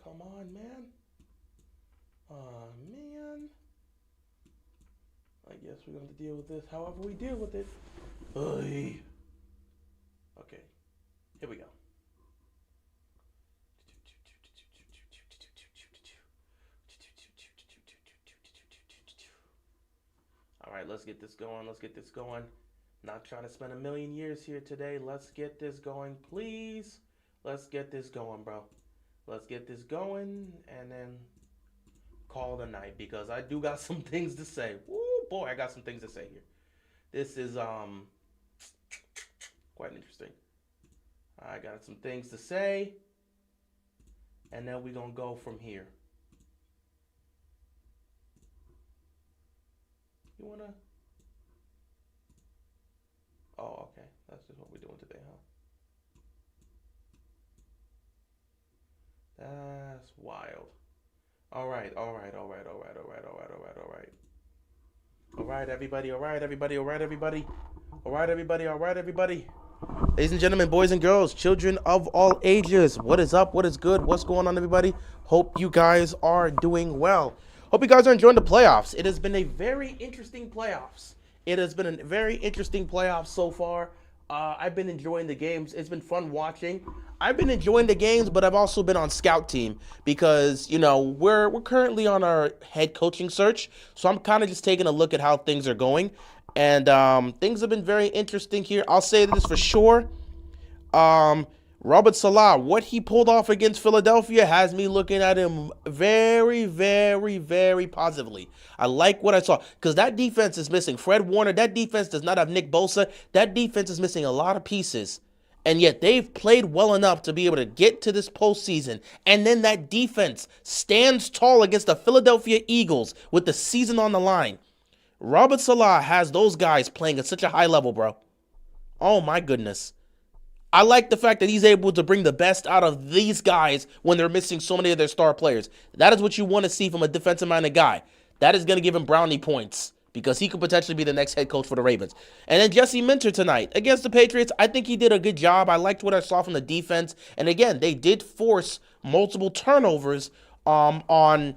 come on, man. Man. I guess we're going to deal with this however we deal with it. Oy. Okay, here we go. All right, let's get this going. Let's get this going. Not trying to spend a million years here today. Let's get this going, please. Let's get this going, bro. Let's get this going and then call it a night because I do got some things to say. Woo, boy, I got some things to say here. This is quite interesting. I got some things to say, and then we're gonna go from here. You wanna? Oh, okay. That's just what we're doing today, huh? That's wild. All right, all right, all right, all right, all right, all right, all right, all right. All right, everybody, all right, everybody, all right, everybody. All right, everybody, all right, everybody. Ladies and gentlemen, boys and girls, children of all ages, what is up? What is good? What's going on, everybody? Hope you guys are doing well. Hope you guys are enjoying the playoffs. It has been a very interesting playoffs. It has been a very interesting playoffs so far. I've been enjoying the games. It's been fun watching. I've been enjoying the games, but I've also been on scout team because, you know, we're currently on our head coaching search. So I'm kind of just taking a look at how things are going. And things have been very interesting here. I'll say this for sure. Robert Salah, what he pulled off against Philadelphia has me looking at him very, very, very positively. I like what I saw because that defense is missing Fred Warner. That defense does not have Nick Bosa. That defense is missing a lot of pieces. And yet they've played well enough to be able to get to this postseason. And then that defense stands tall against the Philadelphia Eagles with the season on the line. Robert Salah has those guys playing at such a high level, bro. Oh, my goodness. I like the fact that he's able to bring the best out of these guys when they're missing so many of their star players. That is what you want to see from a defensive-minded guy. That is going to give him brownie points because he could potentially be the next head coach for the Ravens. And then Jesse Minter tonight against the Patriots. I think he did a good job. I liked what I saw from the defense. And again, they did force multiple turnovers on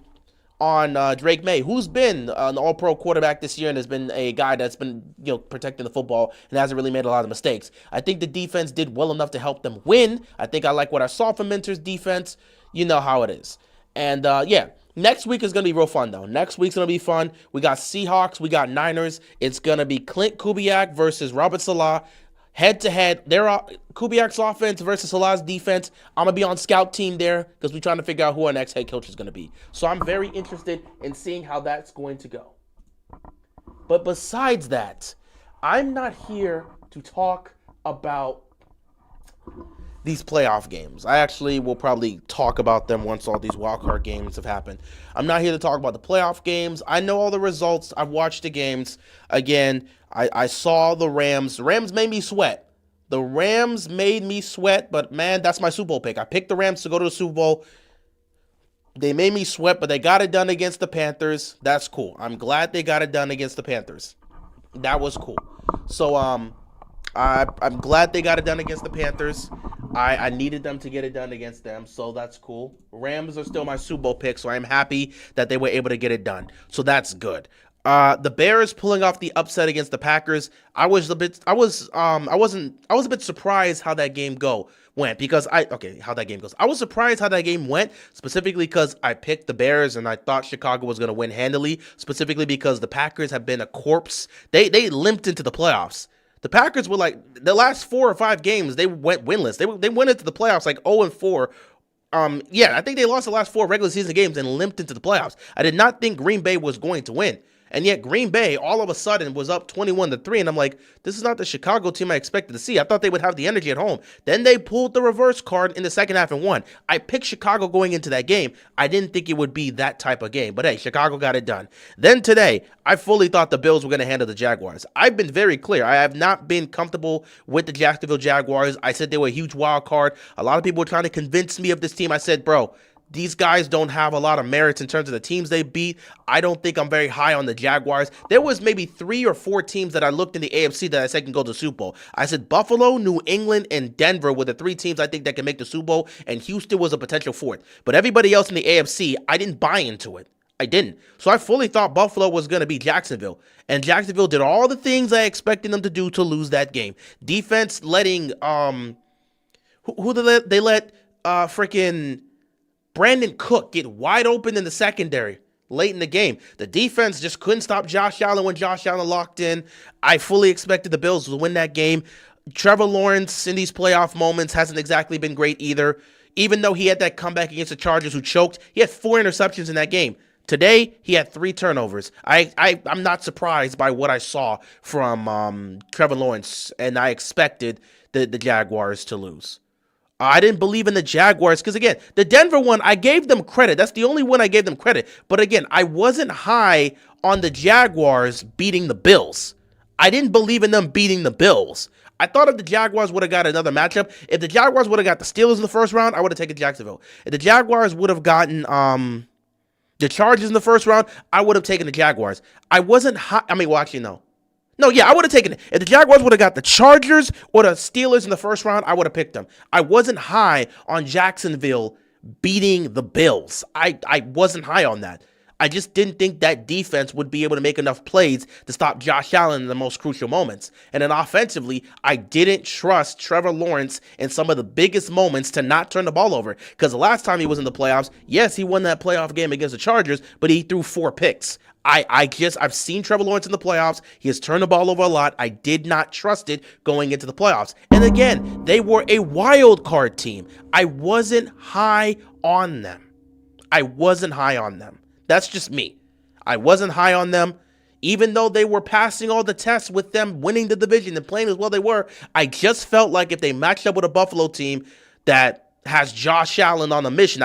Drake May, who's been an all-pro quarterback this year and has been a guy that's been, you know, protecting the football and hasn't really made a lot of mistakes. I think the defense did well enough to help them win. I think I like what I saw from Minter's defense. You know how it is. And, yeah, next week is going to be real fun, though. Next week's going to be fun. We got Seahawks. We got Niners. It's going to be Clint Kubiak versus Robert Salah. Head-to-head, Kubiak's offense versus Salah's defense. I'm going to be on scout team there because we're trying to figure out who our next head coach is going to be. So I'm very interested in seeing how that's going to go. But besides that, I'm not here to talk about these playoff games. I actually will probably talk about them once all these wildcard games have happened. I'm not here to talk about the playoff games. I know all the results. I've watched the games. Again, I saw the Rams. The Rams made me sweat. The Rams made me sweat, but man, that's my Super Bowl pick. I picked the Rams to go to the Super Bowl. They made me sweat, but they got it done against the Panthers. That's cool. I'm glad they got it done against the Panthers. That was cool. So, I'm glad they got it done against the Panthers. I needed them to get it done against them, so that's cool. Rams are still my Super Bowl pick, so I'm happy that they were able to get it done. So that's good. The Bears pulling off the upset against the Packers. I was a bit surprised how that game went because how that game goes. I was surprised how that game went, specifically because I picked the Bears and I thought Chicago was going to win handily, specifically because the Packers have been a corpse. They limped into the playoffs. The Packers were like, the last 4 or 5 games, they went winless. They went into the playoffs like 0-4. Yeah, I think they lost the last 4 regular season games and limped into the playoffs. I did not think Green Bay was going to win. And yet Green Bay all of a sudden was up 21-3, and I'm like, this is not the Chicago team I expected to see. I thought they would have the energy at home. Then they pulled the reverse card in the second half and won. I picked Chicago going into that game. I didn't think it would be that type of game, but hey, Chicago got it done. Then today, I fully thought the Bills were going to handle the Jaguars. I've been very clear. I have not been comfortable with the Jacksonville Jaguars. I said they were a huge wild card. A lot of people were trying to convince me of this team. I said, bro, These guys don't have a lot of merits in terms of the teams they beat. I don't think I'm very high on the Jaguars. There was maybe 3 or 4 teams that I looked in the AFC that I said can go to the Super Bowl. I said Buffalo, New England, and Denver were the 3 teams I think that can make the Super Bowl, and Houston was a potential 4th. But everybody else in the AFC, I didn't buy into it. I didn't. So I fully thought Buffalo was going to beat Jacksonville. And Jacksonville did all the things I expected them to do to lose that game. Defense letting, who they let freaking Brandon Cook get wide open in the secondary late in the game. The defense just couldn't stop Josh Allen when Josh Allen locked in. I fully expected the Bills to win that game. Trevor Lawrence in these playoff moments hasn't exactly been great either. Even though he had that comeback against the Chargers who choked, he had 4 interceptions in that game. Today, he had 3 turnovers. I'm not surprised by what I saw from Trevor Lawrence, and I expected the Jaguars to lose. I didn't believe in the Jaguars because, again, the Denver one, I gave them credit. That's the only one I gave them credit. But, again, I wasn't high on the Jaguars beating the Bills. I didn't believe in them beating the Bills. I thought if the Jaguars would have got another matchup, if the Jaguars would have got the Steelers in the first round, I would have taken Jacksonville. If the Jaguars would have gotten the Chargers in the first round, I would have taken the Jaguars. I wasn't high. I mean, well, actually, no. No, yeah, I would have taken it. If the Jaguars would have got the Chargers or the Steelers in the first round, I would have picked them. I wasn't high on Jacksonville beating the Bills. I wasn't high on that. I just didn't think that defense would be able to make enough plays to stop Josh Allen in the most crucial moments. And then offensively, I didn't trust Trevor Lawrence in some of the biggest moments to not turn the ball over. Because the last time he was in the playoffs, yes, he won that playoff game against the Chargers, but he threw 4 picks. I've seen Trevor Lawrence in the playoffs. He has turned the ball over a lot. I did not trust it going into the playoffs. And again, they were a wild card team. I wasn't high on them. That's just me. I wasn't high on them. Even though they were passing all the tests with them winning the division and playing as well they were, I just felt like if they matched up with a Buffalo team that has Josh Allen on a mission,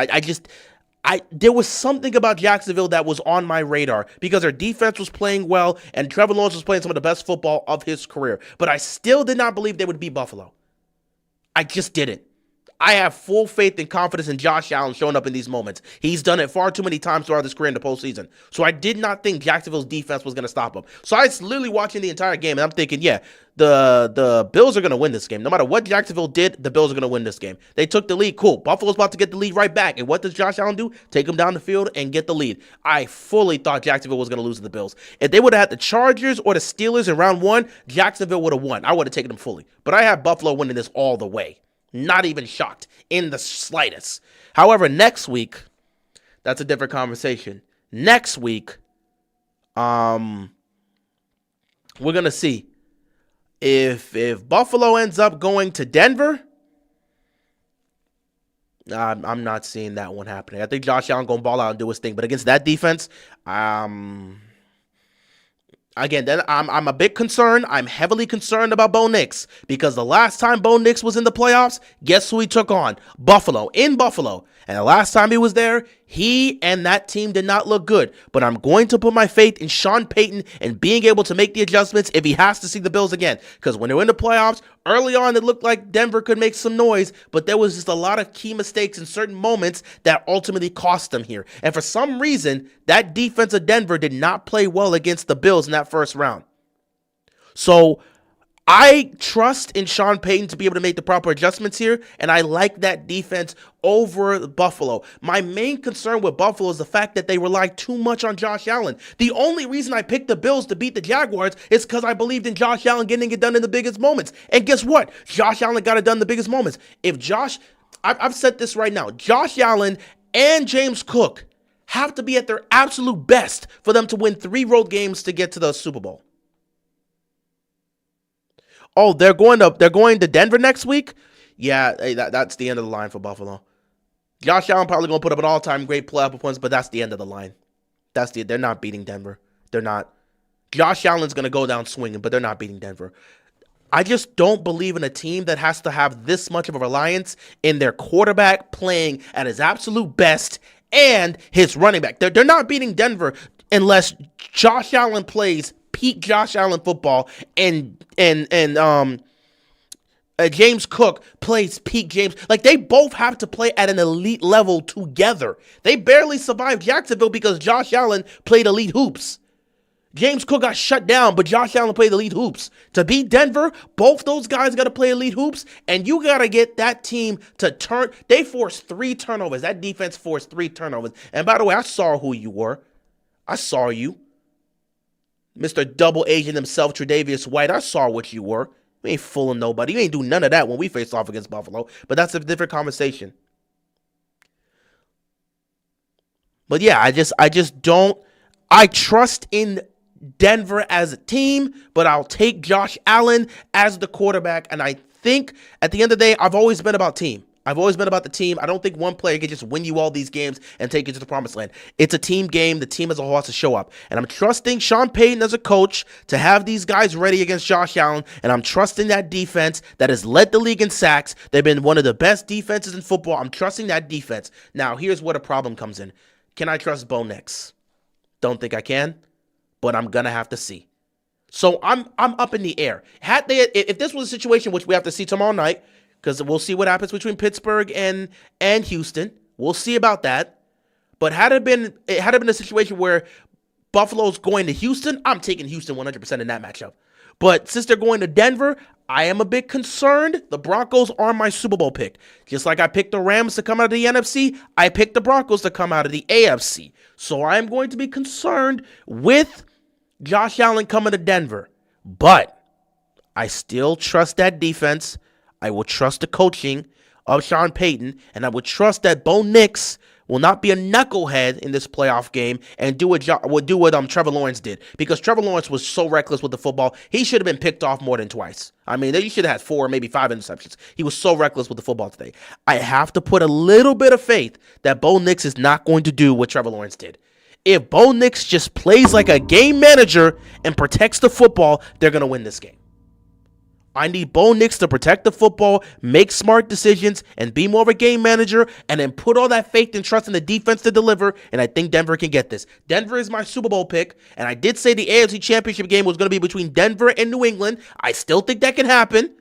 there was something about Jacksonville that was on my radar because their defense was playing well and Trevor Lawrence was playing some of the best football of his career. But I still did not believe they would beat Buffalo. I just didn't. I have full faith and confidence in Josh Allen showing up in these moments. He's done it far too many times throughout his career in the postseason. So I did not think Jacksonville's defense was going to stop him. So I was literally watching the entire game, and I'm thinking, yeah, the Bills are going to win this game. No matter what Jacksonville did, the Bills are going to win this game. They took the lead. Cool. Buffalo's about to get the lead right back. And what does Josh Allen do? Take him down the field and get the lead. I fully thought Jacksonville was going to lose to the Bills. If they would have had the Chargers or the Steelers in round 1, Jacksonville would have won. I would have taken them fully. But I have Buffalo winning this all the way. Not even shocked in the slightest. However, next week, that's a different conversation. Next week, we're going to see if Buffalo ends up going to Denver. I'm not seeing that one happening. I think Josh Allen going to ball out and do his thing. But against that defense, again, then I'm a bit concerned. I'm heavily concerned about Bo Nix because the last time Bo Nix was in the playoffs, guess who he took on? Buffalo, in Buffalo. And the last time he was there, he and that team did not look good. But I'm going to put my faith in Sean Payton and being able to make the adjustments if he has to see the Bills again. Because when they were in the playoffs, early on it looked like Denver could make some noise, but there was just a lot of key mistakes in certain moments that ultimately cost them here. And for some reason, that defense of Denver did not play well against the Bills in that first round. So I trust in Sean Payton to be able to make the proper adjustments here, and I like that defense over Buffalo. My main concern with Buffalo is the fact that they rely too much on Josh Allen. The only reason I picked the Bills to beat the Jaguars is because I believed in Josh Allen getting it done in the biggest moments. And guess what? Josh Allen got it done in the biggest moments. I've said this right now, Josh Allen and James Cook have to be at their absolute best for them to win 3 road games to get to the Super Bowl. Oh, they're going to Denver next week? Yeah, hey, that's the end of the line for Buffalo. Josh Allen probably going to put up an all-time great playoff performance, but that's the end of the line. They're not beating Denver. They're not. Josh Allen's going to go down swinging, but they're not beating Denver. I just don't believe in a team that has to have this much of a reliance in their quarterback playing at his absolute best and his running back. They're not beating Denver unless Josh Allen plays peak Josh Allen football and James Cook plays peak James. Like, they both have to play at an elite level together. They barely survived Jacksonville because Josh Allen played elite hoops. James Cook got shut down, but Josh Allen played elite hoops. To beat Denver, both those guys got to play elite hoops, and you got to get that team to turn. They forced 3 turnovers. That defense forced 3 turnovers. And by the way, I saw who you were. I saw you. Mr. Double Agent himself, Tre'Davious White. I saw what you were. We ain't fooling nobody. You ain't do none of that when we faced off against Buffalo. But that's a different conversation. But yeah, I just don't. I trust in Denver as a team, but I'll take Josh Allen as the quarterback. And I think at the end of the day, I've always been about team. I've always been about the team. I don't think one player can just win you all these games and take you to the promised land. It's a team game. The team as a whole has to show up. And I'm trusting Sean Payton as a coach to have these guys ready against Josh Allen. And I'm trusting that defense that has led the league in sacks. They've been one of the best defenses in football. I'm trusting that defense. Now, here's where the problem comes in. Can I trust Bo Nix? Don't think I can, but I'm going to have to see. So I'm up in the air. If this was a situation which we have to see tomorrow night, because we'll see what happens between Pittsburgh and Houston. We'll see about that. But had it been a situation where Buffalo's going to Houston, I'm taking Houston 100% in that matchup. But since they're going to Denver, I am a bit concerned. The Broncos are my Super Bowl pick. Just like I picked the Rams to come out of the NFC, I picked the Broncos to come out of the AFC. So I am going to be concerned with Josh Allen coming to Denver. But I still trust that defense. I will trust the coaching of Sean Payton, and I will trust that Bo Nix will not be a knucklehead in this playoff game and do what Trevor Lawrence did, because Trevor Lawrence was so reckless with the football. He should have been picked off more than twice. I mean, he should have had 4, maybe 5 interceptions. He was so reckless with the football today. I have to put a little bit of faith that Bo Nix is not going to do what Trevor Lawrence did. If Bo Nix just plays like a game manager and protects the football, they're going to win this game. I need Bo Nix to protect the football, make smart decisions, and be more of a game manager, and then put all that faith and trust in the defense to deliver, and I think Denver can get this. Denver is my Super Bowl pick, and I did say the AFC Championship game was going to be between Denver and New England. I still think that can happen,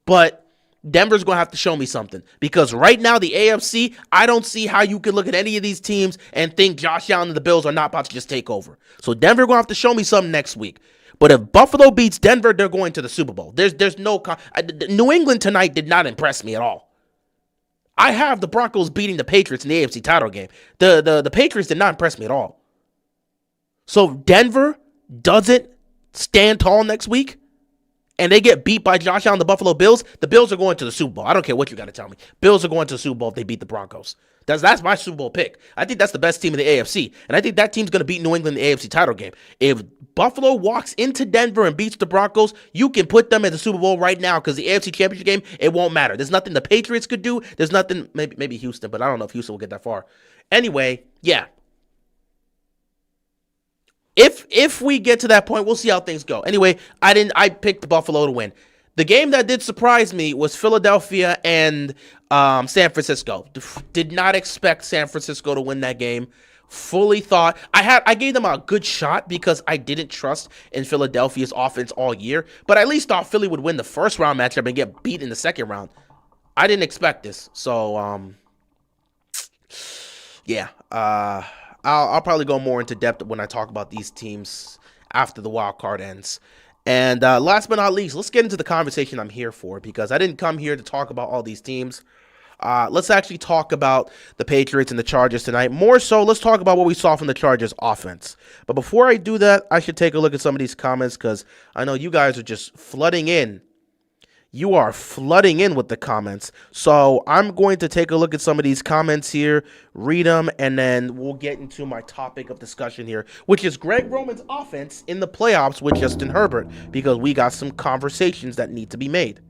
but Denver's going to have to show me something, because right now the AFC, I don't see how you can look at any of these teams and think Josh Allen and the Bills are not about to just take over. So Denver going to have to show me something next week. But if Buffalo beats Denver, they're going to the Super Bowl. There's no New England tonight did not impress me at all. I have the Broncos beating the Patriots in the AFC title game. The Patriots did not impress me at all. So Denver doesn't stand tall next week, and they get beat by Josh Allen, the Buffalo Bills, the Bills are going to the Super Bowl. I don't care what you got to tell me. Bills are going to the Super Bowl if they beat the Broncos. That's my Super Bowl pick. I think that's the best team in the AFC, and I think that team's going to beat New England in the AFC title game. If Buffalo walks into Denver and beats the Broncos, you can put them in the Super Bowl right now, because the AFC Championship game, it won't matter. There's nothing the Patriots could do. There's nothing, maybe Houston, but I don't know if Houston will get that far. Anyway, yeah. If we get to that point, we'll see how things go. Anyway, I picked Buffalo to win. The game that did surprise me was Philadelphia and San Francisco. Did not expect San Francisco to win that game. Fully thought I gave them a good shot because I didn't trust in Philadelphia's offense all year, but I at least thought Philly would win the first round matchup and get beat in the second round. I didn't expect this, so yeah. I'll probably go more into depth when I talk about these teams after the wild card ends. And last but not least, let's get into the conversation I'm here for, because I didn't come here to talk about all these teams. Let's actually talk about the Patriots and the Chargers tonight. More so, let's talk about what we saw from the Chargers offense. But before I do that, I should take a look at some of these comments, because I know you guys are just flooding in. You are flooding in with the comments. So I'm going to take a look at some of these comments here, read them, and then we'll get into my topic of discussion here, which is Greg Roman's offense in the playoffs with Justin Herbert, because we got some conversations that need to be made.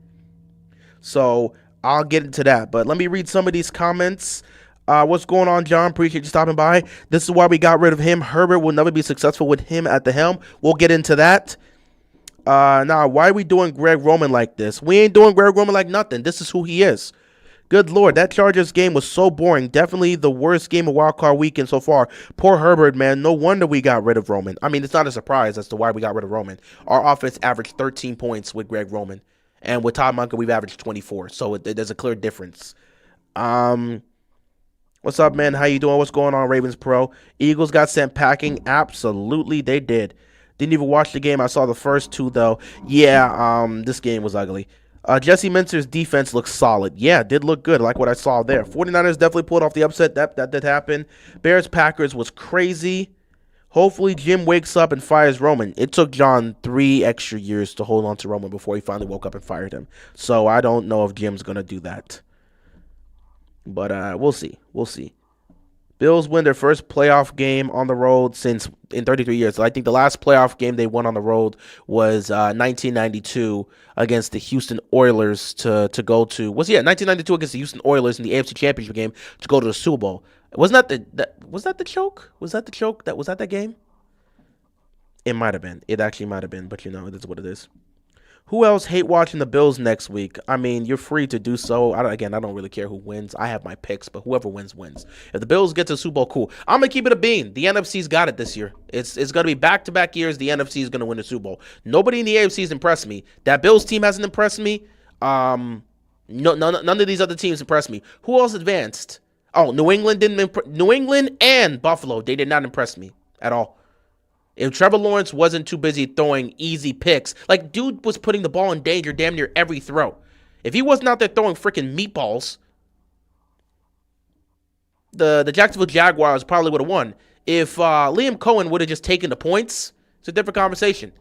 So I'll get into that, but let me read some of these comments. What's going on, John? Appreciate you stopping by. This is why we got rid of him. Herbert will never be successful with him at the helm. We'll get into that. Now, why are we doing Greg Roman like this? We ain't doing Greg Roman like nothing. This is who he is. Good Lord, that Chargers game was so boring. Definitely the worst game of wildcard weekend so far. Poor Herbert, man. No wonder we got rid of Roman. I mean, it's not a surprise as to why we got rid of Roman. Our offense averaged 13 points with Greg Roman. And with Todd Monken, we've averaged 24. So there's a clear difference. What's up, man? How you doing? What's going on, Ravens Pro? Eagles got sent packing. Absolutely, they did. Didn't even watch the game. I saw the first two, though. Yeah, this game was ugly. Jesse Minter's defense looks solid. Yeah, did look good, like what I saw there. 49ers definitely pulled off the upset. That did happen. Bears-Packers was crazy. Hopefully, Jim wakes up and fires Roman. It took John 3 extra years to hold on to Roman before he finally woke up and fired him. So I don't know if Jim's going to do that. But we'll see. We'll see. Bills win their first playoff game on the road in 33 years. So I think the last playoff game they won on the road was 1992 against the Houston Oilers to go to 1992 against the Houston Oilers in the AFC Championship game to go to the Super Bowl. Wasn't that was that the choke? Was that the choke? Was that game? It might have been. It actually might have been, but it is what it is. Who else hate watching the Bills next week? I mean, you're free to do so. I don't really care who wins. I have my picks, but whoever wins, wins. If the Bills get to the Super Bowl, cool. I'm going to keep it a bean. The NFC's got it this year. It's going to be back-to-back years the NFC is going to win the Super Bowl. Nobody in the AFC has impressed me. That Bills team hasn't impressed me. None of these other teams impressed me. Who else advanced? Oh, New England New England and Buffalo, they did not impress me at all. If Trevor Lawrence wasn't too busy throwing easy picks, like dude was putting the ball in danger damn near every throw. If he wasn't out there throwing freaking meatballs, the Jacksonville Jaguars probably would have won. If Liam Cohen would have just taken the points, it's a different conversation.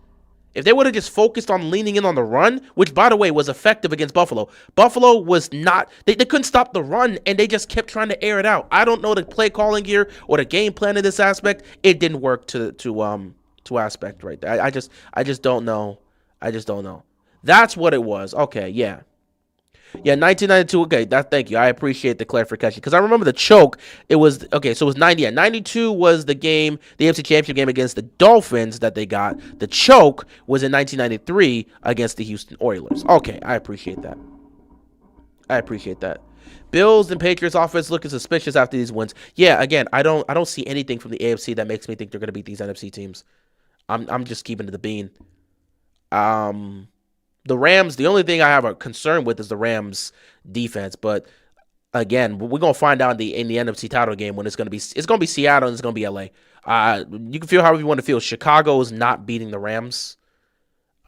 If they would have just focused on leaning in on the run, which, by the way, was effective against Buffalo. Buffalo was not, they couldn't stop the run, and they just kept trying to air it out. I don't know the play calling here or the game plan in this aspect. It didn't work to aspect right there. I just don't know. I just don't know. That's what it was. Okay, yeah. Yeah, 1992. Okay, thank you. I appreciate the clarification because I remember the choke. It was okay. So it was 90. Yeah, 92 was the game, the AFC Championship game against the Dolphins that they got. The choke was in 1993 against the Houston Oilers. Okay, I appreciate that. Bills and Patriots offense looking suspicious after these wins. Yeah, again, I don't see anything from the AFC that makes me think they're going to beat these NFC teams. I'm just keeping it the bean. The Rams, the only thing I have a concern with is the Rams defense. But again, we're gonna find out in the NFC title game when it's gonna be Seattle and it's gonna be LA. You can feel however you want to feel. Chicago is not beating the Rams.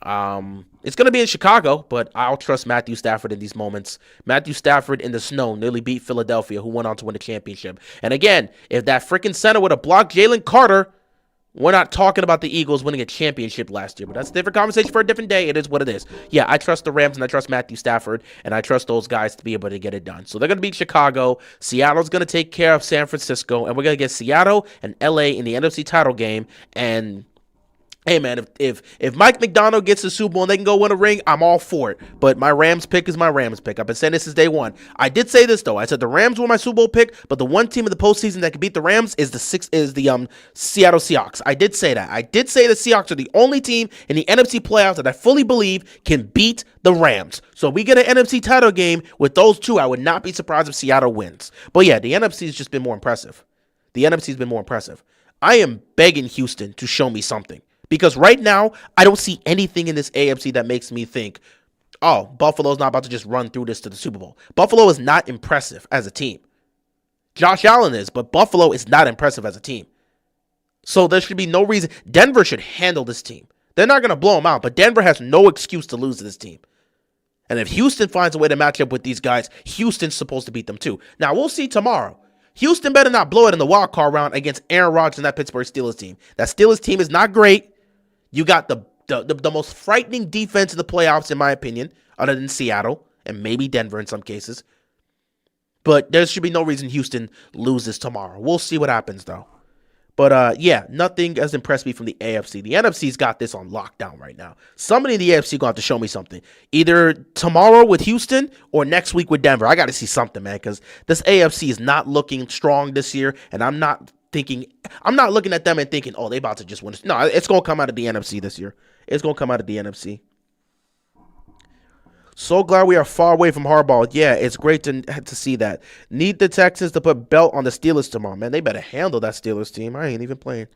It's gonna be in Chicago, but I'll trust Matthew Stafford in these moments. Matthew Stafford in the snow nearly beat Philadelphia, who went on to win the championship. And again, if that freaking center would have blocked Jalen Carter, we're not talking about the Eagles winning a championship last year, but that's a different conversation for a different day. It is what it is. Yeah, I trust the Rams and I trust Matthew Stafford, and I trust those guys to be able to get it done. So they're going to beat Chicago. Seattle's going to take care of San Francisco, and we're going to get Seattle and LA in the NFC title game. And hey, man, if Mike McDonald gets the Super Bowl and they can go win a ring, I'm all for it. But my Rams pick is my Rams pick. I've been saying this since day one. I did say this, though. I said the Rams were my Super Bowl pick, but the one team in the postseason that can beat the Rams is the Seattle Seahawks. I did say that. I did say the Seahawks are the only team in the NFC playoffs that I fully believe can beat the Rams. So if we get an NFC title game with those two, I would not be surprised if Seattle wins. But yeah, the NFC has just been more impressive. I am begging Houston to show me something. Because right now, I don't see anything in this AFC that makes me think, oh, Buffalo's not about to just run through this to the Super Bowl. Buffalo is not impressive as a team. Josh Allen is, but Buffalo is not impressive as a team. So there should be no reason. Denver should handle this team. They're not going to blow them out, but Denver has no excuse to lose to this team. And if Houston finds a way to match up with these guys, Houston's supposed to beat them too. Now, we'll see tomorrow. Houston better not blow it in the wild card round against Aaron Rodgers and that Pittsburgh Steelers team. That Steelers team is not great. You got the most frightening defense in the playoffs, in my opinion, other than Seattle and maybe Denver in some cases. But there should be no reason Houston loses tomorrow. We'll see what happens, though. But, yeah, nothing has impressed me from the AFC. The NFC's got this on lockdown right now. Somebody in the AFC going to have to show me something. Either tomorrow with Houston or next week with Denver. I got to see something, man, because this AFC is not looking strong this year, and I'm not looking at them and thinking, oh, they about to just win. No, it's going to come out of the NFC this year. It's going to come out of the NFC. So glad we are far away from Harbaugh. Yeah, it's great to see that. Need the Texans to put belt on the Steelers tomorrow. Man, they better handle that Steelers team. I ain't even playing.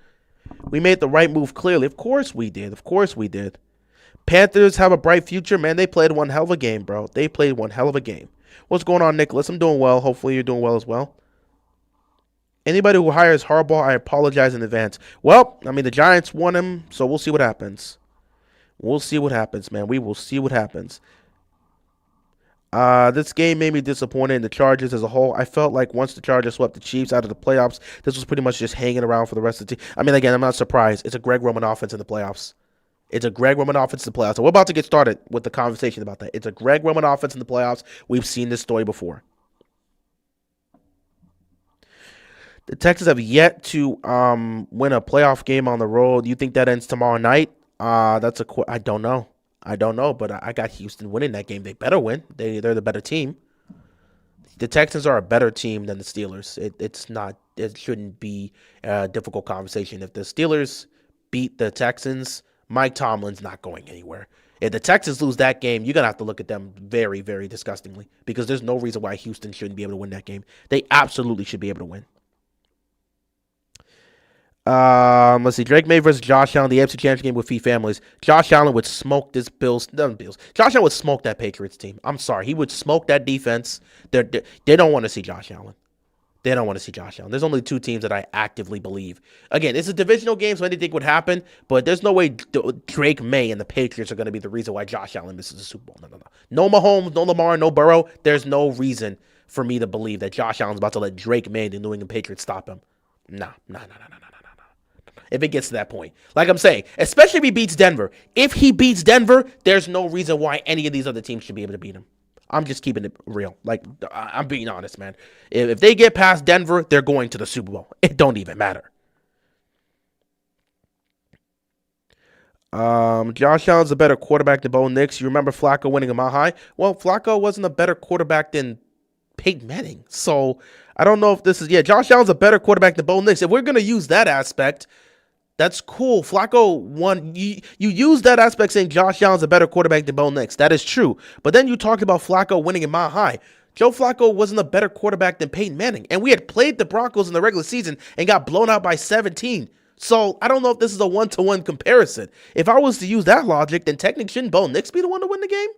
We made the right move clearly. Of course we did. Panthers have a bright future, man. They played one hell of a game, bro. They played one hell of a game. What's going on, Nicholas? I'm doing well. Hopefully you're doing well as well. Anybody who hires Harbaugh, I apologize in advance. Well, I mean, the Giants won him, so we'll see what happens. We'll see what happens, man. We will see what happens. This game made me disappointed in the Chargers as a whole. I felt like once the Chargers swept the Chiefs out of the playoffs, this was pretty much just hanging around for the rest of the team. I mean, again, I'm not surprised. It's a Greg Roman offense in the playoffs. It's a Greg Roman offense in the playoffs. So we're about to get started with the conversation about that. It's a Greg Roman offense in the playoffs. We've seen this story before. The Texans have yet to win a playoff game on the road. You think that ends tomorrow night? I don't know. I don't know, but I got Houston winning that game. They better win. They're the better team. The Texans are a better team than the Steelers. It's not. It shouldn't be a difficult conversation. If the Steelers beat the Texans, Mike Tomlin's not going anywhere. If the Texans lose that game, you're going to have to look at them very, very disgustingly because there's no reason why Houston shouldn't be able to win that game. They absolutely should be able to win. Let's see. Drake May versus Josh Allen, the AFC Championship game with Fee families. Josh Allen would smoke this Bills. Josh Allen would smoke that Patriots team. I'm sorry. He would smoke that defense. They don't want to see Josh Allen. They don't want to see Josh Allen. There's only two teams that I actively believe. Again, it's a divisional game, so anything would happen, but there's no way Drake May and the Patriots are going to be the reason why Josh Allen misses the Super Bowl. No. No Mahomes, no Lamar, no Burrow. There's no reason for me to believe that Josh Allen's about to let Drake May and the New England Patriots stop him. No. If it gets to that point. Like I'm saying, especially if he beats Denver. If he beats Denver, there's no reason why any of these other teams should be able to beat him. I'm just keeping it real. Like, I'm being honest, man. If they get past Denver, they're going to the Super Bowl. It don't even matter. Josh Allen's a better quarterback than Bo Nix. You remember Flacco winning a Mile High? Well, Flacco wasn't a better quarterback than Peyton Manning. So, I don't know if this is... Yeah, Josh Allen's a better quarterback than Bo Nix. If we're going to use that aspect... That's cool. Flacco won. You use that aspect saying Josh Allen's a better quarterback than Bo Nix. That is true. But then you talk about Flacco winning in Mile High. Joe Flacco wasn't a better quarterback than Peyton Manning. And we had played the Broncos in the regular season and got blown out by 17. So I don't know if this is a one-to-one comparison. If I was to use that logic, then technically shouldn't Bo Nix be the one to win the game?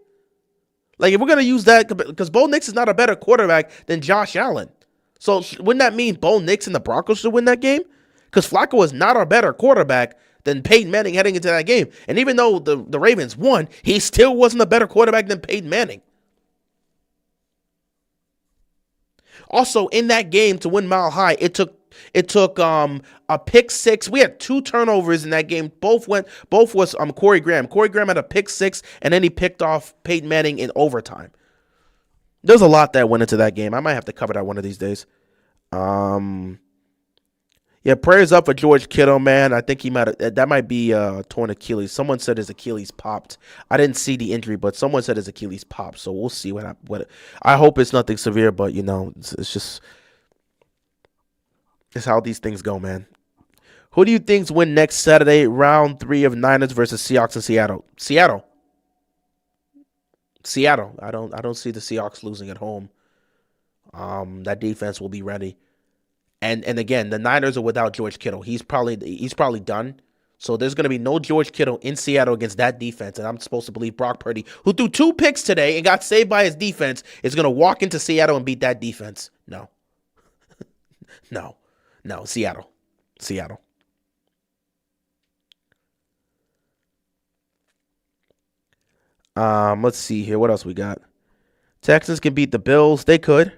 Like if we're going to use that, because Bo Nix is not a better quarterback than Josh Allen. So wouldn't that mean Bo Nix and the Broncos should win that game? Because Flacco was not a better quarterback than Peyton Manning heading into that game. And even though the Ravens won, he still wasn't a better quarterback than Peyton Manning. Also, in that game to win Mile High, it took a pick six. We had 2 turnovers in that game. Both was Corey Graham. Corey Graham had a pick 6, and then he picked off Peyton Manning in overtime. There's a lot that went into that game. I might have to cover that one of these days. Yeah, prayers up for George Kittle, man. I think that might be torn Achilles. Someone said his Achilles popped. I didn't see the injury, but someone said his Achilles popped. So we'll see what. I hope it's nothing severe, but it's how these things go, man. Who do you think's win next Saturday, round 3 of Niners versus Seahawks in Seattle? Seattle. I don't see the Seahawks losing at home. That defense will be ready. And again, the Niners are without George Kittle. He's probably done. So there's going to be no George Kittle in Seattle against that defense. And I'm supposed to believe Brock Purdy, who threw 2 picks today and got saved by his defense, is going to walk into Seattle and beat that defense. No. No, Seattle. Let's see here. What else we got? Texans can beat the Bills. They could.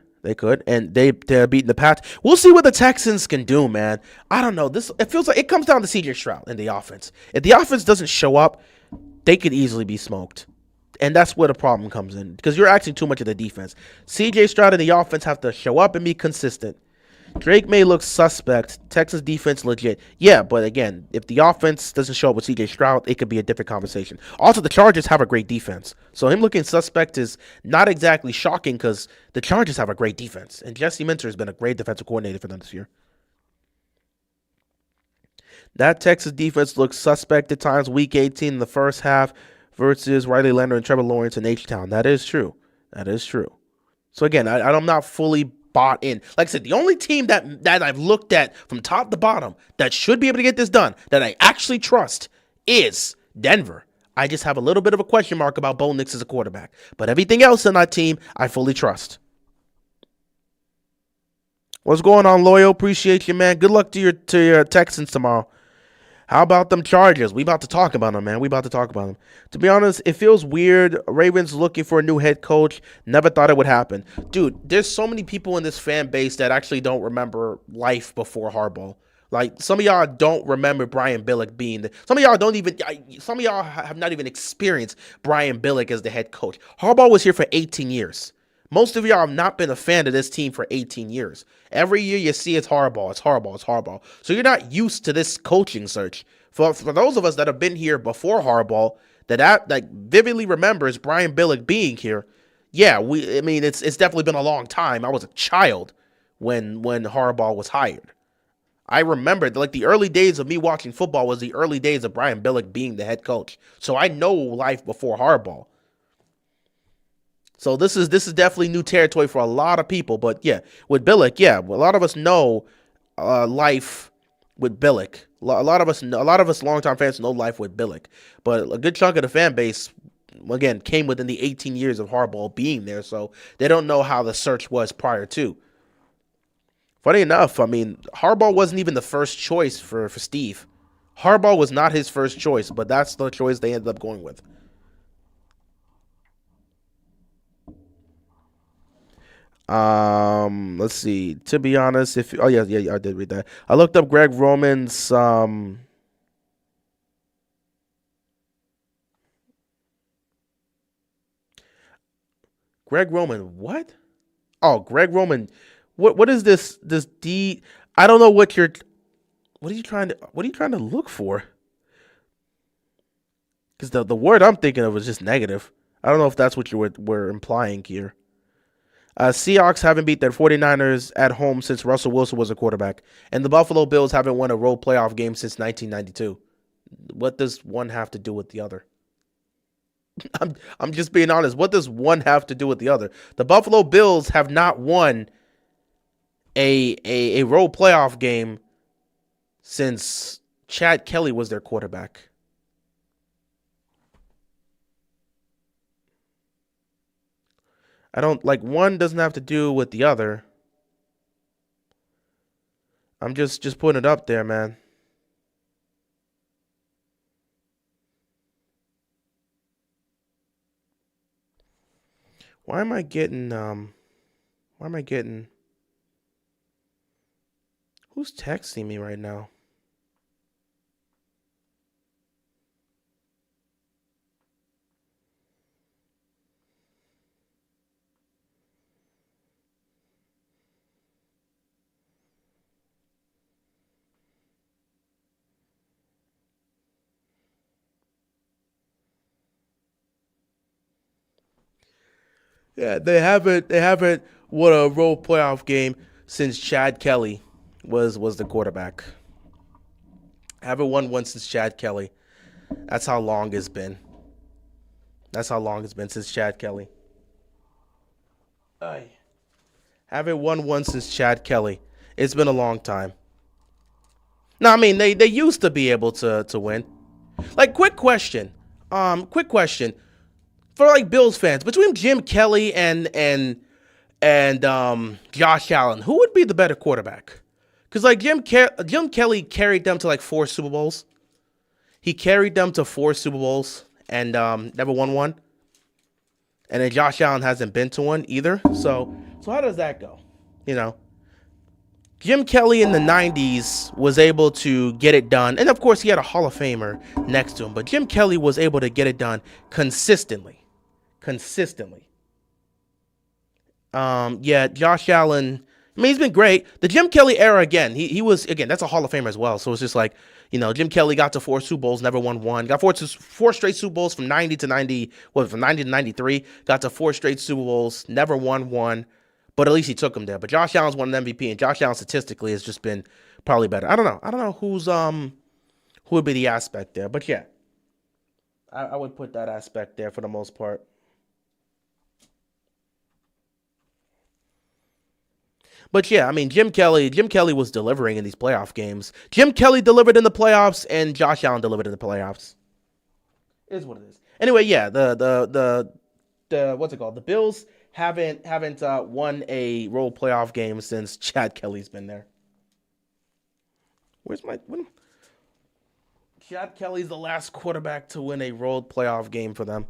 And they're beating the Pats. We'll see what the Texans can do, man. I don't know. It feels like it comes down to C.J. Stroud and the offense. If the offense doesn't show up, they could easily be smoked. And that's where the problem comes in, because you're asking too much of the defense. C.J. Stroud and the offense have to show up and be consistent. Drake May looks suspect. Texas defense legit. Yeah, but again, if the offense doesn't show up with C.J. Stroud, it could be a different conversation. Also, the Chargers have a great defense. So him looking suspect is not exactly shocking because the Chargers have a great defense. And Jesse Minter has been a great defensive coordinator for them this year. That Texas defense looks suspect at times. Week 18 in the first half versus Riley Leonard and Trevor Lawrence in H-Town. That is true. So again, I'm not fully bought in. Like I said, the only team that I've looked at from top to bottom that should be able to get this done, that I actually trust, is Denver. I just have a little bit of a question mark about Bo Nix as a quarterback. But everything else in that team, I fully trust. What's going on, Loyal? Appreciate you, man. Good luck to your Texans tomorrow. How about them Chargers? We about to talk about them, man. We about to talk about them. To be honest, it feels weird. Ravens looking for a new head coach. Never thought it would happen. Dude, there's so many people in this fan base that actually don't remember life before Harbaugh. Like, some of y'all don't remember Brian Billick being the... Some of y'all have not even experienced Brian Billick as the head coach. Harbaugh was here for 18 years. Most of y'all have not been a fan of this team for 18 years. Every year you see it's Harbaugh, it's Harbaugh, it's Harbaugh. So you're not used to this coaching search. For those of us that have been here before Harbaugh, that vividly remembers Brian Billick being here, yeah, it's definitely been a long time. I was a child when Harbaugh was hired. I remember like the early days of me watching football was the early days of Brian Billick being the head coach. So I know life before Harbaugh. So this is definitely new territory for a lot of people. But yeah, with Billick, yeah, a lot of us know life with Billick. A lot of us longtime fans know life with Billick. But a good chunk of the fan base, again, came within the 18 years of Harbaugh being there. So they don't know how the search was prior to. Funny enough, I mean, Harbaugh wasn't even the first choice for Steve. Harbaugh was not his first choice, but that's the choice they ended up going with. Let's see. To be honest, yeah, I did read that. I looked up Greg Roman's Greg Roman, what? Oh, Greg Roman. What is this D? I don't know what are you trying to look for? Because the word I'm thinking of was just negative. I don't know if that's what you were implying here. Seahawks haven't beat their 49ers at home since Russell Wilson was a quarterback. And the Buffalo Bills haven't won a road playoff game since 1992. What does one have to do with the other? I'm just being honest. What does one have to do with the other? The Buffalo Bills have not won a road playoff game since Chad Kelly was their quarterback. I don't like one doesn't have to do with the other. I'm just putting it up there, man. Why am I getting who's texting me right now? Yeah, they haven't won a road playoff game since Chad Kelly was the quarterback. Haven't won one since Chad Kelly. That's how long it's been. That's how long it's been since Chad Kelly. Aye. Haven't won one since Chad Kelly. It's been a long time. No, I mean they used to be able to win. Like, quick question. For like Bills fans, between Jim Kelly and Josh Allen, who would be the better quarterback? Because like Jim Kelly carried them to like 4 Super Bowls. He carried them to 4 Super Bowls and never won one. And then Josh Allen hasn't been to one either. So how does that go? You know, Jim Kelly in the 90s was able to get it done. And of course, he had a Hall of Famer next to him. But Jim Kelly was able to get it done consistently. Yeah, Josh Allen, I mean, he's been great. The Jim Kelly era, again, he was, again, that's a Hall of Famer as well. So it's just like, you know, Jim Kelly got to 4 Super Bowls, never won one. Got four straight Super Bowls from 90 to 93. Got to 4 straight Super Bowls, never won one. But at least he took him there. But Josh Allen's won an MVP, and Josh Allen statistically has just been probably better. I don't know who would be the aspect there. But yeah, I would put that aspect there for the most part. But yeah, I mean, Jim Kelly was delivering in these playoff games. Jim Kelly delivered in the playoffs, and Josh Allen delivered in the playoffs. Is what it is. Anyway, yeah, the what's it called? The Bills haven't won a road playoff game since Chad Kelly's been there. Where's my when? Chad Kelly's the last quarterback to win a road playoff game for them.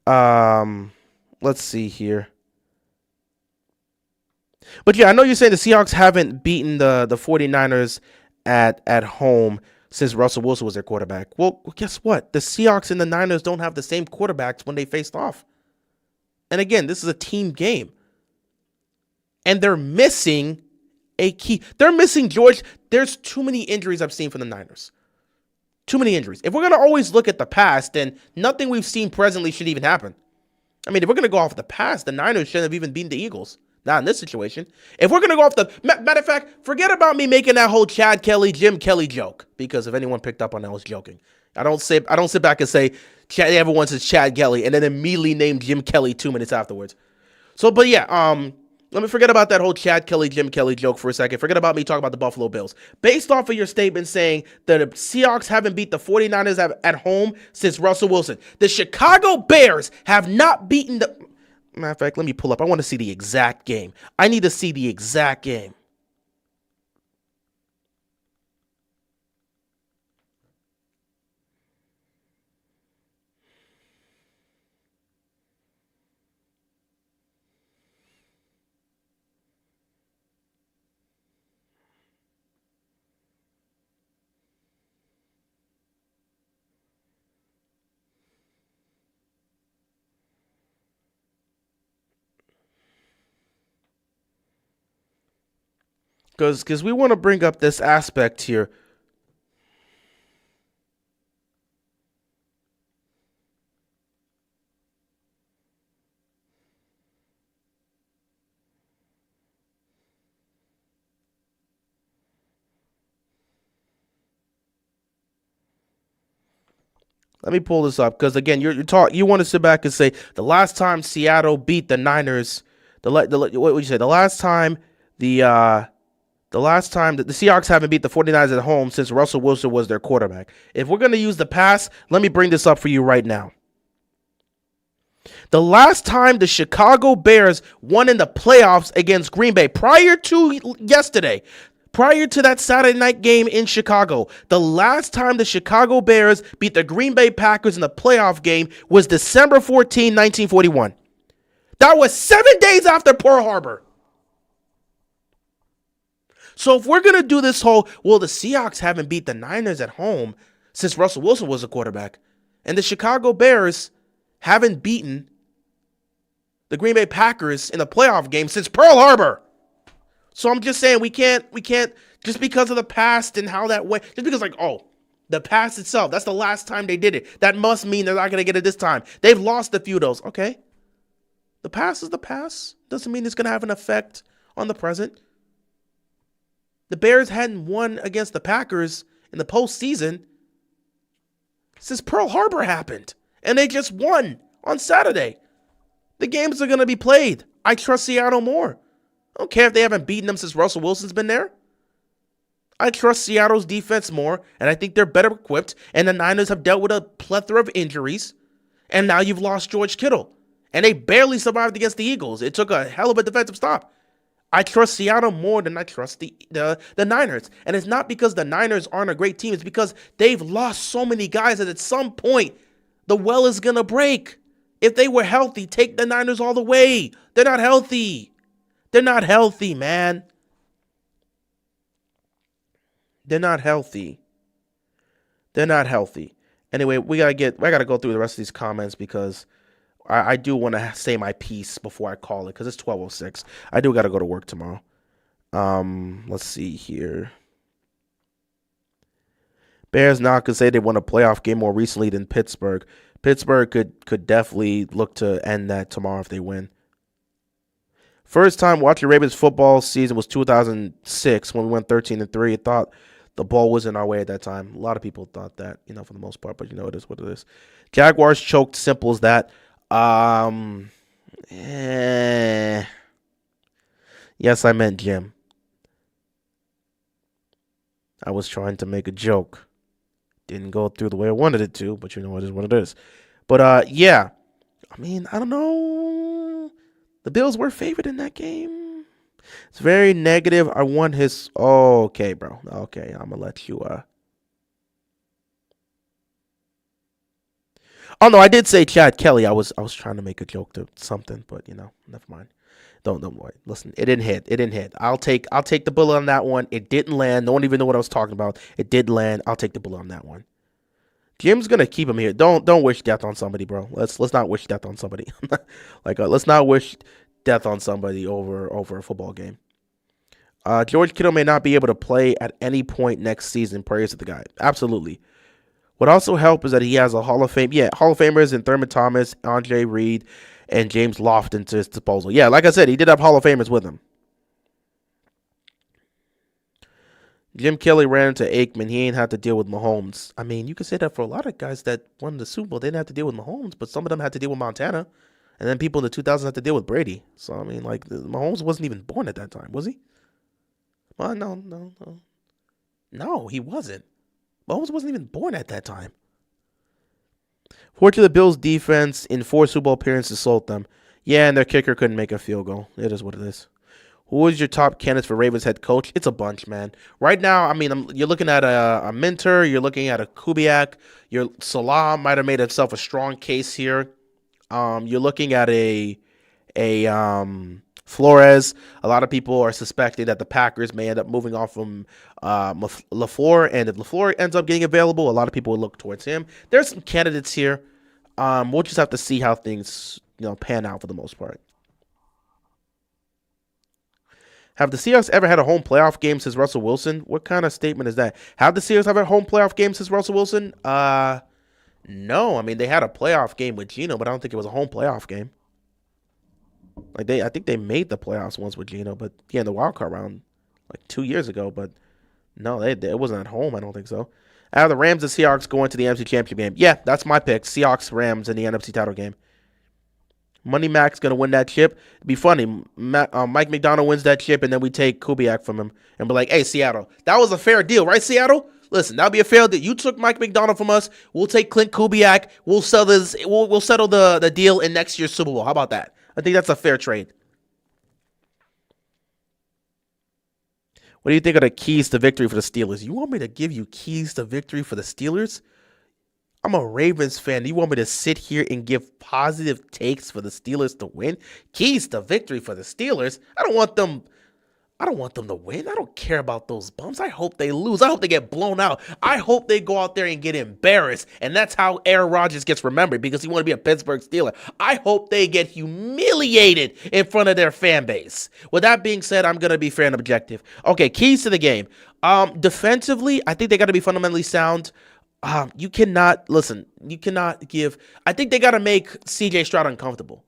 Um, let's see here. But yeah, I know you're saying the Seahawks haven't beaten the 49ers at home since Russell Wilson was their quarterback. Well, guess what? The Seahawks and the Niners don't have the same quarterbacks when they faced off. And again, this is a team game. And they're missing a key. They're missing George. There's too many injuries I've seen from the Niners. Too many injuries. If we're going to always look at the past, then nothing we've seen presently should even happen. I mean, if we're going to go off the past, the Niners shouldn't have even beaten the Eagles. Not in this situation. If we're going to go off the... Matter of fact, forget about me making that whole Chad Kelly, Jim Kelly joke. Because if anyone picked up on that, I was joking. I don't sit back and say, everyone says Chad Kelly, and then immediately name Jim Kelly 2 minutes afterwards. So, but yeah, let me forget about that whole Chad Kelly, Jim Kelly joke for a second. Forget about me talking about the Buffalo Bills. Based off of your statement saying that the Seahawks haven't beat the 49ers at home since Russell Wilson. The Chicago Bears have not beaten the... Matter of fact, let me pull up. I want to see the exact game. I need to see the exact game. Because we want to bring up this aspect here. Let me pull this up because again, you want to sit back and say the last time Seattle beat the Niners, what would you say? The last time that the Seahawks haven't beat the 49ers at home since Russell Wilson was their quarterback. If we're going to use the past, let me bring this up for you right now. The last time the Chicago Bears won in the playoffs against Green Bay, prior to yesterday, prior to that Saturday night game in Chicago, the last time the Chicago Bears beat the Green Bay Packers in the playoff game was December 14, 1941. That was 7 days after Pearl Harbor. So if we're going to do this whole, well, the Seahawks haven't beat the Niners at home since Russell Wilson was a quarterback, and the Chicago Bears haven't beaten the Green Bay Packers in the playoff game since Pearl Harbor. So I'm just saying we can't just because of the past and how that went, just because the past itself, that's the last time they did it. That must mean they're not going to get it this time. They've lost a few of those. Okay. The past is the past. Doesn't mean it's going to have an effect on the present. The Bears hadn't won against the Packers in the postseason since Pearl Harbor happened. And they just won on Saturday. The games are going to be played. I trust Seattle more. I don't care if they haven't beaten them since Russell Wilson's been there. I trust Seattle's defense more, and I think they're better equipped. And the Niners have dealt with a plethora of injuries. And now you've lost George Kittle. And they barely survived against the Eagles. It took a hell of a defensive stop. I trust Seattle more than I trust the Niners. And it's not because the Niners aren't a great team. It's because they've lost so many guys that at some point, the well is going to break. If they were healthy, take the Niners all the way. They're not healthy. They're not healthy, man. They're not healthy. They're not healthy. Anyway, I gotta go through the rest of these comments because I do want to say my piece before I call it because it's 12:06. I do gotta go to work tomorrow. Let's see here. Bears now could say they won a playoff game more recently than Pittsburgh. Pittsburgh could definitely look to end that tomorrow if they win. First time watching Ravens football season was 2006 when we went 13-3. I thought the ball was in our way at that time. A lot of people thought that, for the most part, but it is what it is. Jaguars choked, simple as that. Yes, I meant Jim. I was trying to make a joke. Didn't go through the way I wanted it to, but you know, it is what it is. But yeah, I mean, I don't know. The Bills were favored in that game. It's very negative. I want his. Oh, okay, bro. Okay, I'm gonna let you. Oh no, I did say Chad Kelly. I was trying to make a joke to something, but you know, never mind. Don't worry. Listen, it didn't hit. It didn't hit. I'll take the bullet on that one. It didn't land. No one even knew what I was talking about. It did land. I'll take the bullet on that one. Jim's gonna keep him here. Don't wish death on somebody, bro. Let's not wish death on somebody. Let's not wish death on somebody over a football game. George Kittle may not be able to play at any point next season. Prayers to the guy. Absolutely. What also helped is that he has a Hall of Fame. Yeah, Hall of Famers in Thurman Thomas, Andre Reed, and James Lofton to his disposal. Yeah, like I said, he did have Hall of Famers with him. Jim Kelly ran into Aikman. He ain't had to deal with Mahomes. I mean, you could say that for a lot of guys that won the Super Bowl. They didn't have to deal with Mahomes, but some of them had to deal with Montana. And then people in the 2000s had to deal with Brady. So, I mean, like, Mahomes wasn't even born at that time, was he? Well, no. No, he wasn't. Mahomes wasn't even born at that time. Fortunately, the Bills' defense in 4 Super Bowl appearances sold them. Yeah, and their kicker couldn't make a field goal. It is what it is. Who is your top candidates for Ravens head coach? It's a bunch, man. Right now, I mean, you're looking at a Minter. You're looking at a Kubiak. Your Salah might have made himself a strong case here. You're looking at a Flores. A lot of people are suspecting that the Packers may end up moving off from LaFleur, and if LaFleur ends up getting available, a lot of people will look towards him. There's some candidates here. We'll just have to see how things pan out for the most part. Have the Seahawks ever had a home playoff game since Russell Wilson? What kind of statement is that? Have the Seahawks ever had a home playoff game since Russell Wilson? No. I mean, they had a playoff game with Geno, but I don't think it was a home playoff game. I think they made the playoffs once with Geno, but yeah, in the wild card round, like 2 years ago. But no, it wasn't at home. I don't think so. Out of the Rams and Seahawks going to the NFC Championship game. Yeah, that's my pick. Seahawks, Rams in the NFC title game. Money Mac's going to win that chip. It'd be funny. Mike McDonald wins that chip, and then we take Kubiak from him and be like, hey, Seattle, that was a fair deal, right, Seattle? Listen, that'll be a fair deal. You took Mike McDonald from us. We'll take Clint Kubiak. We'll settle the deal in next year's Super Bowl. How about that? I think that's a fair trade. What do you think are the keys to victory for the Steelers? You want me to give you keys to victory for the Steelers? I'm a Ravens fan. You want me to sit here and give positive takes for the Steelers to win? Keys to victory for the Steelers? I don't want them to win. I don't care about those bums. I hope they lose. I hope they get blown out. I hope they go out there and get embarrassed. And that's how Aaron Rodgers gets remembered, because he wanted to be a Pittsburgh Steeler. I hope they get humiliated in front of their fan base. With that being said, I'm going to be fair and objective. Okay, keys to the game. Defensively, I think they got to be fundamentally sound. I think they got to make CJ Stroud uncomfortable.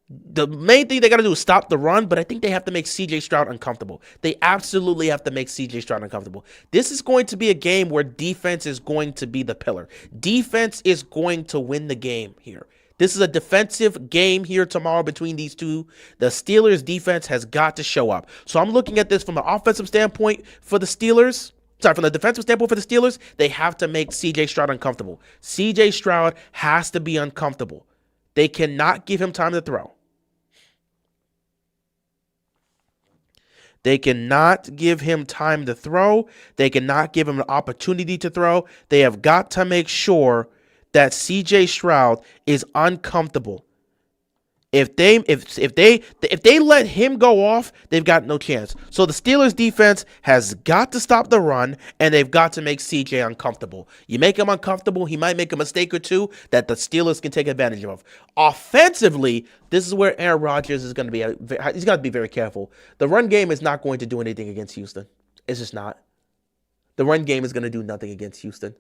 The main thing they got to do is stop the run, but I think they have to make CJ Stroud uncomfortable. They absolutely have to make CJ Stroud uncomfortable. This is going to be a game where defense is going to be the pillar. Defense is going to win the game here. This is a defensive game here tomorrow between these two. The Steelers' defense has got to show up. So I'm looking at this from an offensive standpoint for the Steelers. From the defensive standpoint for the Steelers, they have to make CJ Stroud uncomfortable. CJ Stroud has to be uncomfortable. They cannot give him time to throw. They cannot give him time to throw. They cannot give him an opportunity to throw. They have got to make sure that CJ Stroud is uncomfortable. If they let him go off, they've got no chance. So the Steelers defense has got to stop the run, and they've got to make CJ uncomfortable. You make him uncomfortable, he might make a mistake or two that the Steelers can take advantage of. Offensively, this is where Aaron Rodgers is going to be. He's got to be very careful. The run game is not going to do anything against Houston. It's just not. The run game is going to do nothing against Houston.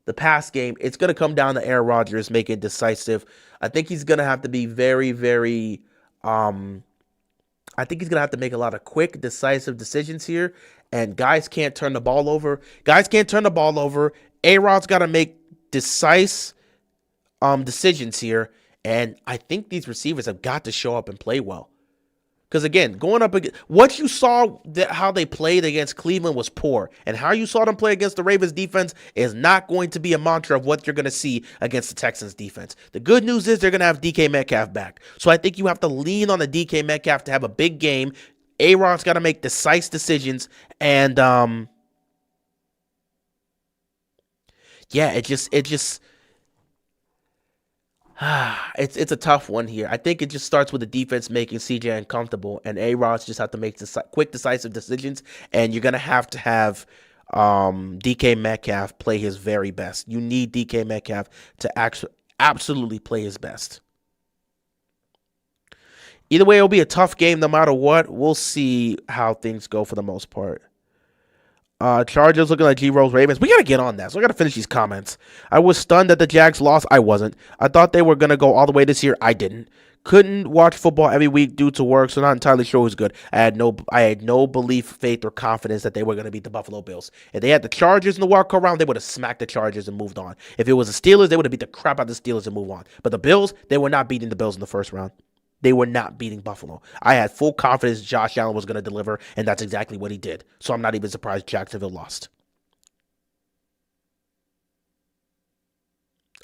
The pass game, it's going to come down to Aaron Rodgers making decisive. I think he's going to have to be very, very, I think he's going to have to make a lot of quick, decisive decisions here. And guys can't turn the ball over. A-Rod's got to make decisive decisions here. And I think these receivers have got to show up and play well. Because again, going up against what you saw, that how they played against Cleveland was poor, and how you saw them play against the Ravens defense is not going to be a mantra of what you're going to see against the Texans defense. The good news is they're going to have DK Metcalf back, so I think you have to lean on the DK Metcalf to have a big game. A-Rod's got to make decisive decisions, and yeah, it just it's a tough one here. I think it just starts with the defense making CJ uncomfortable, and A-Rods just have to make quick, decisive decisions, and you're going to have DK Metcalf play his very best. You need DK Metcalf to absolutely play his best. Either way, it'll be a tough game no matter what. We'll see how things go for the most part. Chargers looking like G-Rose Ravens. We got to get on that. So I got to finish these comments. I was stunned that the Jags lost. I wasn't. I thought they were going to go all the way this year. I didn't. Couldn't watch football every week due to work, so not entirely sure who's good. I had no belief, faith, or confidence that they were going to beat the Buffalo Bills. If they had the Chargers in the wild card round, they would have smacked the Chargers and moved on. If it was the Steelers, they would have beat the crap out of the Steelers and moved on. But the Bills, they were not beating the Bills in the first round. They were not beating Buffalo. I had full confidence Josh Allen was going to deliver, and that's exactly what he did. So I'm not even surprised Jacksonville lost.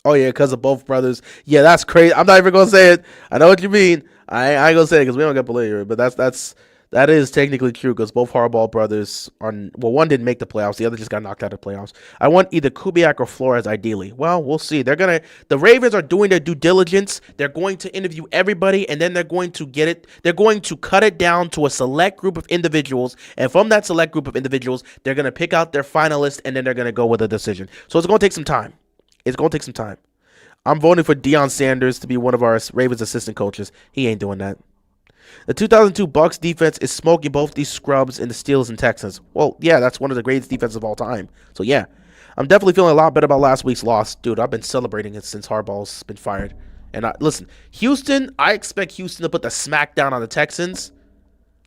Oh, yeah, because of both brothers. Yeah, that's crazy. I'm not even going to say it. I know what you mean. I ain't going to say it because we don't get belligerent. But that is technically true because both Harbaugh brothers are... Well, one didn't make the playoffs. The other just got knocked out of the playoffs. I want either Kubiak or Flores ideally. Well, we'll see. The Ravens are doing their due diligence. They're going to interview everybody, and then they're going to get it. They're going to cut it down to a select group of individuals. And from that select group of individuals, they're going to pick out their finalists, and then they're going to go with a decision. So it's going to take some time. I'm voting for Deion Sanders to be one of our Ravens assistant coaches. He ain't doing that. The 2002 Bucs defense is smoking both these scrubs in the Steelers and Texans. Well, yeah, that's one of the greatest defenses of all time. So, yeah, I'm definitely feeling a lot better about last week's loss. Dude, I've been celebrating it since Harbaugh's been fired. And listen, Houston, I expect Houston to put the smack down on the Texans.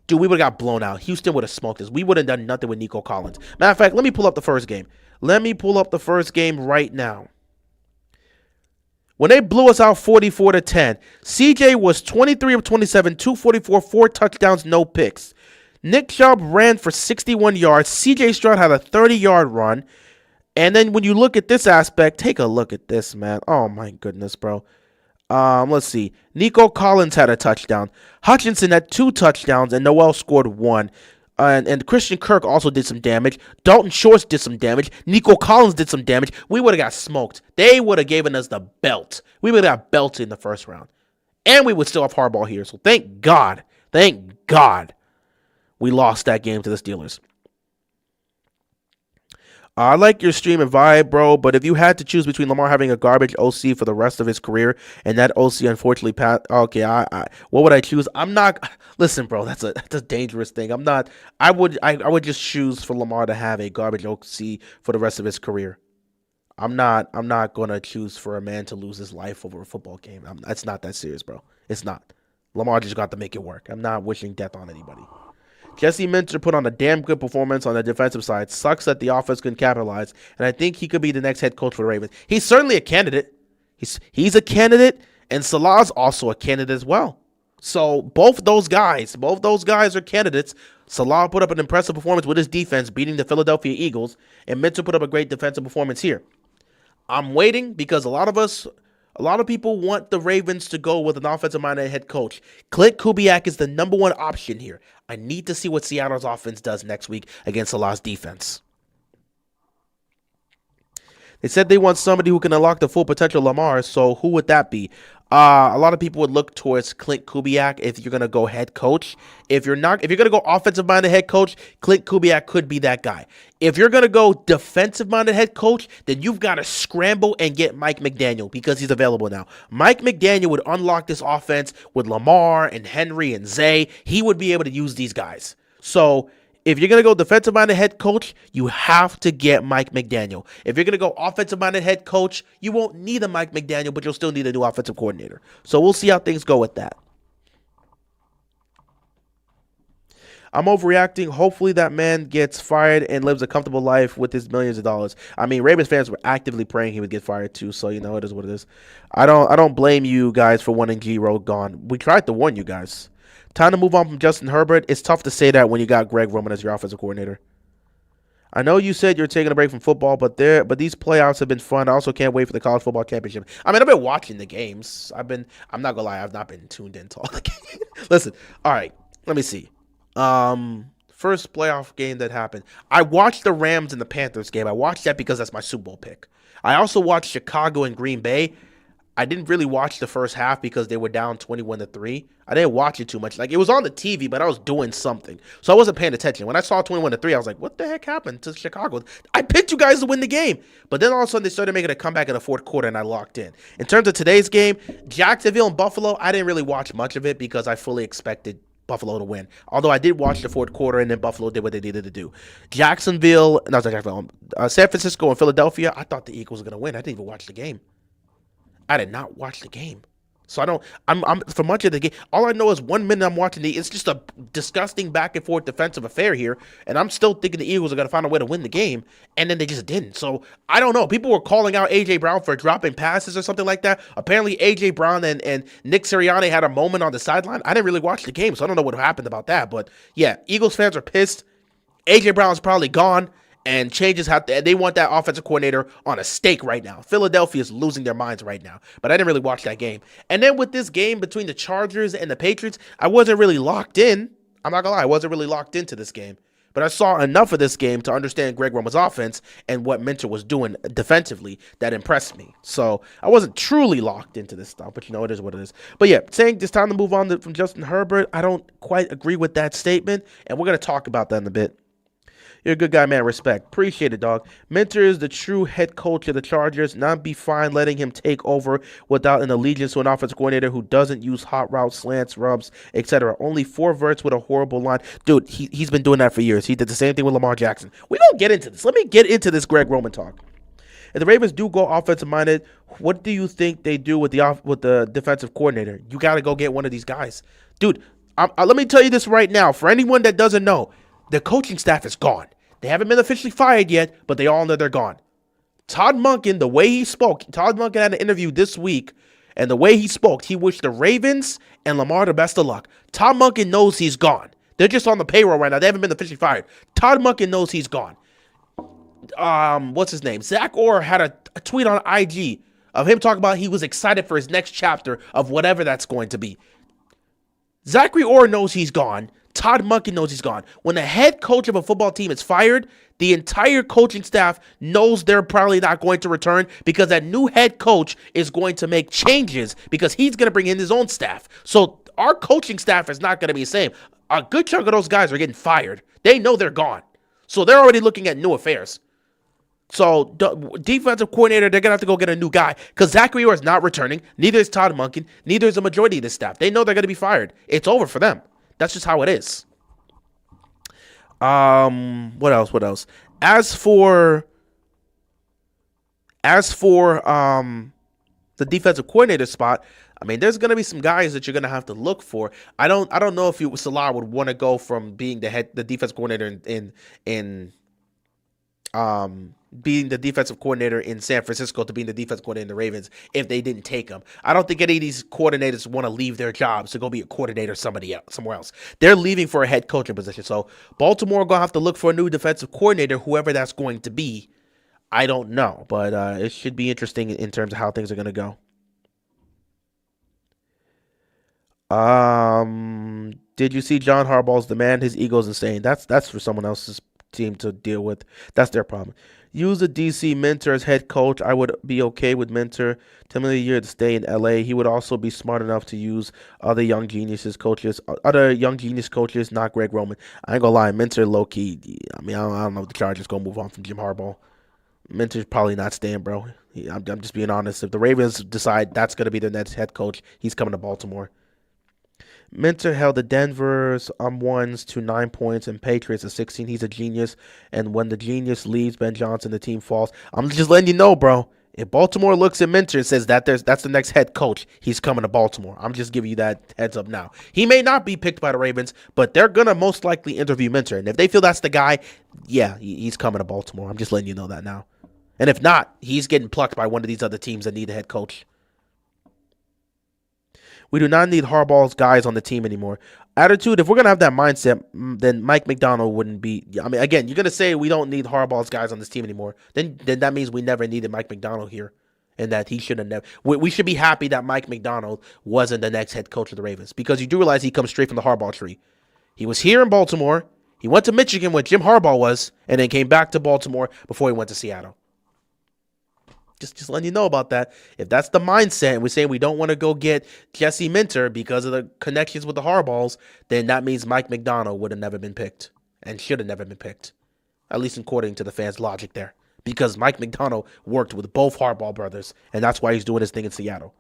Dude, we would have got blown out. Houston would have smoked us. We would have done nothing with Nico Collins. Matter of fact, let me pull up the first game. Right now. When they blew us out 44-10, CJ was 23 of 27, 244, 4 touchdowns, no picks. Nick Chubb ran for 61 yards. CJ Stroud had a 30-yard run. And then when you look at this aspect, take a look at this, man. Oh, my goodness, bro. Let's see. Nico Collins had a touchdown. Hutchinson had 2 touchdowns, and Noel scored 1. And Christian Kirk also did some damage. Dalton Schultz did some damage. Nico Collins did some damage. We would have got smoked. They would have given us the belt. We would have got belted in the first round. And we would still have Harbaugh here. So thank God we lost that game to the Steelers. I like your stream and vibe, bro, but if you had to choose between Lamar having a garbage OC for the rest of his career and that OC unfortunately passed, okay, what would I choose? I'm not, listen, bro, that's a dangerous thing. I would just choose for Lamar to have a garbage OC for the rest of his career. I'm not going to choose for a man to lose his life over a football game. It's not that serious, bro. It's not. Lamar just got to make it work. I'm not wishing death on anybody. Jesse Minter put on a damn good performance on the defensive side. Sucks that the offense couldn't capitalize, and I think he could be the next head coach for the Ravens. He's certainly a candidate. He's a candidate, and Salah's also a candidate as well. So both those guys are candidates. Salah put up an impressive performance with his defense, beating the Philadelphia Eagles, and Minter put up a great defensive performance here. I'm waiting because a lot of people want the Ravens to go with an offensive-minded head coach. Clint Kubiak is the number one option here. I need to see what Seattle's offense does next week against Salah's defense. They said they want somebody who can unlock the full potential of Lamar, so who would that be? A lot of people would look towards Clint Kubiak if you're going to go head coach. If you're going to go offensive-minded head coach, Clint Kubiak could be that guy. If you're going to go defensive-minded head coach, then you've got to scramble and get Mike McDaniel because he's available now. Mike McDaniel would unlock this offense with Lamar and Henry and Zay. He would be able to use these guys. So if you're going to go defensive-minded head coach, you have to get Mike McDaniel. If you're going to go offensive-minded head coach, you won't need a Mike McDaniel, but you'll still need a new offensive coordinator. So we'll see how things go with that. I'm overreacting. Hopefully that man gets fired and lives a comfortable life with his millions of dollars. I mean, Ravens fans were actively praying he would get fired too, so you know it is what it is. I don't blame you guys for wanting G-Road gone. We tried to warn you guys. Time to move on from Justin Herbert. It's tough to say that when you got Greg Roman as your offensive coordinator. I know you said you're taking a break from football, but these playoffs have been fun. I also can't wait for the college football championship. I mean, I've been watching the games. I'm not gonna lie, I've not been tuned into all the games. Listen, all right, let me see. First playoff game that happened. I watched the Rams and the Panthers game. I watched that because that's my Super Bowl pick. I also watched Chicago and Green Bay. I didn't really watch the first half because they were down 21-3. I didn't watch it too much. Like, it was on the TV, but I was doing something. So I wasn't paying attention. When I saw 21-3, I was like, what the heck happened to Chicago? I picked you guys to win the game. But then all of a sudden, they started making a comeback in the fourth quarter, and I locked in. In terms of today's game, Jacksonville and Buffalo, I didn't really watch much of it because I fully expected Buffalo to win. Although I did watch the fourth quarter, and then Buffalo did what they needed to do. San Francisco and Philadelphia, I thought the Eagles were going to win. I didn't even watch the game. I did not watch the game. So I'm for much of the game, all I know is 1 minute I'm watching it's just a disgusting back and forth defensive affair here, and I'm still thinking the Eagles are going to find a way to win the game, and then they just didn't. So I don't know. People were calling out A.J. Brown for dropping passes or something like that. Apparently A.J. Brown and Nick Sirianni had a moment on the sideline. I didn't really watch the game, so I don't know what happened about that. But yeah, Eagles fans are pissed. A.J. Brown's probably gone. And they want that offensive coordinator on a stake right now. Philadelphia is losing their minds right now. But I didn't really watch that game. And then with this game between the Chargers and the Patriots, I wasn't really locked in. I'm not going to lie. I wasn't really locked into this game. But I saw enough of this game to understand Greg Roman's offense and what Minter was doing defensively that impressed me. So I wasn't truly locked into this stuff. But it is what it is. But yeah, saying it's time to move on from Justin Herbert, I don't quite agree with that statement. And we're going to talk about that in a bit. You're a good guy, man. Respect. Appreciate it, dog. Minter is the true head coach of the Chargers. Not be fine letting him take over without an allegiance to an offensive coordinator who doesn't use hot routes, slants, rubs, etc. Only 4 verts with a horrible line. Dude, he's been doing that for years. He did the same thing with Lamar Jackson. We don't get into this. Let me get into this Greg Roman talk. If the Ravens do go offensive-minded, what do you think they do with the defensive coordinator? You got to go get one of these guys. Dude, let me tell you this right now. For anyone that doesn't know, the coaching staff is gone. They haven't been officially fired yet, but they all know they're gone. Todd Monken, the way he spoke, Todd Monken had an interview this week, and the way he spoke, he wished the Ravens and Lamar the best of luck. Todd Monken knows he's gone. They're just on the payroll right now. They haven't been officially fired. Todd Monken knows he's gone. What's his name? Zach Orr had a tweet on IG of him talking about he was excited for his next chapter of whatever that's going to be. Zachary Orr knows he's gone. Todd Monken knows he's gone. When the head coach of a football team is fired, the entire coaching staff knows they're probably not going to return because that new head coach is going to make changes because he's going to bring in his own staff. So our coaching staff is not going to be the same. A good chunk of those guys are getting fired. They know they're gone. So they're already looking at new affairs. So defensive coordinator, they're going to have to go get a new guy because Zachary Orr is not returning. Neither is Todd Monken. Neither is the majority of the staff. They know they're going to be fired. It's over for them. That's just how it is. What else? As for the defensive coordinator spot, I mean, there's gonna be some guys that you're gonna have to look for. I don't know if Salah would want to go from being the defensive coordinator in being the defensive coordinator in San Francisco to being the defensive coordinator in the Ravens if they didn't take him. I don't think any of these coordinators want to leave their jobs to go be a coordinator somewhere else. They're leaving for a head coaching position. So Baltimore are going to have to look for a new defensive coordinator, whoever that's going to be. I don't know, but it should be interesting in terms of how things are going to go. Did you see John Harbaugh's demand? His ego's insane. That's for someone else's team to deal with. That's their problem. Use a DC Minter as head coach. I would be okay with Minter. $10 million a year to stay in LA. He would also be smart enough to use other young genius coaches, not Greg Roman. I ain't gonna lie, Minter low key. I mean, I don't know if the Chargers gonna move on from Jim Harbaugh. Minter's probably not staying, bro. I'm just being honest. If the Ravens decide that's gonna be their next head coach, he's coming to Baltimore. Minter held the Denver's ones to 9 points and Patriots to 16. He's a genius. And when the genius leaves, Ben Johnson, the team falls. I'm just letting you know, bro. If Baltimore looks at Minter and says that's the next head coach, he's coming to Baltimore. I'm just giving you that heads up now. He may not be picked by the Ravens, but they're going to most likely interview Minter. And if they feel that's the guy, yeah, he's coming to Baltimore. I'm just letting you know that now. And if not, he's getting plucked by one of these other teams that need a head coach. We do not need Harbaugh's guys on the team anymore. Attitude, if we're going to have that mindset, then Mike McDonald wouldn't be. I mean, again, you're going to say we don't need Harbaugh's guys on this team anymore. Then that means we never needed Mike McDonald here. And that he should have never. We should be happy that Mike McDonald wasn't the next head coach of the Ravens, because you do realize he comes straight from the Harbaugh tree. He was here in Baltimore. He went to Michigan where Jim Harbaugh was, and then came back to Baltimore before he went to Seattle. Just letting you know about that. If that's the mindset, and we're saying we don't want to go get Jesse Minter because of the connections with the Harbaughs, then that means Mike McDonald would have never been picked and should have never been picked, at least according to the fans' logic there. Because Mike McDonald worked with both Harbaugh brothers, and that's why he's doing his thing in Seattle.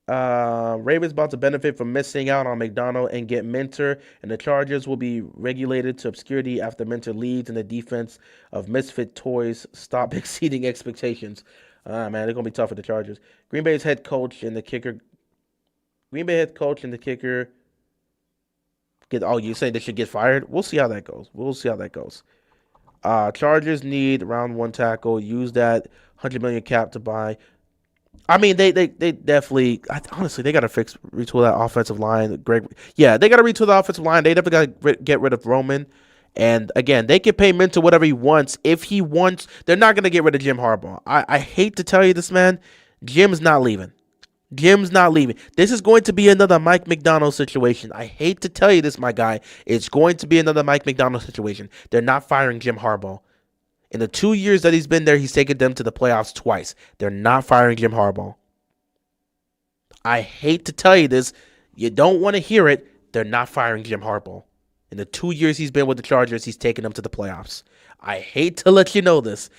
Ravens about to benefit from missing out on McDonald and get Minter, and the Chargers will be regulated to obscurity after Minter leads, and the defense of misfit toys stop exceeding expectations. Man, they're gonna be tough for the Chargers. Green Bay's head coach and the kicker. Green Bay head coach and the kicker. You saying they should get fired? We'll see how that goes. Chargers need round one tackle. Use that $100 million cap to buy. I mean, they definitely, honestly, they got to retool that offensive line. They got to retool the offensive line. They definitely got to get rid of Roman. And again, they can pay Minter whatever he wants. If he wants, they're not going to get rid of Jim Harbaugh. I hate to tell you this, man. Jim's not leaving. This is going to be another Mike McDonald situation. I hate to tell you this, my guy. It's going to be another Mike McDonald situation. They're not firing Jim Harbaugh. In the 2 years that he's been there, he's taken them to the playoffs twice. They're not firing Jim Harbaugh. I hate to tell you this. You don't want to hear it. They're not firing Jim Harbaugh. In the 2 years he's been with the Chargers, he's taken them to the playoffs. I hate to let you know this.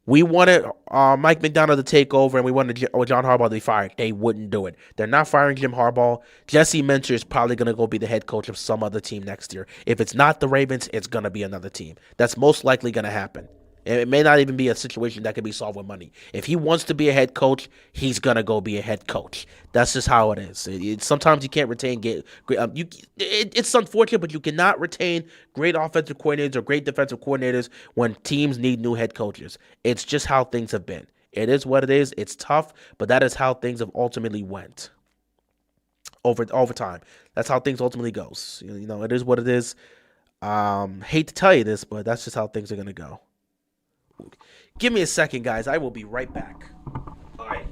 We wanted Mike McDonald to take over, and we wanted John Harbaugh to be fired. They wouldn't do it. They're not firing Jim Harbaugh. Jesse Minter is probably going to go be the head coach of some other team next year. If it's not the Ravens, it's going to be another team. That's most likely going to happen. It may not even be a situation that can be solved with money. If he wants to be a head coach, he's going to go be a head coach. That's just how it is. Sometimes you can't retain it's unfortunate, but you cannot retain great offensive coordinators or great defensive coordinators when teams need new head coaches. It's just how things have been. It is what it is. It's tough, but that is how things have ultimately went over time. That's how things ultimately goes. It is what it is. Hate to tell you this, but that's just how things are going to go. Give me a second, guys. I will be right back. All right.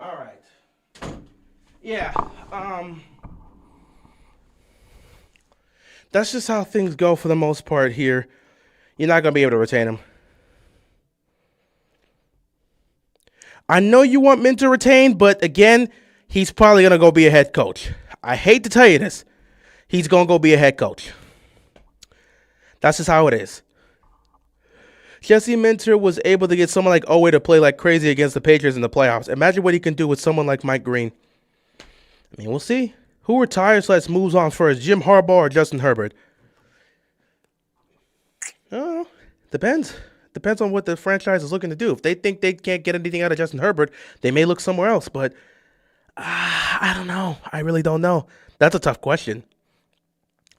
All right. Yeah. That's just how things go for the most part here. You're not going to be able to retain him. I know you want Minter retained, but again, he's probably going to go be a head coach. I hate to tell you this. He's going to go be a head coach. That's just how it is. Jesse Minter was able to get someone like Owe to play like crazy against the Patriots in the playoffs. Imagine what he can do with someone like Mike Green. I mean, we'll see. Who retires/moves moves on first, Jim Harbaugh or Justin Herbert? Oh, depends. Depends on what the franchise is looking to do. If they think they can't get anything out of Justin Herbert, they may look somewhere else. But I don't know. I really don't know. That's a tough question.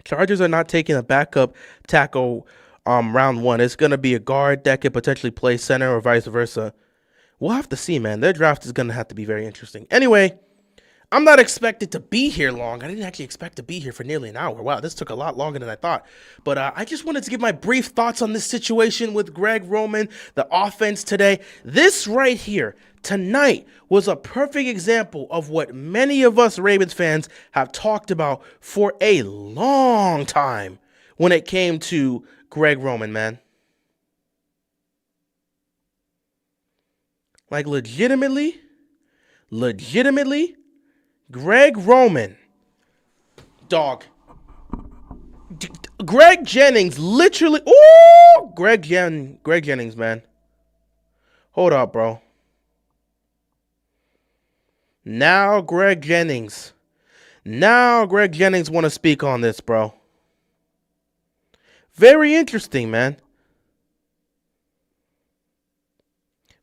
Chargers are not taking a backup tackle round one. It's going to be a guard that could potentially play center or vice versa. We'll have to see, man. Their draft is going to have to be very interesting. Anyway, I'm not expected to be here long. I didn't actually expect to be here for nearly an hour. Wow, this took a lot longer than I thought. But I just wanted to give my brief thoughts on this situation with Greg Roman, the offense today. This right here, tonight, was a perfect example of what many of us Ravens fans have talked about for a long time when it came to Greg Roman, man. Like, legitimately, Greg Roman, dog. Greg Jennings, literally. Ooh, Greg Jennings, man. Hold up, bro. Now Greg Jennings want to speak on this, bro. Very interesting, man.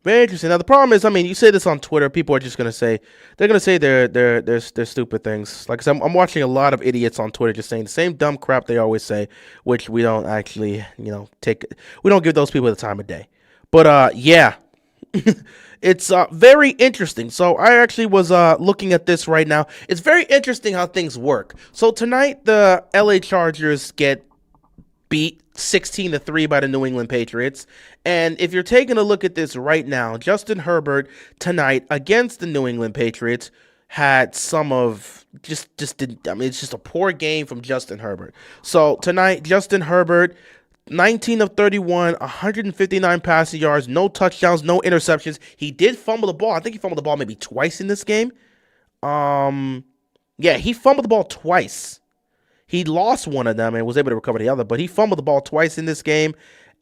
Very interesting. Now the problem is, I mean, you say this on Twitter, people are just gonna say they're stupid things. Like I said, I'm watching a lot of idiots on Twitter just saying the same dumb crap they always say, which we don't actually, we don't give those people the time of day. But yeah, it's very interesting. So I actually was looking at this right now. It's very interesting how things work. So tonight the LA Chargers get beat 16-3 by the New England Patriots. And if you're taking a look at this right now, Justin Herbert tonight against the New England Patriots had some of it's just a poor game from Justin Herbert. So tonight, Justin Herbert, 19 of 31, 159 passing yards, no touchdowns, no interceptions. He did fumble the ball. I think he fumbled the ball maybe twice in this game. Yeah, he fumbled the ball twice. He lost one of them and was able to recover the other, but he fumbled the ball twice in this game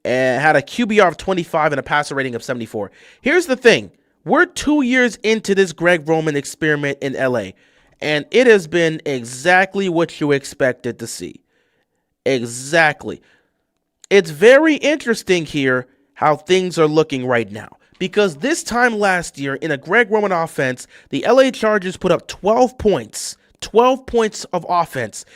and had a QBR of 25 and a passer rating of 74. Here's the thing. We're 2 years into this Greg Roman experiment in LA, and it has been exactly what you expected to see. Exactly. It's very interesting here how things are looking right now, because this time last year in a Greg Roman offense, the LA Chargers put up 12 points. 12 points of offense.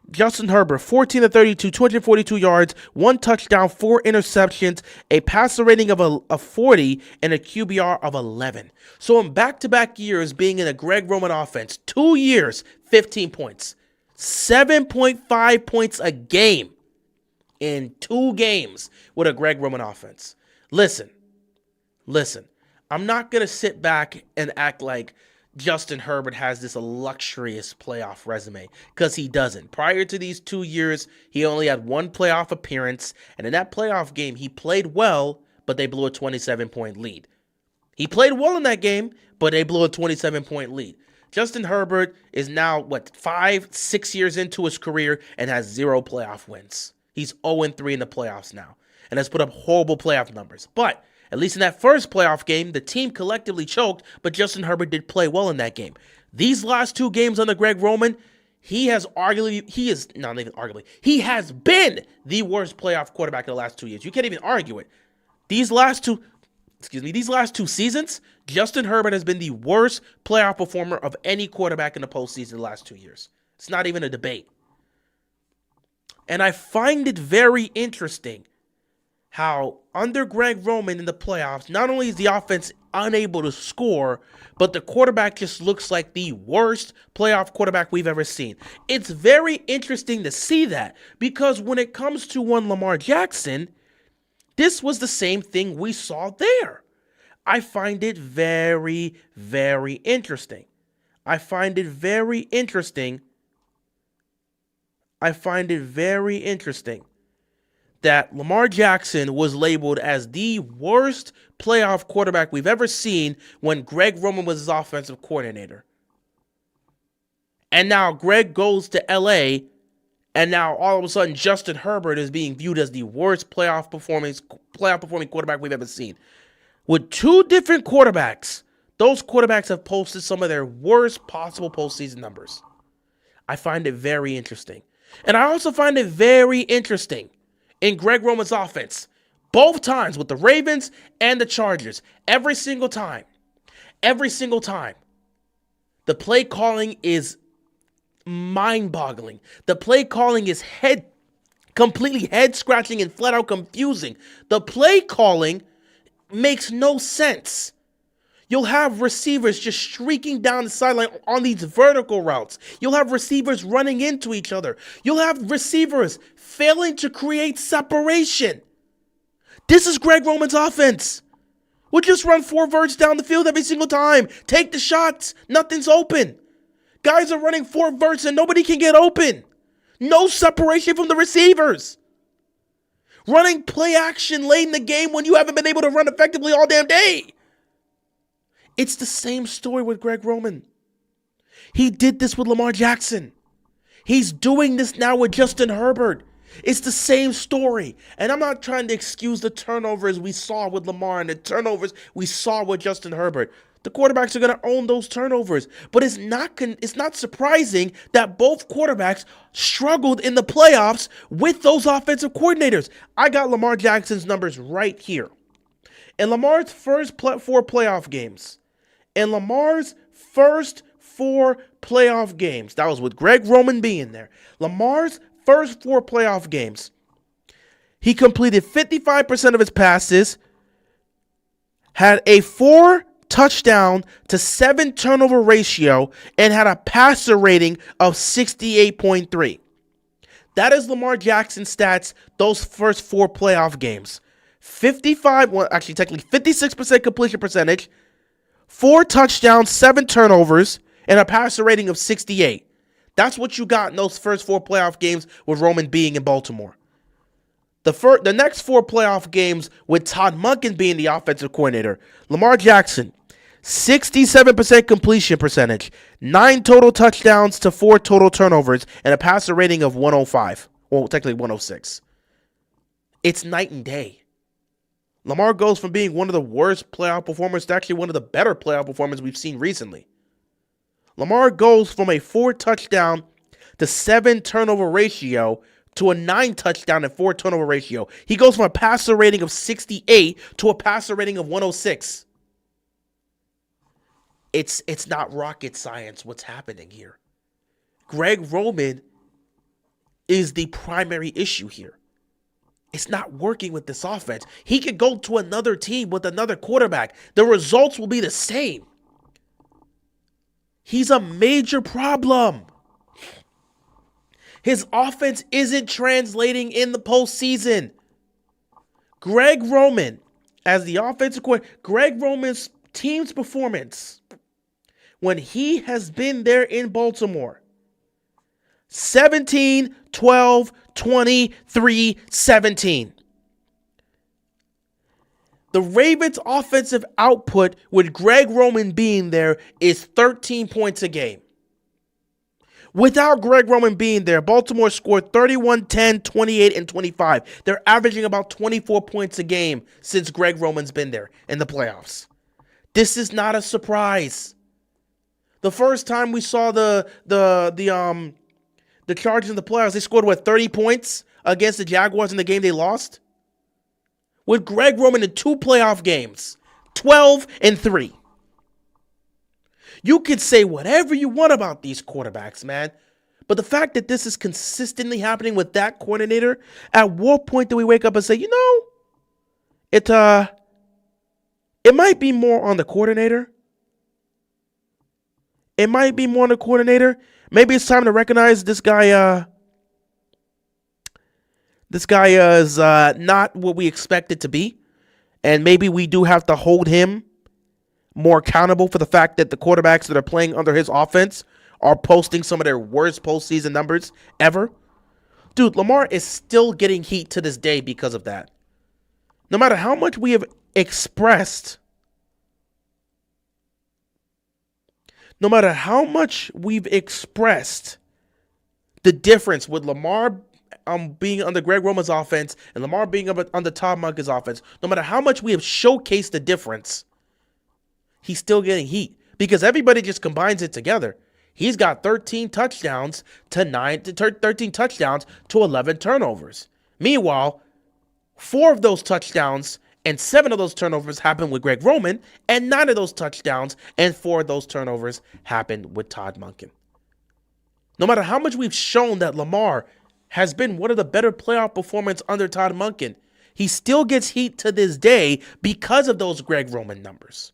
Justin Herbert, 14 of 32, 242 yards, 1 touchdown, 4 interceptions, a passer rating of 40, and a QBR of 11. So in back-to-back years being in a Greg Roman offense, 2 years, 15 points. 7.5 points a game in 2 games with a Greg Roman offense. Listen. I'm not going to sit back and act like Justin Herbert has this luxurious playoff resume, because he doesn't. Prior to these 2 years, he only had 1 playoff appearance, and in that playoff game, he played well, but they blew a 27-point lead. He played well in that game, but they blew a 27-point lead. Justin Herbert is now, 5-6 years into his career and has 0 playoff wins. He's 0-3 in the playoffs now and has put up horrible playoff numbers. But at least in that first playoff game, the team collectively choked, but Justin Herbert did play well in that game. These last 2 games under Greg Roman, he has been the worst playoff quarterback in the last 2 years. You can't even argue it. These last two seasons, Justin Herbert has been the worst playoff performer of any quarterback in the postseason the last 2 years. It's not even a debate. And I find it very interesting how under Greg Roman in the playoffs, not only is the offense unable to score, but the quarterback just looks like the worst playoff quarterback we've ever seen. It's very interesting to see that, because when it comes to one Lamar Jackson, this was the same thing we saw there. I find it very, very interesting. I find it very interesting that Lamar Jackson was labeled as the worst playoff quarterback we've ever seen when Greg Roman was his offensive coordinator. And now Greg goes to LA And now all of a sudden, Justin Herbert is being viewed as the worst playoff performing quarterback we've ever seen. With two different quarterbacks, those quarterbacks have posted some of their worst possible postseason numbers. I find it very interesting. And I also find it very interesting in Greg Roman's offense. Both times with the Ravens and the Chargers. Every single time. The play calling is mind-boggling. The play calling is completely head-scratching and flat-out confusing. The play calling makes no sense. You'll have receivers just streaking down the sideline on these vertical routes. You'll have receivers running into each other. You'll have receivers failing to create separation. This is Greg Roman's offense. We'll just run 4 verts down the field every single time. Take the shots. Nothing's open. Guys are running 4 verts and nobody can get open. No separation from the receivers. Running play action late in the game when you haven't been able to run effectively all damn day. It's the same story with Greg Roman. He did this with Lamar Jackson. He's doing this now with Justin Herbert. It's the same story. And I'm not trying to excuse the turnovers we saw with Lamar and the turnovers we saw with Justin Herbert. The quarterbacks are going to own those turnovers. But it's not surprising that both quarterbacks struggled in the playoffs with those offensive coordinators. I got Lamar Jackson's numbers right here. In Lamar's first 4 playoff games, that was with Greg Roman being there. Lamar's first 4 playoff games, he completed 55% of his passes, had a 4 touchdown to 7 turnover ratio, and had a passer rating of 68.3. That is Lamar Jackson's stats those first 4 playoff games. 56% completion percentage, 4 touchdowns, 7 turnovers, and a passer rating of 68. That's what you got in those first 4 playoff games with Roman being in Baltimore. The next 4 playoff games with Todd Monken being the offensive coordinator, Lamar Jackson, 67% completion percentage, 9 total touchdowns to 4 total turnovers, and a passer rating of 105. Well, technically 106. It's night and day. Lamar goes from being one of the worst playoff performers to actually one of the better playoff performers we've seen recently. Lamar goes from a 4 touchdown to 7 turnover ratio to a 9 touchdown and 4 turnover ratio. He goes from a passer rating of 68 to a passer rating of 106. It's not rocket science what's happening here. Greg Roman is the primary issue here. It's not working with this offense. He could go to another team with another quarterback. The results will be the same. He's a major problem. His offense isn't translating in the postseason. Greg Roman, as the offensive coordinator, Greg Roman's team's performance when he has been there in Baltimore, 17, 12, 23, 17. The Ravens' offensive output with Greg Roman being there is 13 points a game. Without Greg Roman being there, Baltimore scored 31, 10, 28, and 25. They're averaging about 24 points a game since Greg Roman's been there in the playoffs. This is not a surprise. The first time we saw the Chargers in the playoffs, they scored, 30 points against the Jaguars in the game they lost? With Greg Roman in 2 playoff games, 12-3. You could say whatever you want about these quarterbacks, man. But the fact that this is consistently happening with that coordinator, at what point do we wake up and say, it might be more on the coordinator? It might be more on the coordinator. Maybe it's time to recognize this guy is not what we expect it to be. And maybe we do have to hold him more accountable for the fact that the quarterbacks that are playing under his offense are posting some of their worst postseason numbers ever. Dude, Lamar is still getting heat to this day because of that. No matter how much we have expressed, The difference with Lamar being under Greg Roman's offense and Lamar being under Todd Monken's offense, no matter how much we have showcased the difference, he's still getting heat because everybody just combines it together. He's got 13 touchdowns to 11 turnovers. Meanwhile, 4 of those touchdowns and 7 of those turnovers happened with Greg Roman, and 9 of those touchdowns and 4 of those turnovers happened with Todd Monken. No matter how much we've shown that Lamar has been one of the better playoff performers under Todd Monken, he still gets heat to this day because of those Greg Roman numbers.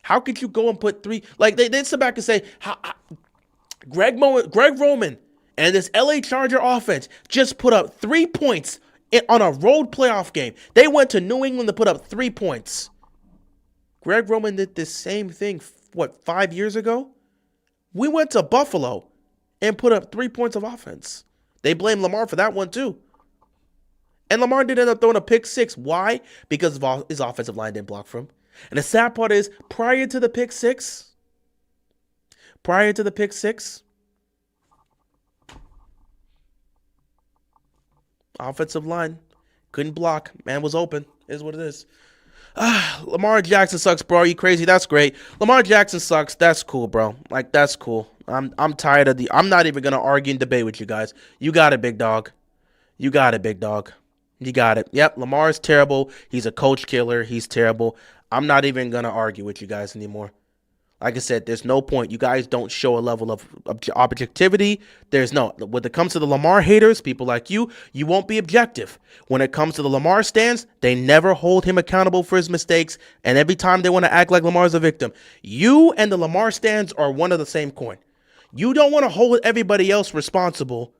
How could you go and put 3? Like, they sit back and say, Greg Roman and this LA Charger offense just put up 3 points on a road playoff game. They went to New England to put up 3 points. Greg Roman did this same thing, 5 years ago? We went to Buffalo and put up 3 points of offense. They blame Lamar for that one too. And Lamar did end up throwing a pick 6. Why? Because his offensive line didn't block for him. And the sad part is, prior to the pick six, offensive line couldn't block. Man was open. Is what it is. Lamar Jackson sucks, bro. Are you crazy? That's great. Lamar Jackson sucks. That's cool, bro. Like, that's cool. I'm tired of I'm not even gonna argue and debate with you guys. You got it, big dog. You got it, big dog. You got it. Yep, Lamar is terrible. He's a coach killer. He's terrible. I'm not even gonna argue with you guys anymore. Like I said, there's no point. You guys don't show a level of objectivity. When it comes to the Lamar haters, people like you won't be objective. When it comes to the Lamar stands, they never hold him accountable for his mistakes. And every time they want to act like Lamar's a victim. You and the Lamar stands are one of the same coin. You don't want to hold everybody else responsible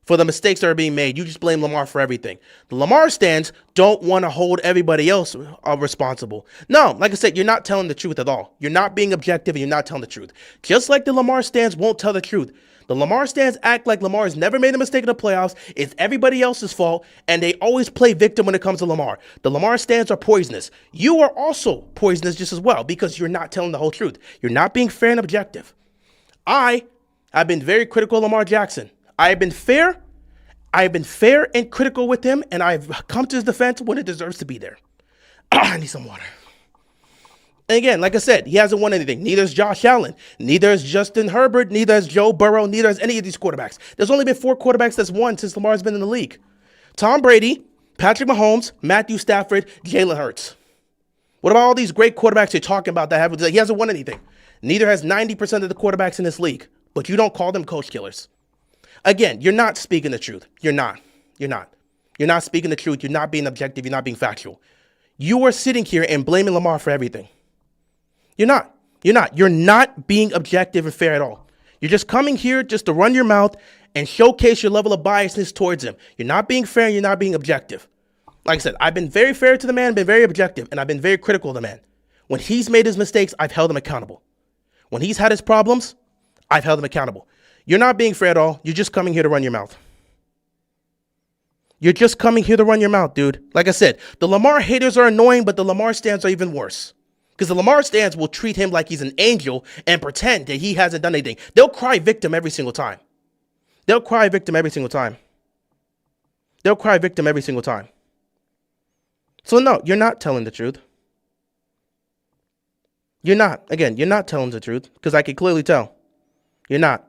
for the mistakes that are being made. You just blame Lamar for everything. The Lamar stands don't want to hold everybody else responsible. No, like I said, you're not telling the truth at all. You're not being objective and you're not telling the truth. Just like the Lamar stands won't tell the truth. The Lamar stands act like Lamar has never made a mistake in the playoffs. It's everybody else's fault, and they always play victim when it comes to Lamar. The Lamar stands are poisonous. You are also poisonous just as well because you're not telling the whole truth. You're not being fair and objective. I've been very critical of Lamar Jackson. I have been fair and critical with him, and I've come to his defense when it deserves to be there. I need some water. And again, like I said, he hasn't won anything. Neither is Josh Allen. Neither is Justin Herbert. Neither is Joe Burrow. Neither is any of these quarterbacks. There's only been 4 quarterbacks that's won since Lamar's been in the league. Tom Brady, Patrick Mahomes, Matthew Stafford, Jalen Hurts. What about all these great quarterbacks you're talking about that have? He hasn't won anything. Neither has 90% of the quarterbacks in this league. But you don't call them coach killers. Again, you're not speaking the truth. You're not. You're not speaking the truth. You're not being objective. You're not being factual. You are sitting here and blaming Lamar for everything. You're not. You're not being objective and fair at all. You're just coming here just to run your mouth and showcase your level of biasness towards him. You're not being fair. You're not being objective. Like I said, I've been very fair to the man, been very objective, and I've been very critical of the man. When he's made his mistakes, I've held him accountable. When he's had his problems, I've held him accountable. You're not being fair at all. You're just coming here to run your mouth. You're just coming here to run your mouth, dude. Like I said, the Lamar haters are annoying, but the Lamar stands are even worse. Because the Lamar stands will treat him like he's an angel and pretend that he hasn't done anything. They'll cry victim every single time. They'll cry victim every single time. So no, you're not telling the truth. You're not. Again, you're not telling the truth because I can clearly tell. You're not.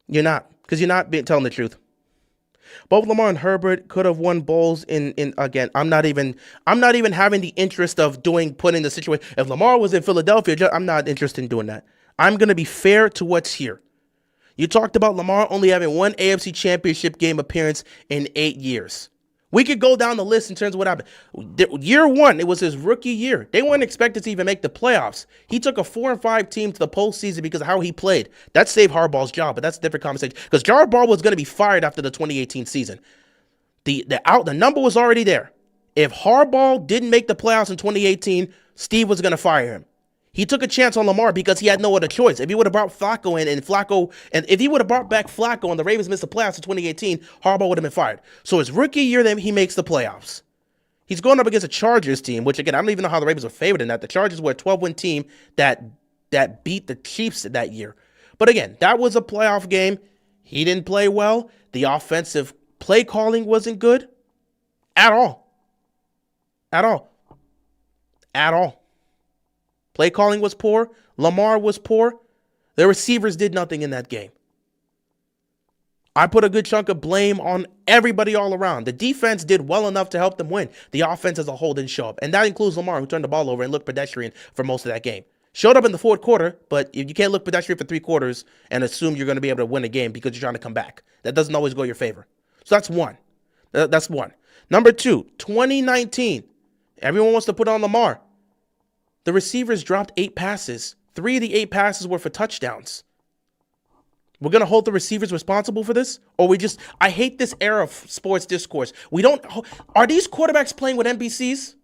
You're not, because you're not telling the truth. Both Lamar and Herbert could have won bowls in again. I'm not even having the interest of putting the situation. If Lamar was in Philadelphia, I'm not interested in doing that. I'm going to be fair to what's here. You talked about Lamar only having 1 AFC Championship game appearance in 8 years. We could go down the list in terms of what happened. Year 1, it was his rookie year. They weren't expected to even make the playoffs. He took a 4-5 team to the postseason because of how he played. That saved Harbaugh's job, but that's a different conversation. Because Harbaugh was going to be fired after the 2018 season. The number was already there. If Harbaugh didn't make the playoffs in 2018, Steve was going to fire him. He took a chance on Lamar because he had no other choice. If he would have brought Flacco in and if he would have brought back Flacco and the Ravens missed the playoffs in 2018, Harbaugh would have been fired. So his rookie year, then he makes the playoffs. He's going up against a Chargers team, which, again, I don't even know how the Ravens were favored in that. The Chargers were a 12-win team that beat the Chiefs that year. But again, that was a playoff game. He didn't play well. The offensive play calling wasn't good at all. At all. At all. Play calling was poor. Lamar was poor. The receivers did nothing in that game. I put a good chunk of blame on everybody all around. The defense did well enough to help them win. The offense as a whole didn't show up. And that includes Lamar, who turned the ball over and looked pedestrian for most of that game. Showed up in the fourth quarter, but you can't look pedestrian for 3 quarters and assume you're going to be able to win a game because you're trying to come back. That doesn't always go your favor. So that's one. That's one. Number 2, 2019. Everyone wants to put on Lamar. The receivers dropped 8 passes. 3 of the 8 passes were for touchdowns. We're going to hold the receivers responsible for this? Or I hate this era of sports discourse. Are these quarterbacks playing with NPCs?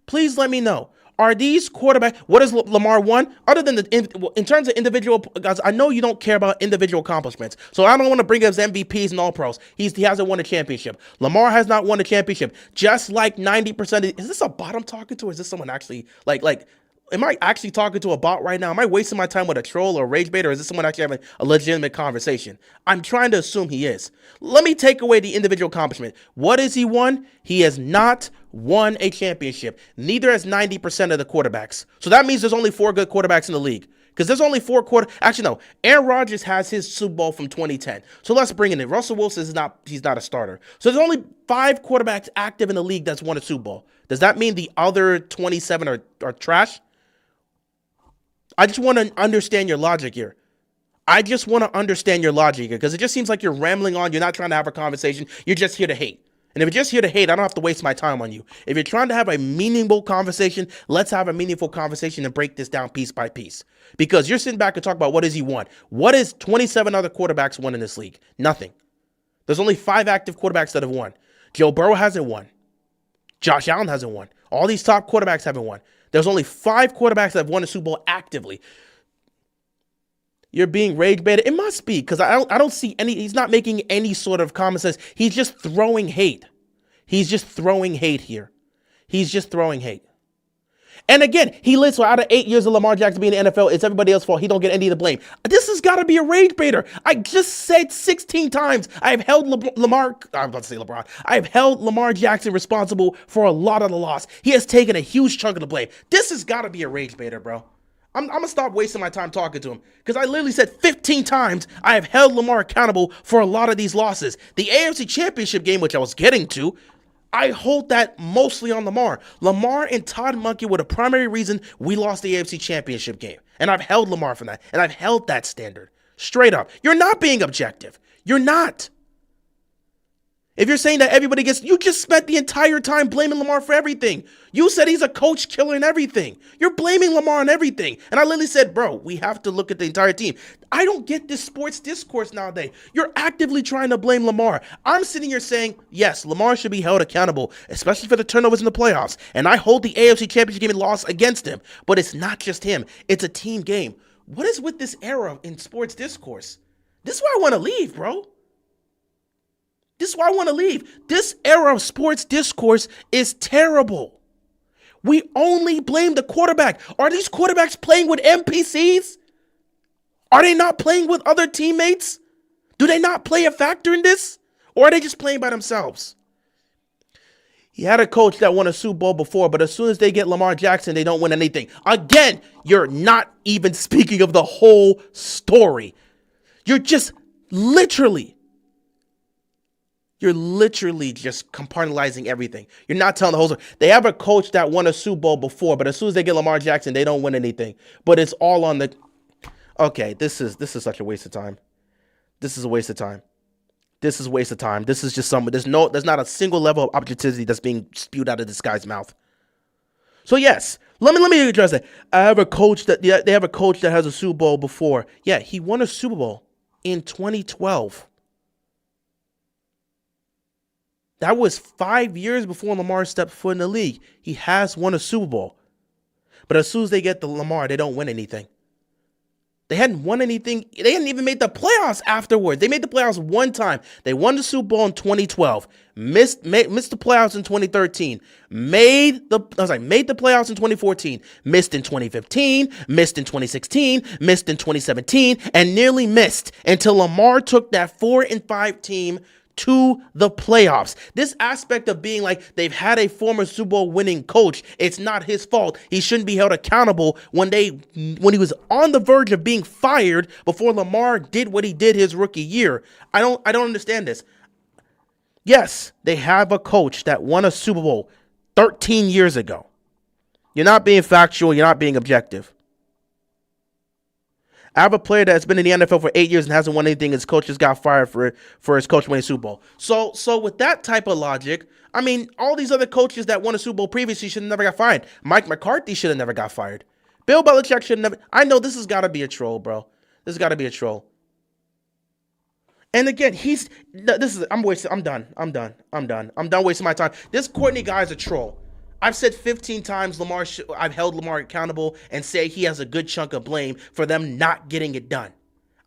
Please let me know. Are these quarterbacks, what has Lamar won? Other than in terms of individual, guys, I know you don't care about individual accomplishments. So I don't want to bring up his MVPs and all pros. He hasn't won a championship. Lamar has not won a championship. Just like 90% is this a bot I'm talking to? Or is this someone actually, am I actually talking to a bot right now? Am I wasting my time with a troll or a rage bait, or is this someone actually having a legitimate conversation? I'm trying to assume he is. Let me take away the individual accomplishment. What has he won? He has not won a championship. Neither has 90% of the quarterbacks. So that means there's only 4 good quarterbacks in the league. Because there's only 4 Actually, no. Aaron Rodgers has his Super Bowl from 2010. So let's bring it in. Russell Wilson he's not a starter. So there's only 5 quarterbacks active in the league that's won a Super Bowl. Does that mean the other 27 are trash? I just want to understand your logic here. Because it just seems like you're rambling on. You're not trying to have a conversation. You're just here to hate. And if you're just here to hate, I don't have to waste my time on you. If you're trying to have a meaningful conversation, let's have a meaningful conversation and break this down piece by piece. Because you're sitting back and talk about what has he won. What has 27 other quarterbacks won in this league? Nothing. There's only 5 active quarterbacks that have won. Joe Burrow hasn't won. Josh Allen hasn't won. All these top quarterbacks haven't won. There's only 5 quarterbacks that have won a Super Bowl actively. You're being rage baited. It must be, because I don't see he's not making any sort of common sense. He's just throwing hate. He's just throwing hate here. He's just throwing hate. And again, he lives out of 8 years of Lamar Jackson being in the NFL. It's everybody else's fault. He don't get any of the blame. This has got to be a rage baiter. I just said 16 times I have held Lamar Jackson responsible for a lot of the loss. He has taken a huge chunk of the blame. This has got to be a rage baiter, bro. I'm going to stop wasting my time talking to him, because I literally said 15 times I have held Lamar accountable for a lot of these losses. The AFC Championship game, which I was getting to, I hold that mostly on Lamar. Lamar and Todd Monken were the primary reason we lost the AFC Championship game. And I've held Lamar for that. And I've held that standard. Straight up. You're not being objective. You're not. If you're saying that everybody you just spent the entire time blaming Lamar for everything. You said he's a coach killer and everything. You're blaming Lamar on everything. And I literally said, bro, we have to look at the entire team. I don't get this sports discourse nowadays. You're actively trying to blame Lamar. I'm sitting here saying, yes, Lamar should be held accountable, especially for the turnovers in the playoffs. And I hold the AFC Championship game and loss against him. But it's not just him. It's a team game. What is with this era in sports discourse? This is why I want to leave, bro. This is why I want to leave. This era of sports discourse is terrible. We only blame the quarterback. Are these quarterbacks playing with NPCs? Are they not playing with other teammates? Do they not play a factor in this? Or are they just playing by themselves? He had a coach that won a Super Bowl before, but as soon as they get Lamar Jackson, they don't win anything. Again, you're not even speaking of the whole story. You're literally just compartmentalizing everything. You're not telling the whole story. They have a coach that won a Super Bowl before, but as soon as they get Lamar Jackson, they don't win anything. But it's all on the... Okay, this is such a waste of time. This is a waste of time. This is a waste of time. This is just there's not a single level of objectivity that's being spewed out of this guy's mouth. So yes, let me address that. They have a coach that has a Super Bowl before. Yeah, he won a Super Bowl in 2012. That was 5 years before Lamar stepped foot in the league. He has won a Super Bowl. But as soon as they get the Lamar, they don't win anything. They hadn't won anything. They hadn't even made the playoffs afterwards. They made the playoffs one time. They won the Super Bowl in 2012. Missed the playoffs in 2013. Made the playoffs in 2014. Missed in 2015. Missed in 2016. Missed in 2017, and nearly missed until Lamar took that 4-5 team to the playoffs. This aspect of being like they've had a former Super Bowl winning coach, it's not his fault. He shouldn't be held accountable when he was on the verge of being fired before Lamar did what he did his rookie year. I don't understand this. Yes, they have a coach that won a Super Bowl 13 years ago. You're not being factual, you're not being objective. I have a player that's been in the NFL for 8 years and hasn't won anything. His coach just got fired for his coach winning Super Bowl. So with that type of logic, I mean, all these other coaches that won a Super Bowl previously should have never got fired. Mike McCarthy should have never got fired. Bill Belichick should have never. I know this has got to be a troll, bro. This has got to be a troll. And again, I'm done. I'm done wasting my time. This Courtney guy is a troll. I've said 15 times I've held Lamar accountable and say he has a good chunk of blame for them not getting it done.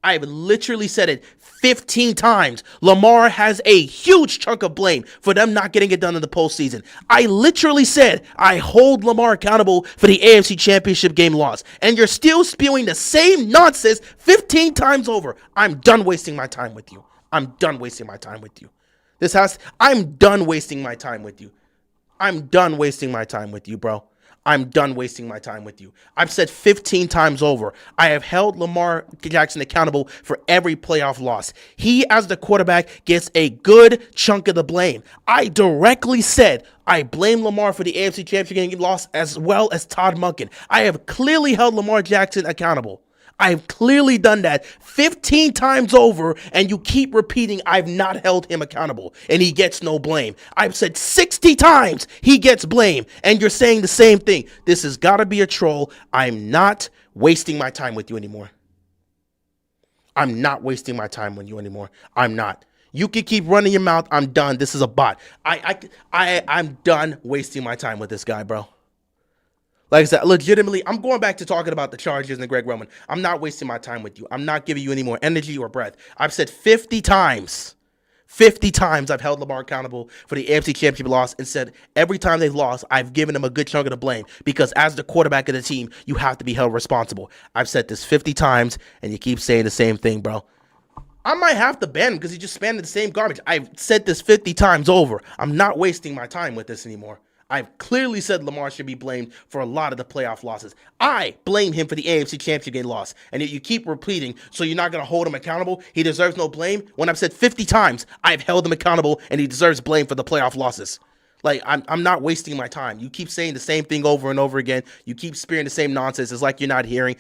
I've literally said it 15 times. Lamar has a huge chunk of blame for them not getting it done in the postseason. I literally said I hold Lamar accountable for the AFC Championship game loss. And you're still spewing the same nonsense 15 times over. I'm done wasting my time with you. I'm done wasting my time with you. I'm done wasting my time with you. I'm done wasting my time with you, bro. I'm done wasting my time with you. I've said 15 times over, I have held Lamar Jackson accountable for every playoff loss. He, as the quarterback, gets a good chunk of the blame. I directly said I blame Lamar for the AFC Championship game loss as well as Todd Monken. I have clearly held Lamar Jackson accountable. I've clearly done that 15 times over, and you keep repeating I've not held him accountable, and he gets no blame. I've said 60 times he gets blame, and you're saying the same thing. This has got to be a troll. I'm not wasting my time with you anymore. I'm not wasting my time with you anymore. I'm not. You can keep running your mouth. I'm done. This is a bot. I'm done wasting my time with this guy, bro. Like I said, legitimately, I'm going back to talking about the Chargers and Greg Roman. I'm not wasting my time with you. I'm not giving you any more energy or breath. I've said 50 times I've held Lamar accountable for the AFC Championship loss and said every time they've lost, I've given them a good chunk of the blame because as the quarterback of the team, you have to be held responsible. I've said this 50 times, and you keep saying the same thing, bro. I might have to ban him because he just spammed the same garbage. I've said this 50 times over. I'm not wasting my time with this anymore. I've clearly said Lamar should be blamed for a lot of the playoff losses. I blame him for the AFC Championship game loss. And if you keep repeating, so you're not going to hold him accountable, he deserves no blame. When I've said 50 times, I've held him accountable, and he deserves blame for the playoff losses. Like, I'm not wasting my time. You keep saying the same thing over and over again. You keep spearing the same nonsense. It's like you're not hearing.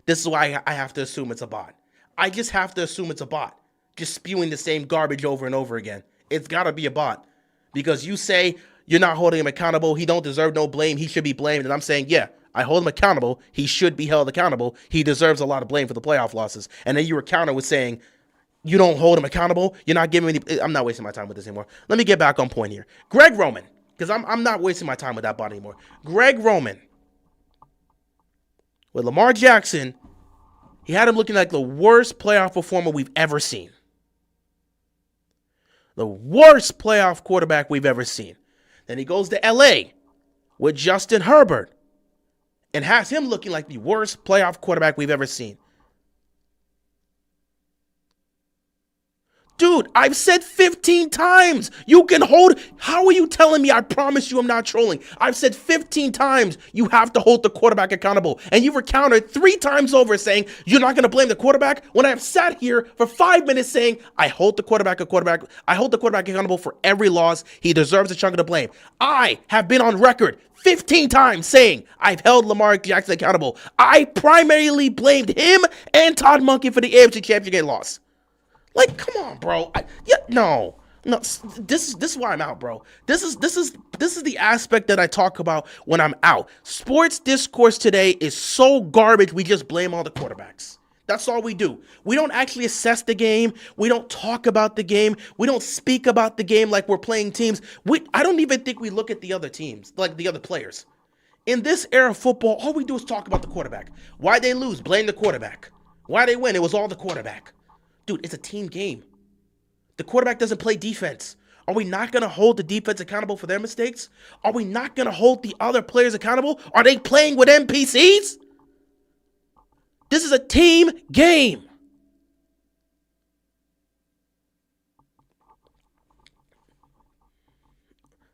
This is why I have to assume it's a bot. I just have to assume it's a bot. Just spewing the same garbage over and over again. It's got to be a bot. Because you say you're not holding him accountable. He don't deserve no blame. He should be blamed. And I'm saying, yeah, I hold him accountable. He should be held accountable. He deserves a lot of blame for the playoff losses. And then you were counter with saying you don't hold him accountable. You're not giving any. I'm not wasting my time with this anymore. Let me get back on point here. Greg Roman, because I'm not wasting my time with that bot anymore. Greg Roman, with Lamar Jackson, he had him looking like the worst playoff performer we've ever seen. The worst playoff quarterback we've ever seen. Then he goes to LA with Justin Herbert and has him looking like the worst playoff quarterback we've ever seen. Dude, I've said 15 times you can hold. How are you telling me? I promise you I'm not trolling. I've said 15 times you have to hold the quarterback accountable. And you've recounted 3 times over saying you're not going to blame the quarterback when I've sat here for 5 minutes saying I hold the quarterback accountable for every loss. He deserves a chunk of the blame. I have been on record 15 times saying I've held Lamar Jackson accountable. I primarily blamed him and Todd Monken for the AFC Championship game loss. Like, come on, bro. No. This is why I'm out, bro. This is the aspect that I talk about when I'm out. Sports discourse today is so garbage. We just blame all the quarterbacks. That's all we do. We don't actually assess the game. We don't talk about the game. We don't speak about the game like we're playing teams. I don't even think we look at the other teams, like the other players. In this era of football, all we do is talk about the quarterback. Why they lose? Blame the quarterback. Why they win? It was all the quarterback. Dude, it's a team game. The quarterback doesn't play defense. Are we not going to hold the defense accountable for their mistakes? Are we not going to hold the other players accountable? Are they playing with NPCs? This is a team game.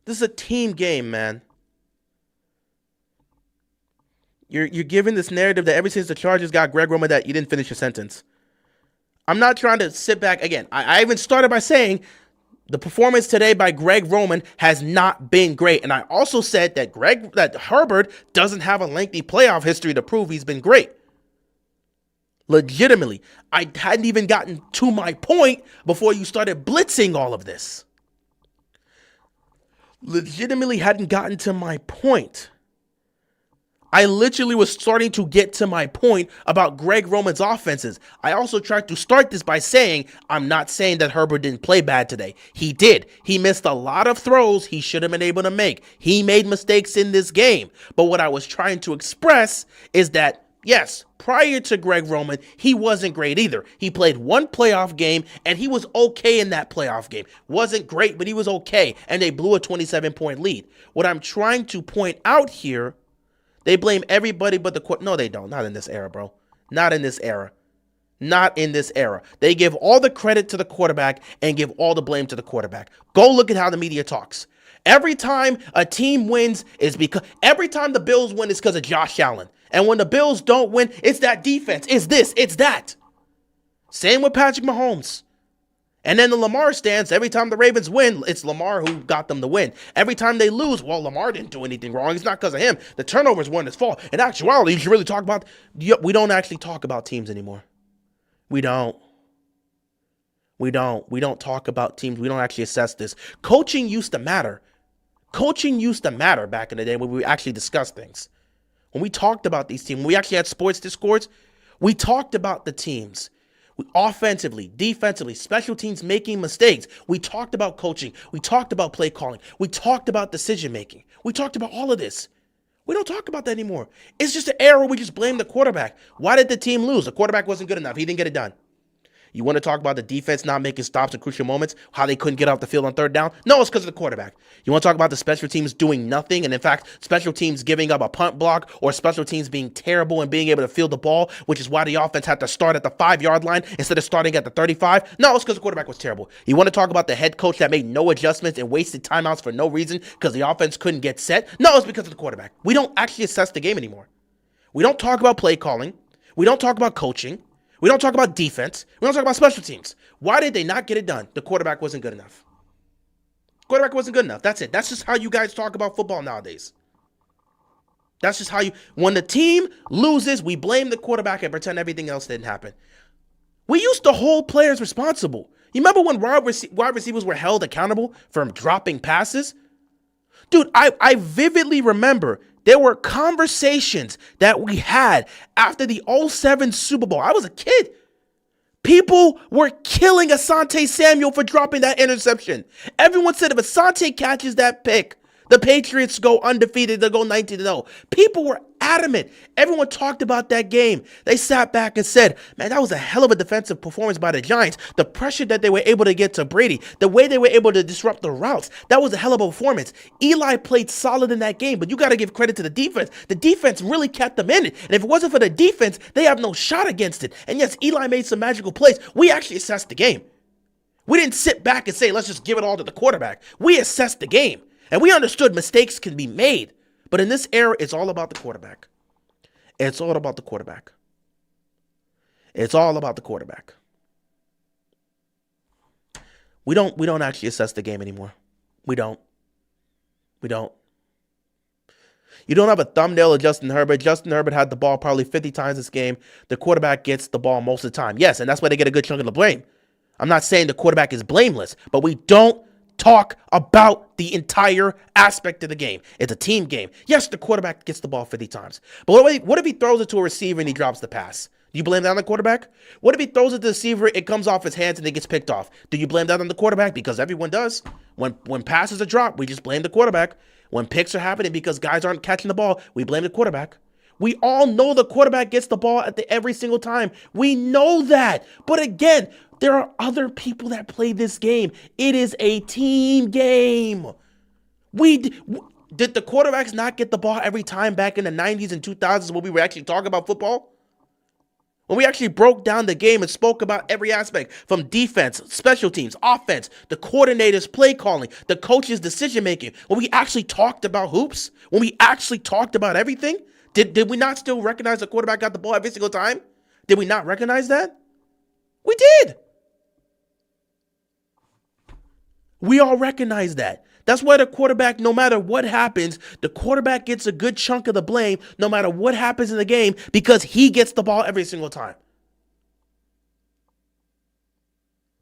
This is a team game, man. You're giving this narrative that ever since the Chargers got Greg Roman that you didn't finish your sentence. I'm not trying to sit back again. I even started by saying the performance today by Greg Roman has not been great. And I also said that Herbert doesn't have a lengthy playoff history to prove he's been great. Legitimately. I hadn't even gotten to my point before you started blitzing all of this. Legitimately hadn't gotten to my point. I literally was starting to get to my point about Greg Roman's offenses. I also tried to start this by saying, I'm not saying that Herbert didn't play bad today. He did. He missed a lot of throws he should have been able to make. He made mistakes in this game. But what I was trying to express is that, yes, prior to Greg Roman, he wasn't great either. He played one playoff game, and he was okay in that playoff game. Wasn't great, but he was okay, and they blew a 27-point lead. What I'm trying to point out here, they blame everybody but the court. No, they don't. Not in this era, bro. Not in this era. Not in this era. They give all the credit to the quarterback and give all the blame to the quarterback. Go look at how the media talks. Every time a team wins is because every time the Bills win is because of Josh Allen. And when the Bills don't win, it's that defense. It's this, it's that. Same with Patrick Mahomes. And then the Lamar stance, every time the Ravens win, it's Lamar who got them the win. Every time they lose, well, Lamar didn't do anything wrong. It's not because of him. The turnovers weren't his fault. In actuality, you should really talk about, we don't actually talk about teams anymore. We don't talk about teams. We don't actually assess this. Coaching used to matter. Coaching used to matter back in the day when we actually discussed things. When we talked about these teams, when we actually had sports discords, we talked about the teams. Offensively, defensively, special teams making mistakes. We talked about coaching. We talked about play calling. We talked about decision making. We talked about all of this. We don't talk about that anymore. It's just an era where we just blame the quarterback. Why did the team lose? The quarterback wasn't good enough. He didn't get it done. You want to talk about the defense not making stops at crucial moments, how they couldn't get off the field on third down? No, it's because of the quarterback. You want to talk about the special teams doing nothing, and in fact, special teams giving up a punt block, or special teams being terrible and being able to field the ball, which is why the offense had to start at the 5-yard line instead of starting at the 35? No, it's because the quarterback was terrible. You want to talk about the head coach that made no adjustments and wasted timeouts for no reason because the offense couldn't get set? No, it's because of the quarterback. We don't actually assess the game anymore. We don't talk about play calling. We don't talk about coaching. We don't talk about defense. We don't talk about special teams. Why did they not get it done? The quarterback wasn't good enough. Quarterback wasn't good enough. That's it. That's just how you guys talk about football nowadays. That's just how when the team loses, we blame the quarterback and pretend everything else didn't happen. We used to hold players responsible. You remember when wide receivers were held accountable for dropping passes? Dude, I vividly remember there were conversations that we had after the 2007 Super Bowl. I was a kid. People were killing Asante Samuel for dropping that interception. Everyone said if Asante catches that pick, the Patriots go undefeated. They'll go 19-0. People were adamant. Everyone talked about that game. They sat back and said, man, that was a hell of a defensive performance by the Giants. The pressure that they were able to get to Brady, the way they were able to disrupt the routes, that was a hell of a performance. Eli played solid in that game, but you got to give credit to the defense. The defense really kept them in it. And if it wasn't for the defense, they have no shot against it. And yes, Eli made some magical plays. We actually assessed the game. We didn't sit back and say, let's just give it all to the quarterback. We assessed the game. And we understood mistakes can be made. But in this era, it's all about the quarterback. It's all about the quarterback. It's all about the quarterback. We don't actually assess the game anymore. We don't. You don't have a thumbnail of Justin Herbert. Justin Herbert had the ball probably 50 times this game. The quarterback gets the ball most of the time. Yes, and that's why they get a good chunk of the blame. I'm not saying the quarterback is blameless, but we don't talk about the entire aspect of the game. It's a team game. Yes, the quarterback gets the ball 50 times. But what if he throws it to a receiver and he drops the pass? Do you blame that on the quarterback? What if he throws it to the receiver, it comes off his hands and it gets picked off? Do you blame that on the quarterback? Because everyone does. When passes are dropped, we just blame the quarterback. When picks are happening because guys aren't catching the ball, we blame the quarterback. We all know the quarterback gets the ball at every single time. We know that. But again, there are other people that play this game. It is a team game. Did the quarterbacks not get the ball every time back in the 90s and 2000s when we were actually talking about football? When we actually broke down the game and spoke about every aspect from defense, special teams, offense, the coordinators' play calling, the coaches' decision making, when we actually talked about hoops, when we actually talked about everything, did we not still recognize the quarterback got the ball every single time? Did we not recognize that? We did. We all recognize that. That's why the quarterback, no matter what happens, the quarterback gets a good chunk of the blame no matter what happens in the game because he gets the ball every single time.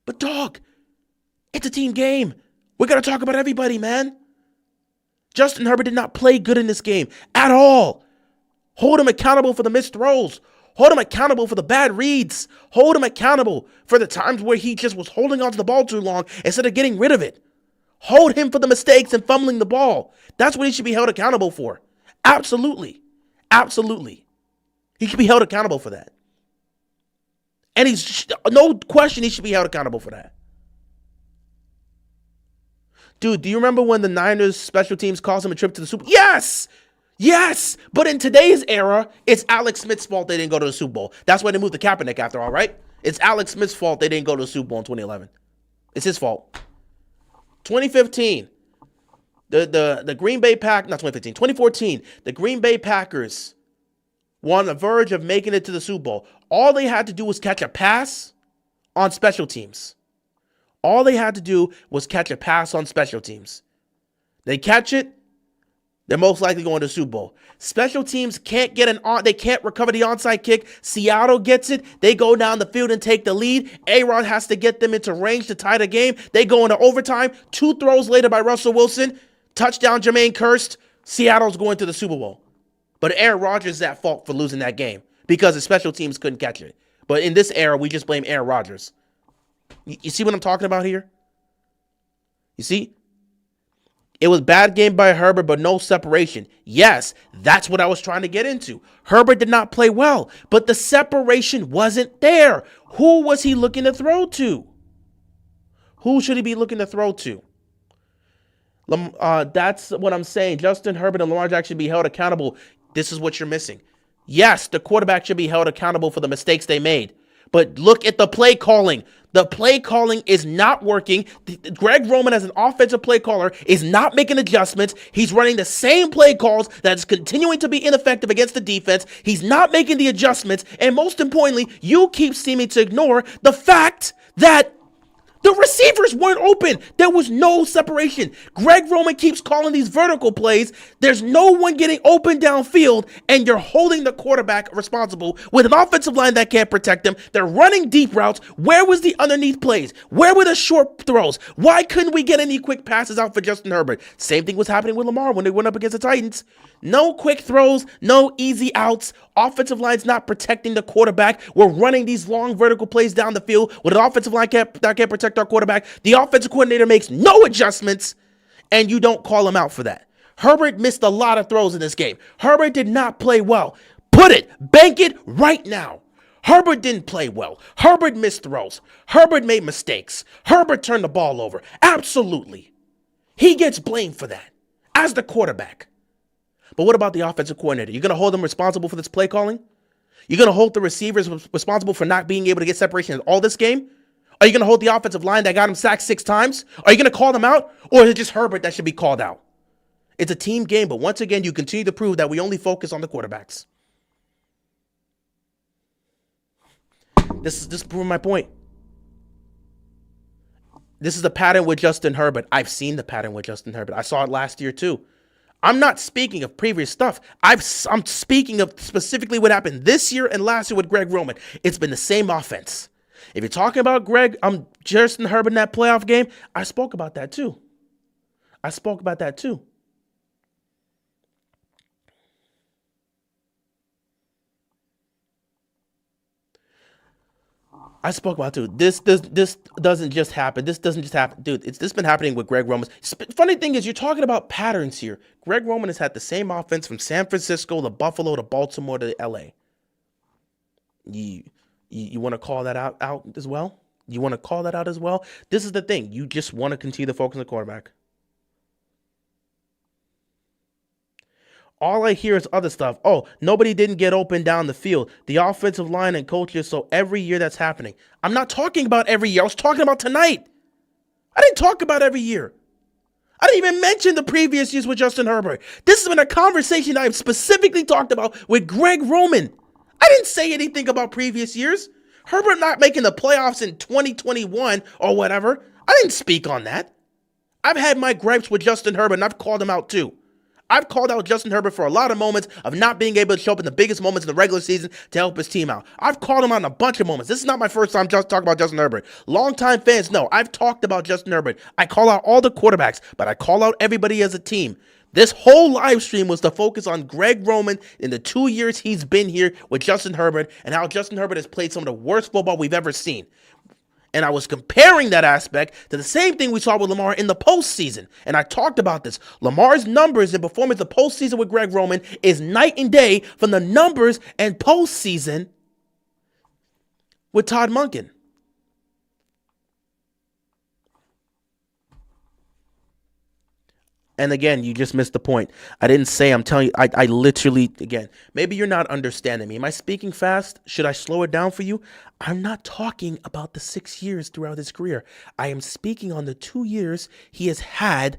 But dog, it's a team game. We got to talk about everybody, man. Justin Herbert did not play good in this game at all. Hold him accountable for the missed throws. Hold him accountable for the bad reads. Hold him accountable for the times where he just was holding onto the ball too long instead of getting rid of it. Hold him for the mistakes and fumbling the ball. That's what he should be held accountable for. Absolutely. Absolutely. He should be held accountable for that. And he's no question he should be held accountable for that. Dude, do you remember when the Niners special teams cost him a trip to the Super Bowl? Yes! Yes! But in today's era, it's Alex Smith's fault they didn't go to the Super Bowl. That's why they moved to Kaepernick after all, right? It's Alex Smith's fault they didn't go to the Super Bowl in 2011. It's his fault. 2015, the Green Bay Packers, not 2015, 2014, the Green Bay Packers were on the verge of making it to the Super Bowl. All they had to do was catch a pass on special teams. All they had to do was catch a pass on special teams. They catch it, they're most likely going to the Super Bowl. Special teams can't they can't recover the onside kick. Seattle gets it. They go down the field and take the lead. A-Rod has to get them into range to tie the game. They go into overtime. 2 throws later by Russell Wilson. Touchdown, Jermaine Kearse. Seattle's going to the Super Bowl. But Aaron Rodgers is at fault for losing that game because the special teams couldn't catch it. But in this era, we just blame Aaron Rodgers. You see what I'm talking about here? You see? It was a bad game by Herbert, but no separation. Yes, that's what I was trying to get into. Herbert did not play well, but the separation wasn't there. Who was he looking to throw to? Who should he be looking to throw to? That's what I'm saying. Justin Herbert and Lamar Jackson should be held accountable. This is what you're missing. Yes, the quarterback should be held accountable for the mistakes they made. But look at the play calling. The play calling is not working. Greg Roman, as an offensive play caller, is not making adjustments. He's running the same play calls that's continuing to be ineffective against the defense. He's not making the adjustments. And most importantly, you keep seeming to ignore the fact that the receivers weren't open. There was no separation. Greg Roman keeps calling these vertical plays. There's no one getting open downfield, and you're holding the quarterback responsible with an offensive line that can't protect him. They're running deep routes. Where was the underneath plays? Where were the short throws? Why couldn't we get any quick passes out for Justin Herbert? Same thing was happening with Lamar when they went up against the Titans. No quick throws, no easy outs. Offensive line's not protecting the quarterback. We're running these long vertical plays down the field with an offensive line that can't protect our quarterback. The offensive coordinator makes no adjustments, and you don't call him out for that. Herbert missed a lot of throws in this game. Herbert did not play well. Put it, bank it right now. Herbert didn't play well. Herbert missed throws. Herbert made mistakes. Herbert turned the ball over. Absolutely. He gets blamed for that as the quarterback. But what about the offensive coordinator? You're going to hold them responsible for this play calling? You're going to hold the receivers responsible for not being able to get separation in all this game? Are you going to hold the offensive line that got him sacked 6 times? Are you going to call them out? Or is it just Herbert that should be called out? It's a team game, but once again, you continue to prove that we only focus on the quarterbacks. This is proving my point. This is the pattern with Justin Herbert. I've seen the pattern with Justin Herbert. I saw it last year too. I'm not speaking of previous stuff. I'm speaking of specifically what happened this year and last year with Greg Roman. It's been the same offense. If you're talking about Justin Herbert in that playoff game, I spoke about that too. I spoke about too. This doesn't just happen. This doesn't just happen, dude. It's this been happening with Greg Roman. Funny thing is, you're talking about patterns here. Greg Roman has had the same offense from San Francisco to Buffalo to Baltimore to L.A. You want to call that out as well? You want to call that out as well? This is the thing. You just want to continue to focus on the quarterback. All I hear is other stuff. Oh, nobody didn't get open down the field. The offensive line and coaches. So every year that's happening. I'm not talking about every year. I was talking about tonight. I didn't talk about every year. I didn't even mention the previous years with Justin Herbert. This has been a conversation I've specifically talked about with Greg Roman. I didn't say anything about previous years. Herbert not making the playoffs in 2021 or whatever. I didn't speak on that. I've had my gripes with Justin Herbert, and I've called him out too. I've called out Justin Herbert for a lot of moments of not being able to show up in the biggest moments in the regular season to help his team out. I've called him out in a bunch of moments. This is not my first time just talking about Justin Herbert. Longtime fans know I've talked about Justin Herbert. I call out all the quarterbacks, but I call out everybody as a team. This whole live stream was to focus on Greg Roman in the 2 years he's been here with Justin Herbert and how Justin Herbert has played some of the worst football we've ever seen. And I was comparing that aspect to the same thing we saw with Lamar in the postseason. And I talked about this. Lamar's numbers and performance in the postseason with Greg Roman is night and day from the numbers and postseason with Todd Monken. And again, you just missed the point. I didn't say, I'm telling you, I literally, again, maybe you're not understanding me. Am I speaking fast? Should I slow it down for you? I'm not talking about the 6 years throughout his career. I am speaking on the 2 years he has had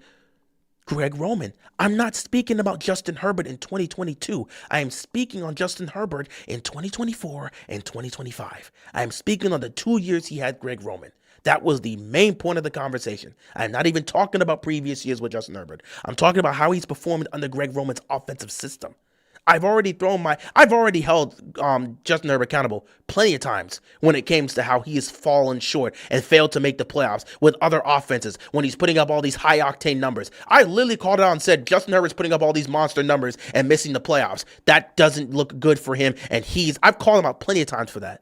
Greg Roman. I'm not speaking about Justin Herbert in 2022. I am speaking on Justin Herbert in 2024 and 2025. I am speaking on the 2 years he had Greg Roman. That was the main point of the conversation. I'm not even talking about previous years with Justin Herbert. I'm talking about how he's performed under Greg Roman's offensive system. I've already held Justin Herbert accountable plenty of times when it comes to how he has fallen short and failed to make the playoffs with other offenses when he's putting up all these high octane numbers. I literally called it out and said Justin Herbert's putting up all these monster numbers and missing the playoffs. That doesn't look good for him, and I've called him out plenty of times for that.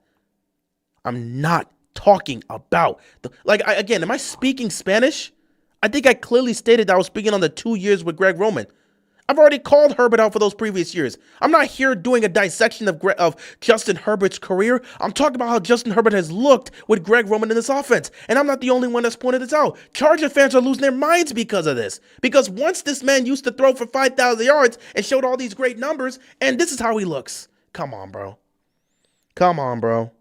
I'm not talking about again, am I speaking Spanish? I think I clearly stated that I was speaking on the 2 years with Greg Roman. I've already called Herbert out for those previous years. I'm not here doing a dissection of Justin Herbert's career. I'm talking about how Justin Herbert has looked with Greg Roman in this offense. And I'm not the only one that's pointed this out. Charger fans are losing their minds because of this. Because once this man used to throw for 5,000 yards and showed all these great numbers, and this is how he looks. Come on, bro. Come on, bro.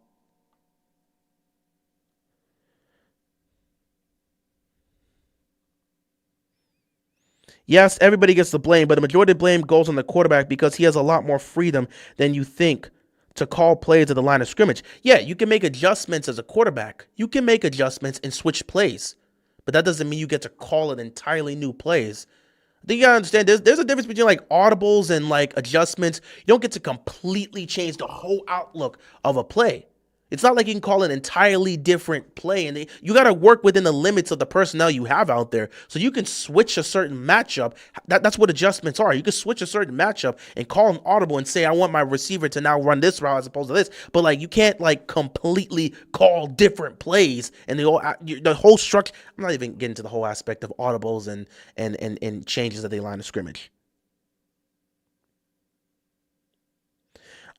Yes, everybody gets the blame, but the majority of the blame goes on the quarterback because he has a lot more freedom than you think to call plays at the line of scrimmage. Yeah, you can make adjustments as a quarterback. You can make adjustments and switch plays, but that doesn't mean you get to call it entirely new plays. I think you gotta understand there's a difference between like audibles and like adjustments. You don't get to completely change the whole outlook of a play. It's not like you can call an entirely different play, and you got to work within the limits of the personnel you have out there. So you can switch a certain matchup. That's what adjustments are. You can switch a certain matchup and call an audible and say, I want my receiver to now run this route as opposed to this. But like you can't like completely call different plays and the whole structure. I'm not even getting to the whole aspect of audibles and changes at the line of scrimmage.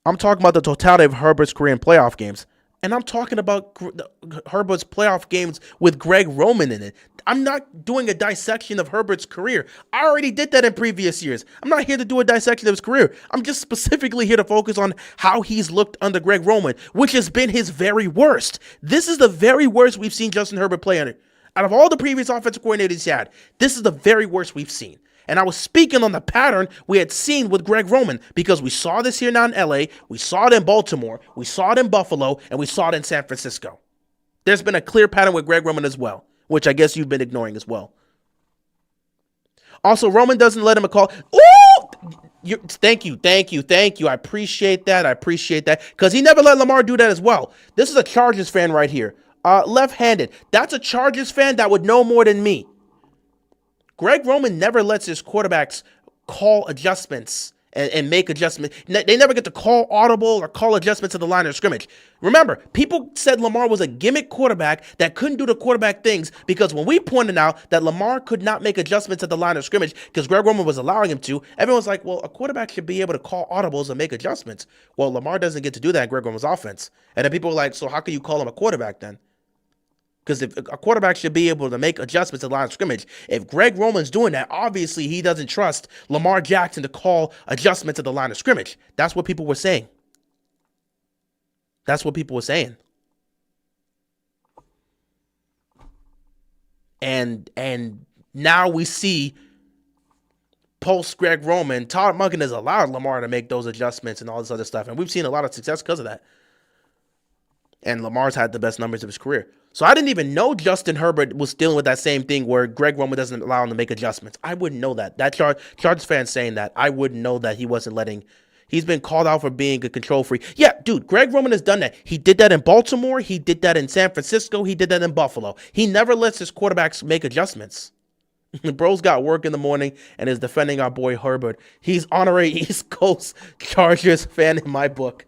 I'm talking about the totality of Herbert's career in playoff games. And I'm talking about Herbert's playoff games with Greg Roman in it. I'm not doing a dissection of Herbert's career. I already did that in previous years. I'm not here to do a dissection of his career. I'm just specifically here to focus on how he's looked under Greg Roman, which has been his very worst. This is the very worst we've seen Justin Herbert play under. Out of all the previous offensive coordinators he's had, this is the very worst we've seen. And I was speaking on the pattern we had seen with Greg Roman because we saw this here now in LA, we saw it in Baltimore, we saw it in Buffalo, and we saw it in San Francisco. There's been a clear pattern with Greg Roman as well, which I guess you've been ignoring as well. Also, Roman doesn't let him a call. Ooh! Thank you. I appreciate that. Because he never let Lamar do that as well. This is a Chargers fan right here. Left-handed. That's a Chargers fan that would know more than me. Greg Roman never lets his quarterbacks call adjustments and make adjustments. They never get to call audible or call adjustments at the line of scrimmage. Remember, people said Lamar was a gimmick quarterback that couldn't do the quarterback things because when we pointed out that Lamar could not make adjustments at the line of scrimmage because Greg Roman was allowing him to, everyone's like, well, a quarterback should be able to call audibles and make adjustments. Well, Lamar doesn't get to do that in Greg Roman's offense. And then people were like, so how can you call him a quarterback then? Because if a quarterback should be able to make adjustments at the line of scrimmage, if Greg Roman's doing that, obviously he doesn't trust Lamar Jackson to call adjustments at the line of scrimmage. That's what people were saying. That's what people were saying. And now we see post Greg Roman, Todd Monken has allowed Lamar to make those adjustments and all this other stuff. And we've seen a lot of success because of that. And Lamar's had the best numbers of his career. So I didn't even know Justin Herbert was dealing with that same thing where Greg Roman doesn't allow him to make adjustments. I wouldn't know that. That Chargers fan saying that, I wouldn't know that he wasn't letting. He's been called out for being a control freak. Yeah, dude, Greg Roman has done that. He did that in Baltimore. He did that in San Francisco. He did that in Buffalo. He never lets his quarterbacks make adjustments. Bro's got work in the morning and is defending our boy Herbert. He's honorary East Coast Chargers fan in my book.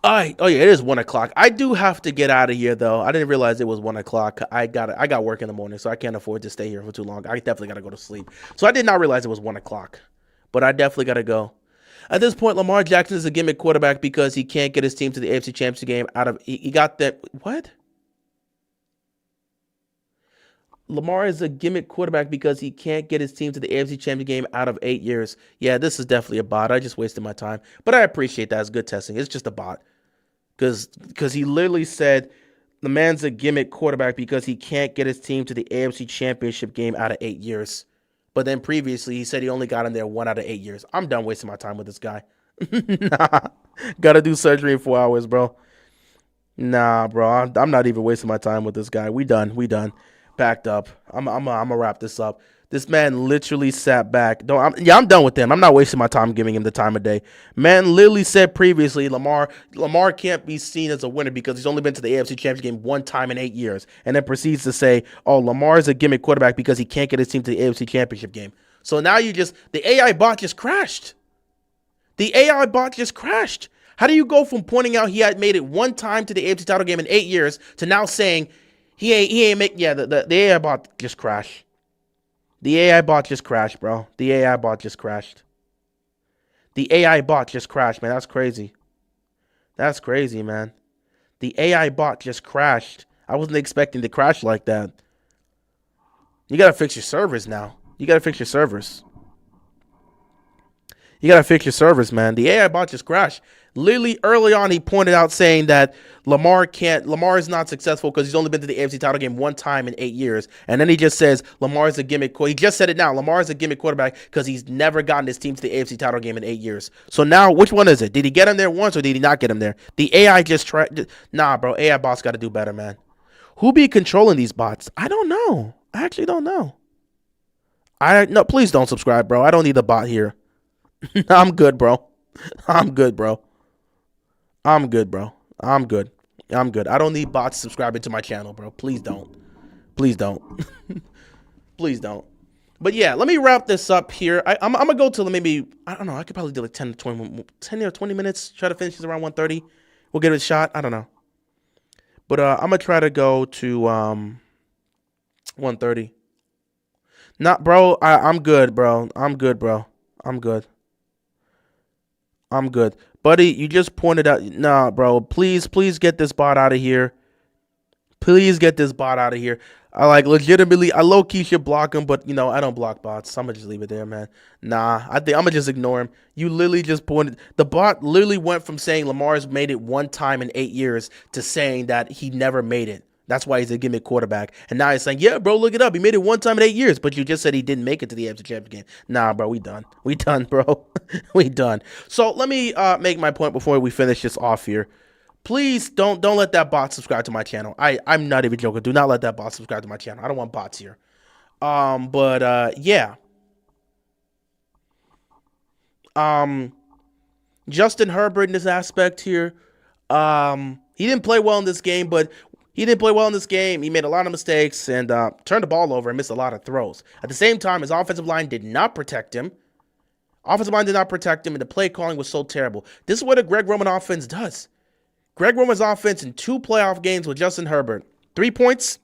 Oh yeah, it is 1 o'clock. I do have to get out of here though. I didn't realize it was 1 o'clock. I got work in the morning, so I can't afford to stay here for too long. I definitely gotta go to sleep. So I did not realize it was 1 o'clock. But I definitely gotta go. At this point, Lamar Jackson is a gimmick quarterback because he can't get his team to the AFC Championship game out of he got that what? Lamar is a gimmick quarterback because he can't get his team to the AFC Championship game out of 8 years. Yeah, this is definitely a bot. I just wasted my time. But I appreciate that. It's good testing. It's just a bot. Because he literally said the man's a gimmick quarterback because he can't get his team to the AFC Championship game out of 8 years. But then previously, he said he only got him there 1 out of 8 years. I'm done wasting my time with this guy. Nah. Gotta do surgery in 4 hours, bro. Nah, bro. I'm not even wasting my time with this guy. We done. Packed up. I'm gonna wrap this up. This man literally sat back. I'm done with him. I'm not wasting my time giving him the time of day. Man literally said previously Lamar can't be seen as a winner because he's only been to the AFC Championship game 1 time in 8 years. And then proceeds to say, oh, Lamar is a gimmick quarterback because he can't get his team to the AFC Championship game. So now the AI bot just crashed. The AI bot just crashed. How do you go from pointing out he had made it 1 time to the AFC title game in 8 years to now saying he ain't make, yeah, the AI bot just crashed. The AI bot just crashed, bro. The AI bot just crashed. The AI bot just crashed, man. That's crazy. That's crazy, man. The AI bot just crashed. I wasn't expecting to crash like that. You gotta fix your servers now. You gotta fix your servers. You gotta fix your servers, man. The AI bot just crashed. Literally early on, he pointed out saying that Lamar is not successful because he's only been to the AFC title game 1 time in 8 years. And then he just says Lamar is a gimmick. He just said it now. Lamar is a gimmick quarterback because he's never gotten his team to the AFC title game in 8 years. So now, which one is it? Did he get him there once or did he not get him there? The AI just tried. Nah, bro. AI bots got to do better, man. Who be controlling these bots? I don't know. I actually don't know. No, please don't subscribe, bro. I don't need a bot here. I'm good, bro. I'm good, bro. I'm good. I don't need bots subscribing to my channel, bro. Please don't. Please don't. But yeah, let me wrap this up here. I'm going to go till maybe, I don't know, I could probably do like 10 or 20 minutes. Try to finish this around 1:30. We'll give it a shot. I don't know. But I'm going to try to go to 1:30. Not, bro. I'm good, bro. I'm good. Buddy, you just pointed out. Nah, bro. Please get this bot out of here. I legitimately, I low-key should block him, but, I don't block bots. So I'm going to just leave it there, man. Nah, I think I'm going to just ignore him. You literally just pointed. The bot literally went from saying Lamar's made it 1 time in 8 years to saying that he never made it. That's why he's a gimmick quarterback. And now he's saying, yeah, bro, look it up. He made it 1 time in 8 years, but you just said he didn't make it to the AFC Championship game. Nah, bro, we done. We done, bro. We done. So let me make my point before we finish this off here. Please don't let that bot subscribe to my channel. I'm not even joking. Do not let that bot subscribe to my channel. I don't want bots here. Yeah. Justin Herbert in this aspect here. He didn't play well in this game, but he made a lot of mistakes and turned the ball over and missed a lot of throws. At the same time, his offensive line did not protect him. Offensive line did not protect him, and the play calling was so terrible. This is what a Greg Roman offense does. Greg Roman's offense in 2 playoff games with Justin Herbert. 3 points,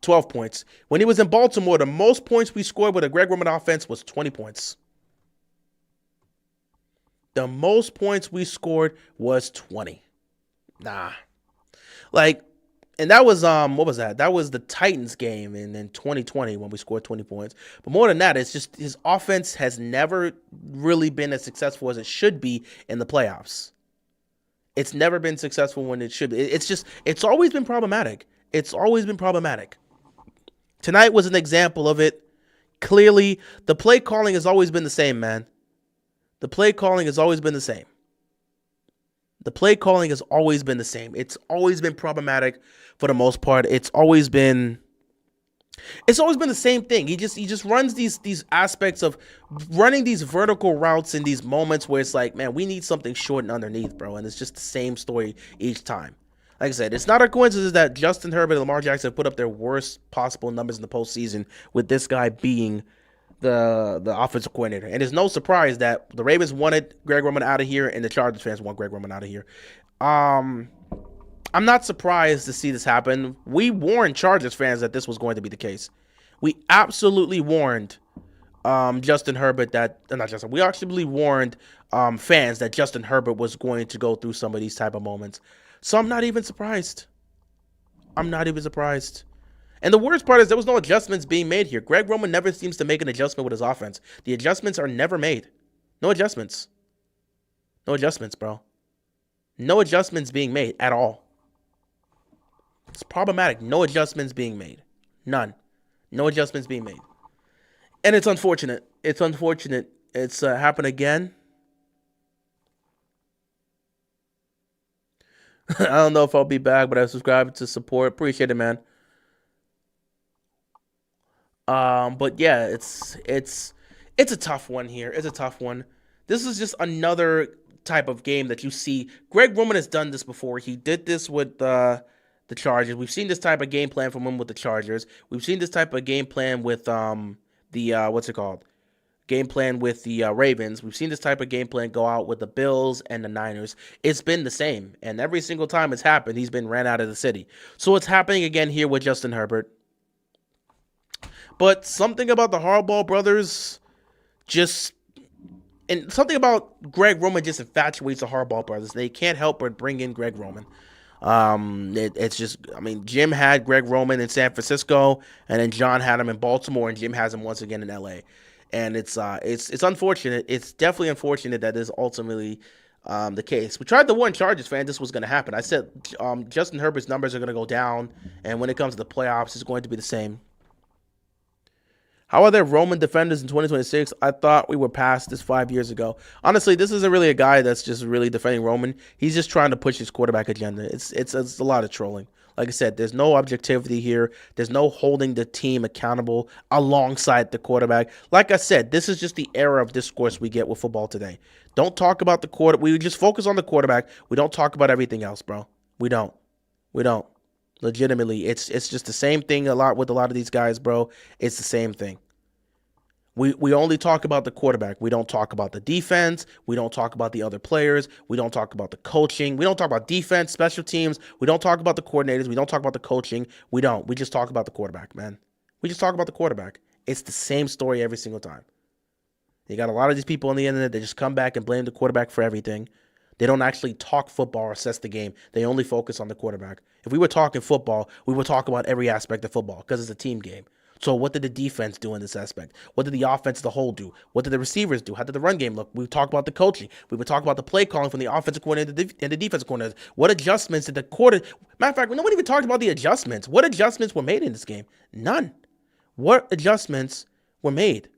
12 points. When he was in Baltimore, the most points we scored with a Greg Roman offense was 20 points. The most points we scored was 20. Nah. Like, and that was, what was that? That was the Titans game in 2020 when we scored 20 points. But more than that, it's just his offense has never really been as successful as it should be in the playoffs. It's never been successful when it should be. It's always been problematic. It's always been problematic. Tonight was an example of it. Clearly, the play calling has always been the same, man. The play calling has always been the same. The play calling has always been the same. It's always been problematic for the most part. It's always been the same thing. He just runs these aspects of running these vertical routes in these moments where it's like, man, we need something short and underneath, bro. And it's just the same story each time. Like I said, it's not a coincidence that Justin Herbert and Lamar Jackson have put up their worst possible numbers in the postseason with this guy being the offensive coordinator. And it's no surprise that the Ravens wanted Greg Roman out of here and the Chargers fans want Greg Roman out of here. I'm not surprised to see this happen. We warned Chargers fans that this was going to be the case. We absolutely warned Justin Herbert we actually warned fans that Justin Herbert was going to go through some of these type of moments. So I'm not even surprised. I'm not even surprised. And the worst part is there was no adjustments being made here. Greg Roman never seems to make an adjustment with his offense. The adjustments are never made. No adjustments. No adjustments, bro. No adjustments being made at all. It's problematic. No adjustments being made. None. No adjustments being made. And it's unfortunate. It's unfortunate. It's happened again. I don't know if I'll be back, but I subscribed to support. Appreciate it, man. But yeah, it's a tough one here. It's a tough one. This is just another type of game that you see. Greg Roman has done this before. He did this with the Chargers. We've seen this type of game plan from him with the Chargers. We've seen this type of game plan with game plan with the Ravens. We've seen this type of game plan go out with the Bills and the Niners. It's been the same, and every single time it's happened, he's been ran out of the city. So it's happening again here with Justin Herbert. But something about the Harbaugh brothers and something about Greg Roman just infatuates the Harbaugh brothers. They can't help but bring in Greg Roman. Jim had Greg Roman in San Francisco, and then John had him in Baltimore, and Jim has him once again in LA. And it's unfortunate. It's definitely unfortunate that this is ultimately the case. We tried to warn Chargers fans this was going to happen. I said Justin Herbert's numbers are going to go down, and when it comes to the playoffs, it's going to be the same. How are there Roman defenders in 2026? I thought we were past this 5 years ago. Honestly, this isn't really a guy that's just really defending Roman. He's just trying to push his quarterback agenda. It's a lot of trolling. Like I said, there's no objectivity here. There's no holding the team accountable alongside the quarterback. Like I said, this is just the era of discourse we get with football today. Don't talk about the quarterback. We just focus on the quarterback. We don't talk about everything else, bro. We don't. Legitimately, it's just the same thing a lot with a lot of these guys, bro. It's the same thing. We only talk about the quarterback. We don't talk about the defense. We don't talk about the other players. We don't talk about the coaching. We don't talk about defense, special teams. We don't talk about the coordinators. We don't talk about the coaching. We don't. We just talk about the quarterback, man. We just talk about the quarterback. It's the same story every single time. You got a lot of these people on the internet that just come back and blame the quarterback for everything. They don't actually talk football or assess the game. They only focus on the quarterback. If we were talking football, we would talk about every aspect of football because it's a team game. So what did the defense do in this aspect? What did the offense as a whole do? What did the receivers do? How did the run game look? We would talk about the coaching. We would talk about the play calling from the offensive coordinator and the defensive coordinator. What adjustments did the quarter... Matter of fact, nobody even talked about the adjustments. What adjustments were made in this game? None. What adjustments were made?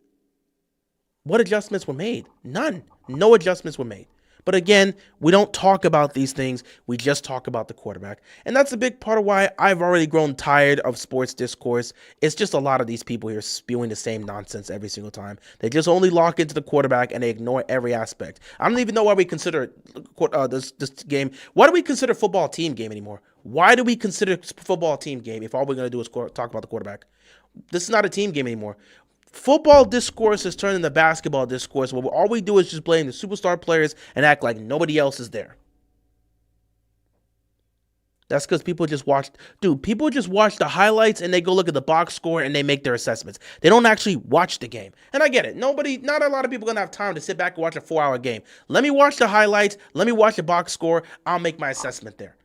What adjustments were made? None. No adjustments were made. But again, we don't talk about these things. We just talk about the quarterback. And that's a big part of why I've already grown tired of sports discourse. It's just a lot of these people here spewing the same nonsense every single time. They just only lock into the quarterback and they ignore every aspect. I don't even know why we consider this game. Why do we consider football a team game anymore? Why do we consider football a team game if all we're going to do is talk about the quarterback? This is not a team game anymore. Football discourse has turned into basketball discourse where all we do is just blame the superstar players and act like nobody else is there. That's because people just people just watch the highlights and they go look at the box score and they make their assessments. They don't actually watch the game. And I get it. Not a lot of people are going to have time to sit back and watch a 4-hour game. Let me watch the highlights. Let me watch the box score. I'll make my assessment there.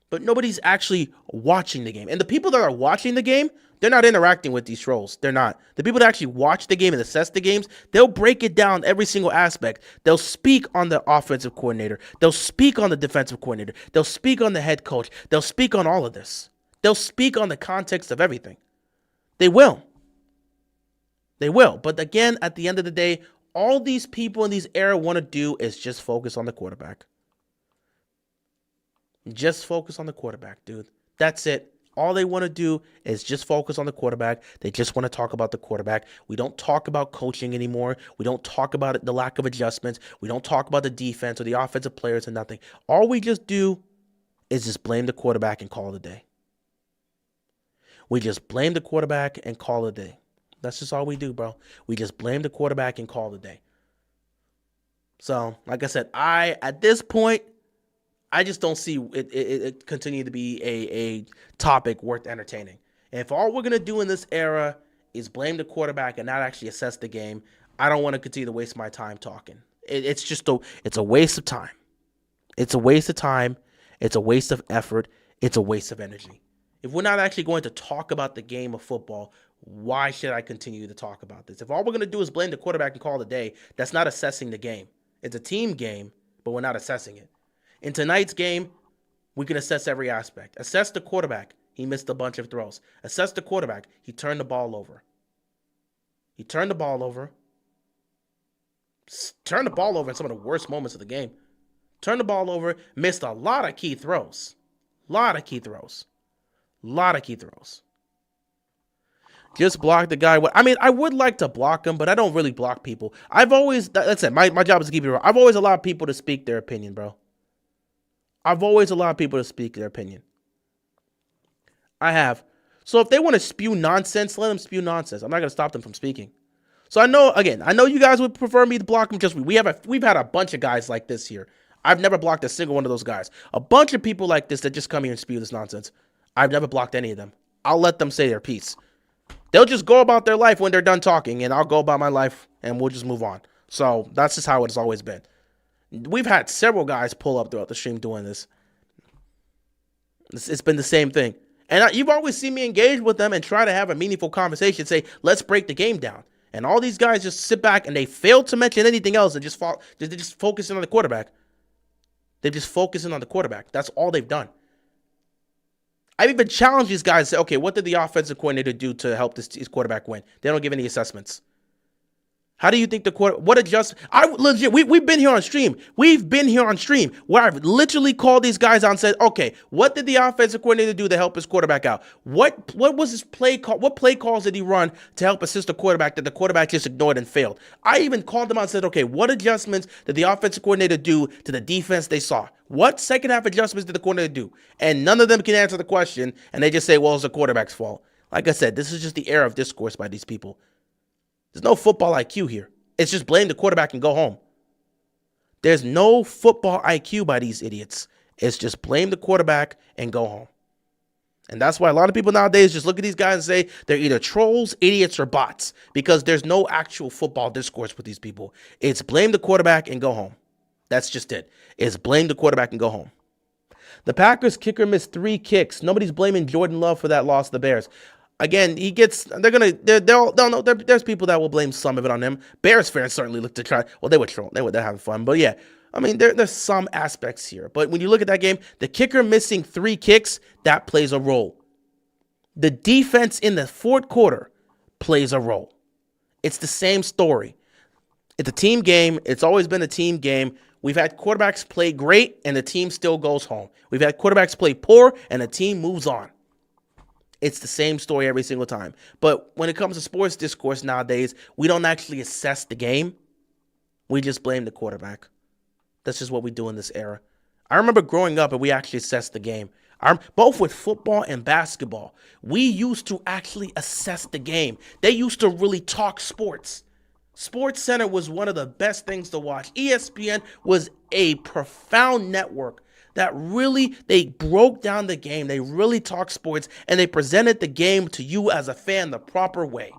But nobody's actually watching the game. And the people that are watching the game, they're not interacting with these trolls. They're not. The people that actually watch the game and assess the games, they'll break it down every single aspect. They'll speak on the offensive coordinator. They'll speak on the defensive coordinator. They'll speak on the head coach. They'll speak on all of this. They'll speak on the context of everything. They will. They will. But again, at the end of the day, all these people in these era want to do is just focus on the quarterback. Just focus on the quarterback, dude. That's it. All they want to do is just focus on the quarterback. They just want to talk about the quarterback. We don't talk about coaching anymore. We don't talk about the lack of adjustments. We don't talk about the defense or the offensive players or nothing. All we just do is just blame the quarterback and call it a day. We just blame the quarterback and call it a day. That's just all we do, bro. We just blame the quarterback and call it a day. So, like I said, at this point, I just don't see it continue to be a topic worth entertaining. And if all we're going to do in this era is blame the quarterback and not actually assess the game, I don't want to continue to waste my time talking. It's a waste of time. It's a waste of time. It's a waste of effort. It's a waste of energy. If we're not actually going to talk about the game of football, why should I continue to talk about this? If all we're going to do is blame the quarterback and call it a day, that's not assessing the game. It's a team game, but we're not assessing it. In tonight's game, we can assess every aspect. Assess the quarterback. He missed a bunch of throws. Assess the quarterback. He turned the ball over. Turned the ball over in some of the worst moments of the game. Turned the ball over. Missed a lot of key throws. Just block the guy. I mean, I would like to block him, but I don't really block people. That's it. My job is to keep it real. I've always allowed people to speak their opinion, bro. I've always allowed people to speak their opinion. I have. So if they want to spew nonsense, let them spew nonsense. I'm not going to stop them from speaking. So I know you guys would prefer me to block them. We've had a bunch of guys like this here. I've never blocked a single one of those guys. A bunch of people like this that just come here and spew this nonsense. I've never blocked any of them. I'll let them say their piece. They'll just go about their life when they're done talking, and I'll go about my life, and we'll just move on. So that's just how it's always been. We've had several guys pull up throughout the stream doing this. It's been the same thing. And you've always seen me engage with them and try to have a meaningful conversation, say, let's break the game down. And all these guys just sit back and they fail to mention anything else and they're just focusing on the quarterback. They're just focusing on the quarterback. That's all they've done. I've even challenged these guys to say, okay, what did the offensive coordinator do to help this quarterback win? They don't give any assessments. How do you think what adjustment? We've been here on stream. We've been here on stream where I've literally called these guys out and said, okay, what did the offensive coordinator do to help his quarterback out? What was his play call? What play calls did he run to help assist the quarterback that the quarterback just ignored and failed? I even called them out and said, okay, what adjustments did the offensive coordinator do to the defense they saw? What second half adjustments did the coordinator do? And none of them can answer the question, and they just say, well, it's the quarterback's fault. Like I said, this is just the era of discourse by these people. There's no football IQ here. It's just blame the quarterback and go home. There's no football IQ by these idiots. It's just blame the quarterback and go home. And that's why a lot of people nowadays just look at these guys and say they're either trolls, idiots, or bots, because there's no actual football discourse with these people. It's blame the quarterback and go home. That's just it. It's blame the quarterback and go home. The Packers kicker missed 3 kicks. Nobody's blaming Jordan Love for that loss to the Bears. Again, there's people that will blame some of it on him. Bears fans certainly look to try. Well, they were trolling. They're having fun. But yeah, I mean, there's some aspects here. But when you look at that game, the kicker missing 3 kicks, that plays a role. The defense in the fourth quarter plays a role. It's the same story. It's a team game. It's always been a team game. We've had quarterbacks play great, and the team still goes home. We've had quarterbacks play poor, and the team moves on. It's the same story every single time. But when it comes to sports discourse nowadays, we don't actually assess the game. We just blame the quarterback. That's just what we do in this era. I remember growing up and we actually assessed the game. Both with football and basketball, we used to actually assess the game. They used to really talk sports. Sports Center was one of the best things to watch. ESPN was a profound network that really, they broke down the game. They really talked sports, and they presented the game to you as a fan the proper way.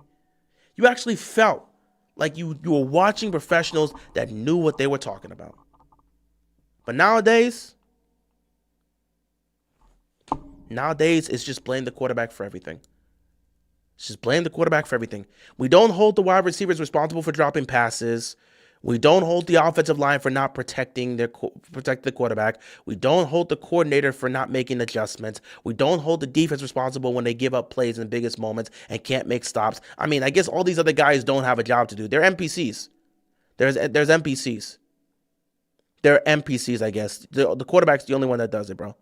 You actually felt like you were watching professionals that knew what they were talking about. But nowadays, it's just blame the quarterback for everything. It's just blame the quarterback for everything. We don't hold the wide receivers responsible for dropping passes. We don't hold the offensive line for not protecting the quarterback. We don't hold the coordinator for not making adjustments. We don't hold the defense responsible when they give up plays in the biggest moments and can't make stops. I mean, I guess all these other guys don't have a job to do. They're NPCs. There's NPCs. They're NPCs, I guess. The quarterback's the only one that does it, bro.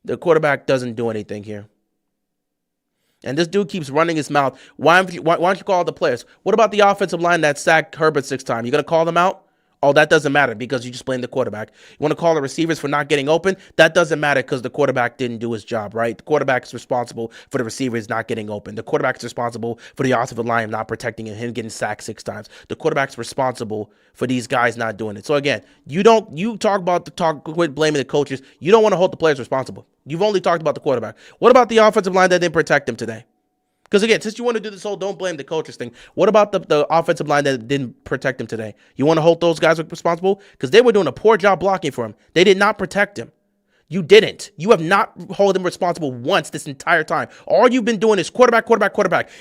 The quarterback doesn't do anything here. And this dude keeps running his mouth. Why don't you call the players? What about the offensive line that sacked Herbert 6 times? You going to call them out? Oh, that doesn't matter because you just blame the quarterback. You want to call the receivers for not getting open? That doesn't matter because the quarterback didn't do his job, right? The quarterback is responsible for the receivers not getting open. The quarterback is responsible for the offensive line not protecting him getting sacked 6 times. The quarterback's responsible for these guys not doing it. So again, you quit blaming the coaches. You don't want to hold the players responsible. You've only talked about the quarterback. What about the offensive line that didn't protect him today? Because again, since you want to do this whole don't blame the coaches thing, what about the offensive line that didn't protect him today? You want to hold those guys responsible? Because they were doing a poor job blocking for him. They did not protect him. You didn't. You have not held him responsible once this entire time. All you've been doing is quarterback.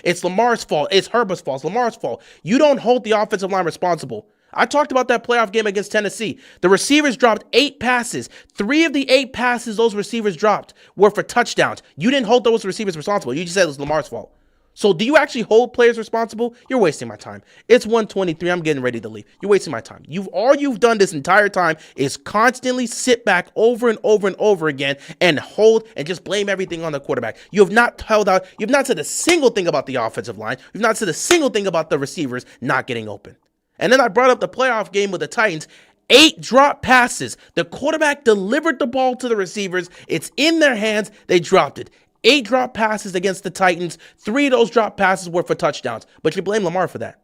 It's Lamar's fault. It's Herbert's fault. It's Lamar's fault. You don't hold the offensive line responsible. I talked about that playoff game against Tennessee. The receivers dropped 8 passes. 3 of the 8 passes those receivers dropped were for touchdowns. You didn't hold those receivers responsible. You just said it was Lamar's fault. So do you actually hold players responsible? You're wasting my time. It's 1:23. I'm getting ready to leave. You're wasting my time. All you've done this entire time is constantly sit back over and over and over again and hold and just blame everything on the quarterback. You have not held out. You've not said a single thing about the offensive line. You've not said a single thing about the receivers not getting open. And then I brought up the playoff game with the Titans. 8 drop passes. The quarterback delivered the ball to the receivers. It's in their hands. They dropped it. 8 drop passes against the Titans. 3 of those drop passes were for touchdowns. But you blame Lamar for that.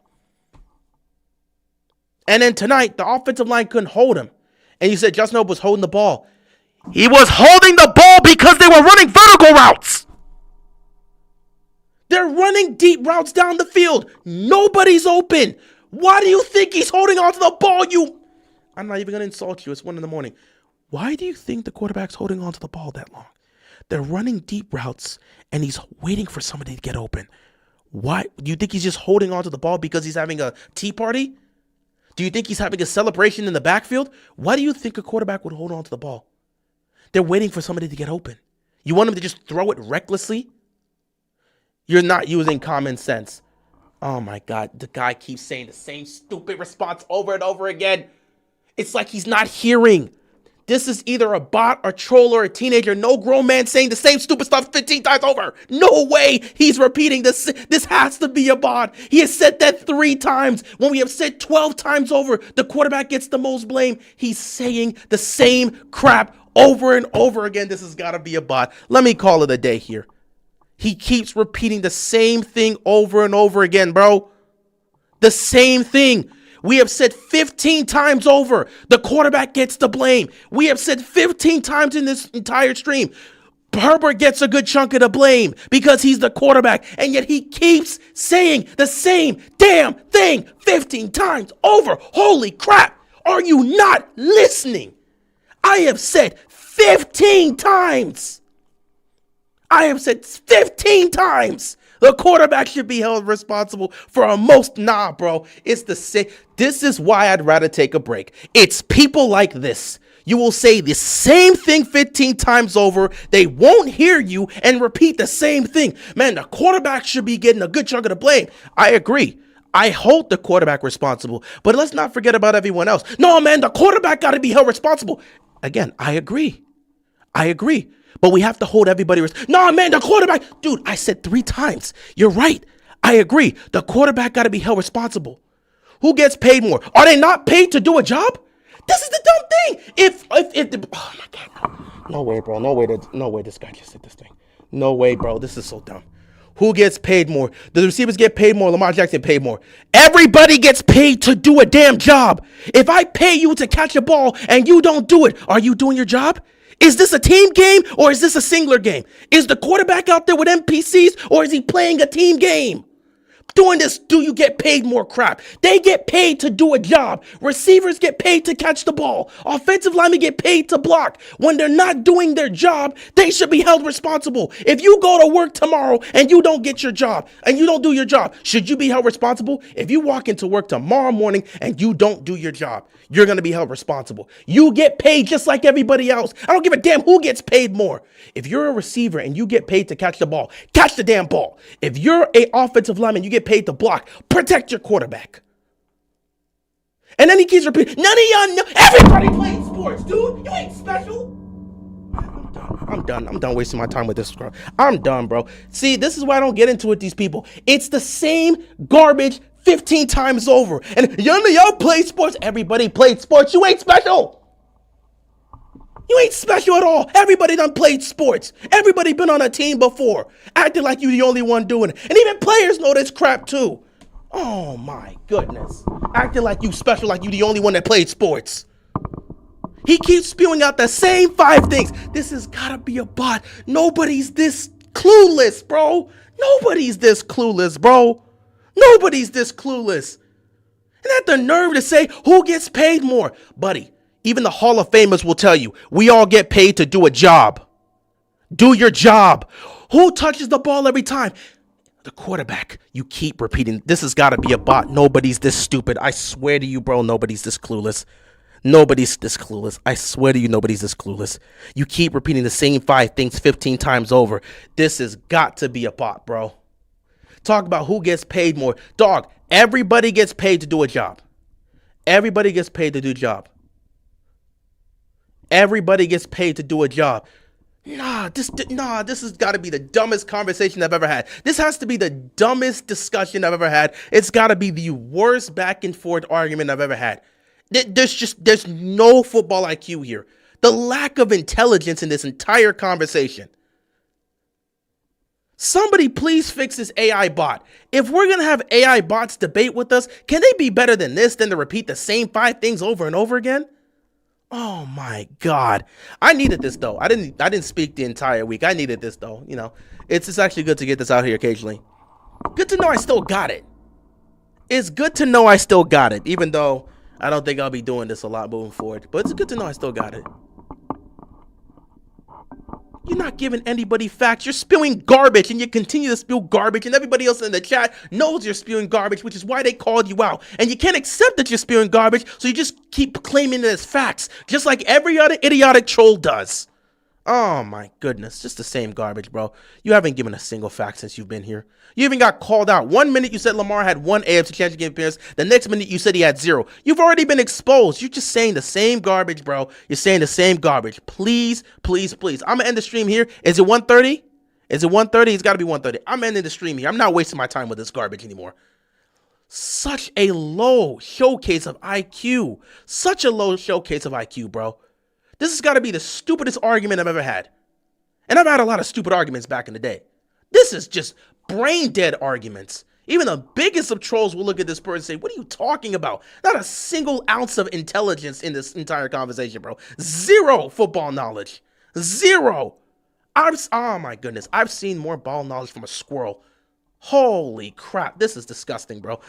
And then tonight, the offensive line couldn't hold him. And you said Justin Herbert was holding the ball. He was holding the ball because they were running vertical routes. They're running deep routes down the field. Nobody's open. Why do you think he's holding onto the ball? I'm not even going to insult you. It's 1 a.m. Why do you think the quarterback's holding onto the ball that long? They're running deep routes, and he's waiting for somebody to get open. Why? Do you think he's just holding onto the ball because he's having a tea party? Do you think he's having a celebration in the backfield? Why do you think a quarterback would hold onto the ball? They're waiting for somebody to get open. You want him to just throw it recklessly? You're not using common sense. Oh my God, the guy keeps saying the same stupid response over and over again. It's like he's not hearing. This is either a bot, a troll, or a teenager. No grown man saying the same stupid stuff 15 times over. No way he's repeating this. This has to be a bot. He has said that 3 times. When we have said 12 times over, the quarterback gets the most blame. He's saying the same crap over and over again. This has got to be a bot. Let me call it a day here. He keeps repeating the same thing over and over again, bro. The same thing. We have said 15 times over, the quarterback gets the blame. We have said 15 times in this entire stream, Herbert gets a good chunk of the blame because he's the quarterback. And yet he keeps saying the same damn thing 15 times over. Holy crap. Are you not listening? I have said 15 times. The quarterback should be held responsible for a most. Nah, bro. It's the same. This is why I'd rather take a break. It's people like this. You will say the same thing 15 times over. They won't hear you and repeat the same thing. Man, the quarterback should be getting a good chunk of the blame. I agree. I hold the quarterback responsible. But let's not forget about everyone else. No, man, the quarterback got to be held responsible. Again, I agree. But we have to hold everybody. No, man, the quarterback. Dude, I said 3 times. You're right. I agree. The quarterback got to be held responsible. Who gets paid more? Are they not paid to do a job? This is the dumb thing. If the, oh my God, bro. No way, bro. No way this guy just did this thing. No way, bro. This is so dumb. Who gets paid more? The receivers get paid more. Lamar Jackson paid more. Everybody gets paid to do a damn job. If I pay you to catch a ball and you don't do it, are you doing your job? Is this a team game or is this a singular game? Is the quarterback out there with NPCs or is he playing a team game? Doing this, do you get paid more crap? They get paid to do a job. Receivers get paid to catch the ball. Offensive linemen get paid to block. When they're not doing their job, they should be held responsible. If you go to work tomorrow and you don't get your job and you don't do your job, should you be held responsible? If you walk into work tomorrow morning and you don't do your job, you're going to be held responsible. You get paid just like everybody else. I don't give a damn who gets paid more. If you're a receiver and you get paid to catch the ball, catch the damn ball. If you're an offensive lineman, you get paid to block, protect your quarterback. And then he keeps repeating, none of y'all know. Everybody plays sports, dude. You ain't special. I'm done wasting my time with this, bro. I'm done, bro. See, this is why I don't get into it with these people. It's the same garbage 15 times over. And none of y'all play sports. Everybody played sports. You ain't special. You ain't special at all. Everybody done played sports. Everybody been on a team before. Acting like you the only one doing it. And even players know this crap too. Oh my goodness. Acting like you special, like you the only one that played sports. He keeps spewing out the same 5 things. This has gotta be a bot. Nobody's this clueless, bro. Nobody's this clueless, bro. Nobody's this clueless. And have the nerve to say who gets paid more. Buddy, even the Hall of Famers will tell you, we all get paid to do a job. Do your job. Who touches the ball every time? The quarterback. You keep repeating, this has got to be a bot. Nobody's this stupid. I swear to you, bro, nobody's this clueless. Nobody's this clueless. I swear to you, nobody's this clueless. You keep repeating the same 5 things 15 times over. This has got to be a bot, bro. Talk about who gets paid more. Dog, everybody gets paid to do a job. Everybody gets paid to do a job. Everybody gets paid to do a job. This has got to be the dumbest conversation I've ever had. This has to be the dumbest discussion I've ever had. It's got to be the worst back and forth argument I've ever had. There's no football IQ here. The lack of intelligence in this entire conversation. Somebody please fix this AI bot. If we're going to have AI bots debate with us, can they be better than this than to repeat the same 5 things over and over again? Oh my God. I needed this though. I didn't speak the entire week. I needed this though. You know, it's actually good to get this out here occasionally. Good to know I still got it. It's good to know I still got it, even though I don't think I'll be doing this a lot moving forward. But it's good to know I still got it. You're not giving anybody facts. You're spewing garbage, and you continue to spew garbage, and everybody else in the chat knows you're spewing garbage, which is why they called you out. And you can't accept that you're spewing garbage, so you just keep claiming it as facts, just like every other idiotic troll does. Oh my goodness, just the same garbage, bro. You haven't given a single fact since you've been here. You even got called out. 1 minute you said Lamar had 1 AFC Championship game appearance. The next minute you said he had 0. You've already been exposed. You're just saying the same garbage, bro. You're saying the same garbage. Please, please, please. I'm gonna end the stream here. Is it 1:30? Is it 1:30? It's gotta be 1:30. I'm ending the stream here. I'm not wasting my time with this garbage anymore. Such a low showcase of IQ. Such a low showcase of IQ, bro. This has got to be the stupidest argument I've ever had. And I've had a lot of stupid arguments back in the day. This is just brain dead arguments. Even the biggest of trolls will look at this person and say, what are you talking about? Not a single ounce of intelligence in this entire conversation, bro. 0 football knowledge. 0. Oh my goodness. I've seen more ball knowledge from a squirrel. Holy crap. This is disgusting, bro.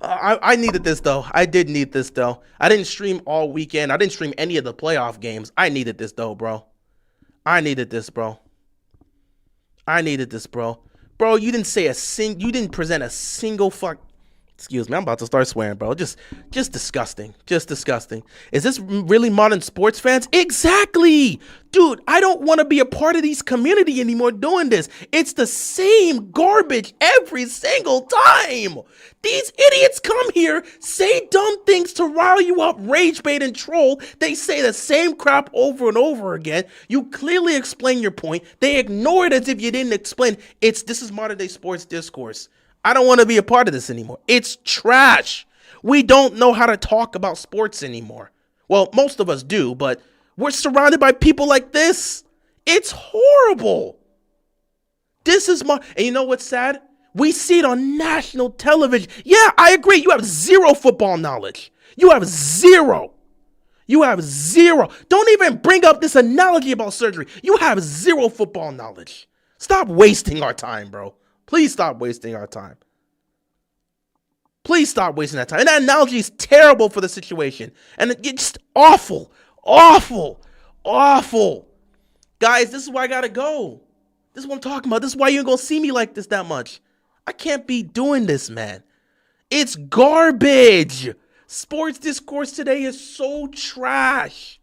I needed this, though. I did need this, though. I didn't stream all weekend. I didn't stream any of the playoff games. I needed this, though, bro. I needed this, bro. I needed this, bro. Bro, you didn't present a single excuse me, I'm about to start swearing, bro. Just disgusting. Just disgusting. Is this really modern sports fans? Exactly. Dude, I don't want to be a part of these community anymore doing this. It's the same garbage every single time. These idiots come here, say dumb things to rile you up, rage bait and troll. They say the same crap over and over again. You clearly explain your point. They ignore it as if you didn't explain. This is modern day sports discourse. I don't want to be a part of this anymore. It's trash. We don't know how to talk about sports anymore. Well, most of us do, but we're surrounded by people like this. It's horrible. And you know what's sad? We see it on national television. Yeah, I agree. You have zero football knowledge. You have zero. You have zero. Don't even bring up this analogy about surgery. You have zero football knowledge. Stop wasting our time, bro. Please stop wasting our time. Please stop wasting that time. And that analogy is terrible for the situation. And it's just awful, awful, awful. Guys, this is where I gotta go. This is what I'm talking about. This is why you ain't gonna see me like this that much. I can't be doing this, man. It's garbage. Sports discourse today is so trash.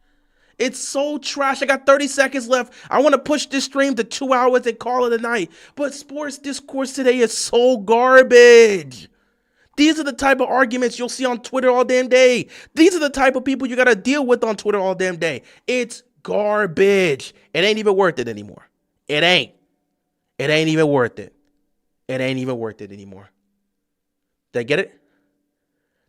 It's so trash. I got 30 seconds left. I want to push this stream to 2 hours and call it a night. But sports discourse today is so garbage. These are the type of arguments you'll see on Twitter all damn day. These are the type of people you got to deal with on Twitter all damn day. It's garbage. It ain't even worth it anymore. It ain't. It ain't even worth it. It ain't even worth it anymore. Did I get it?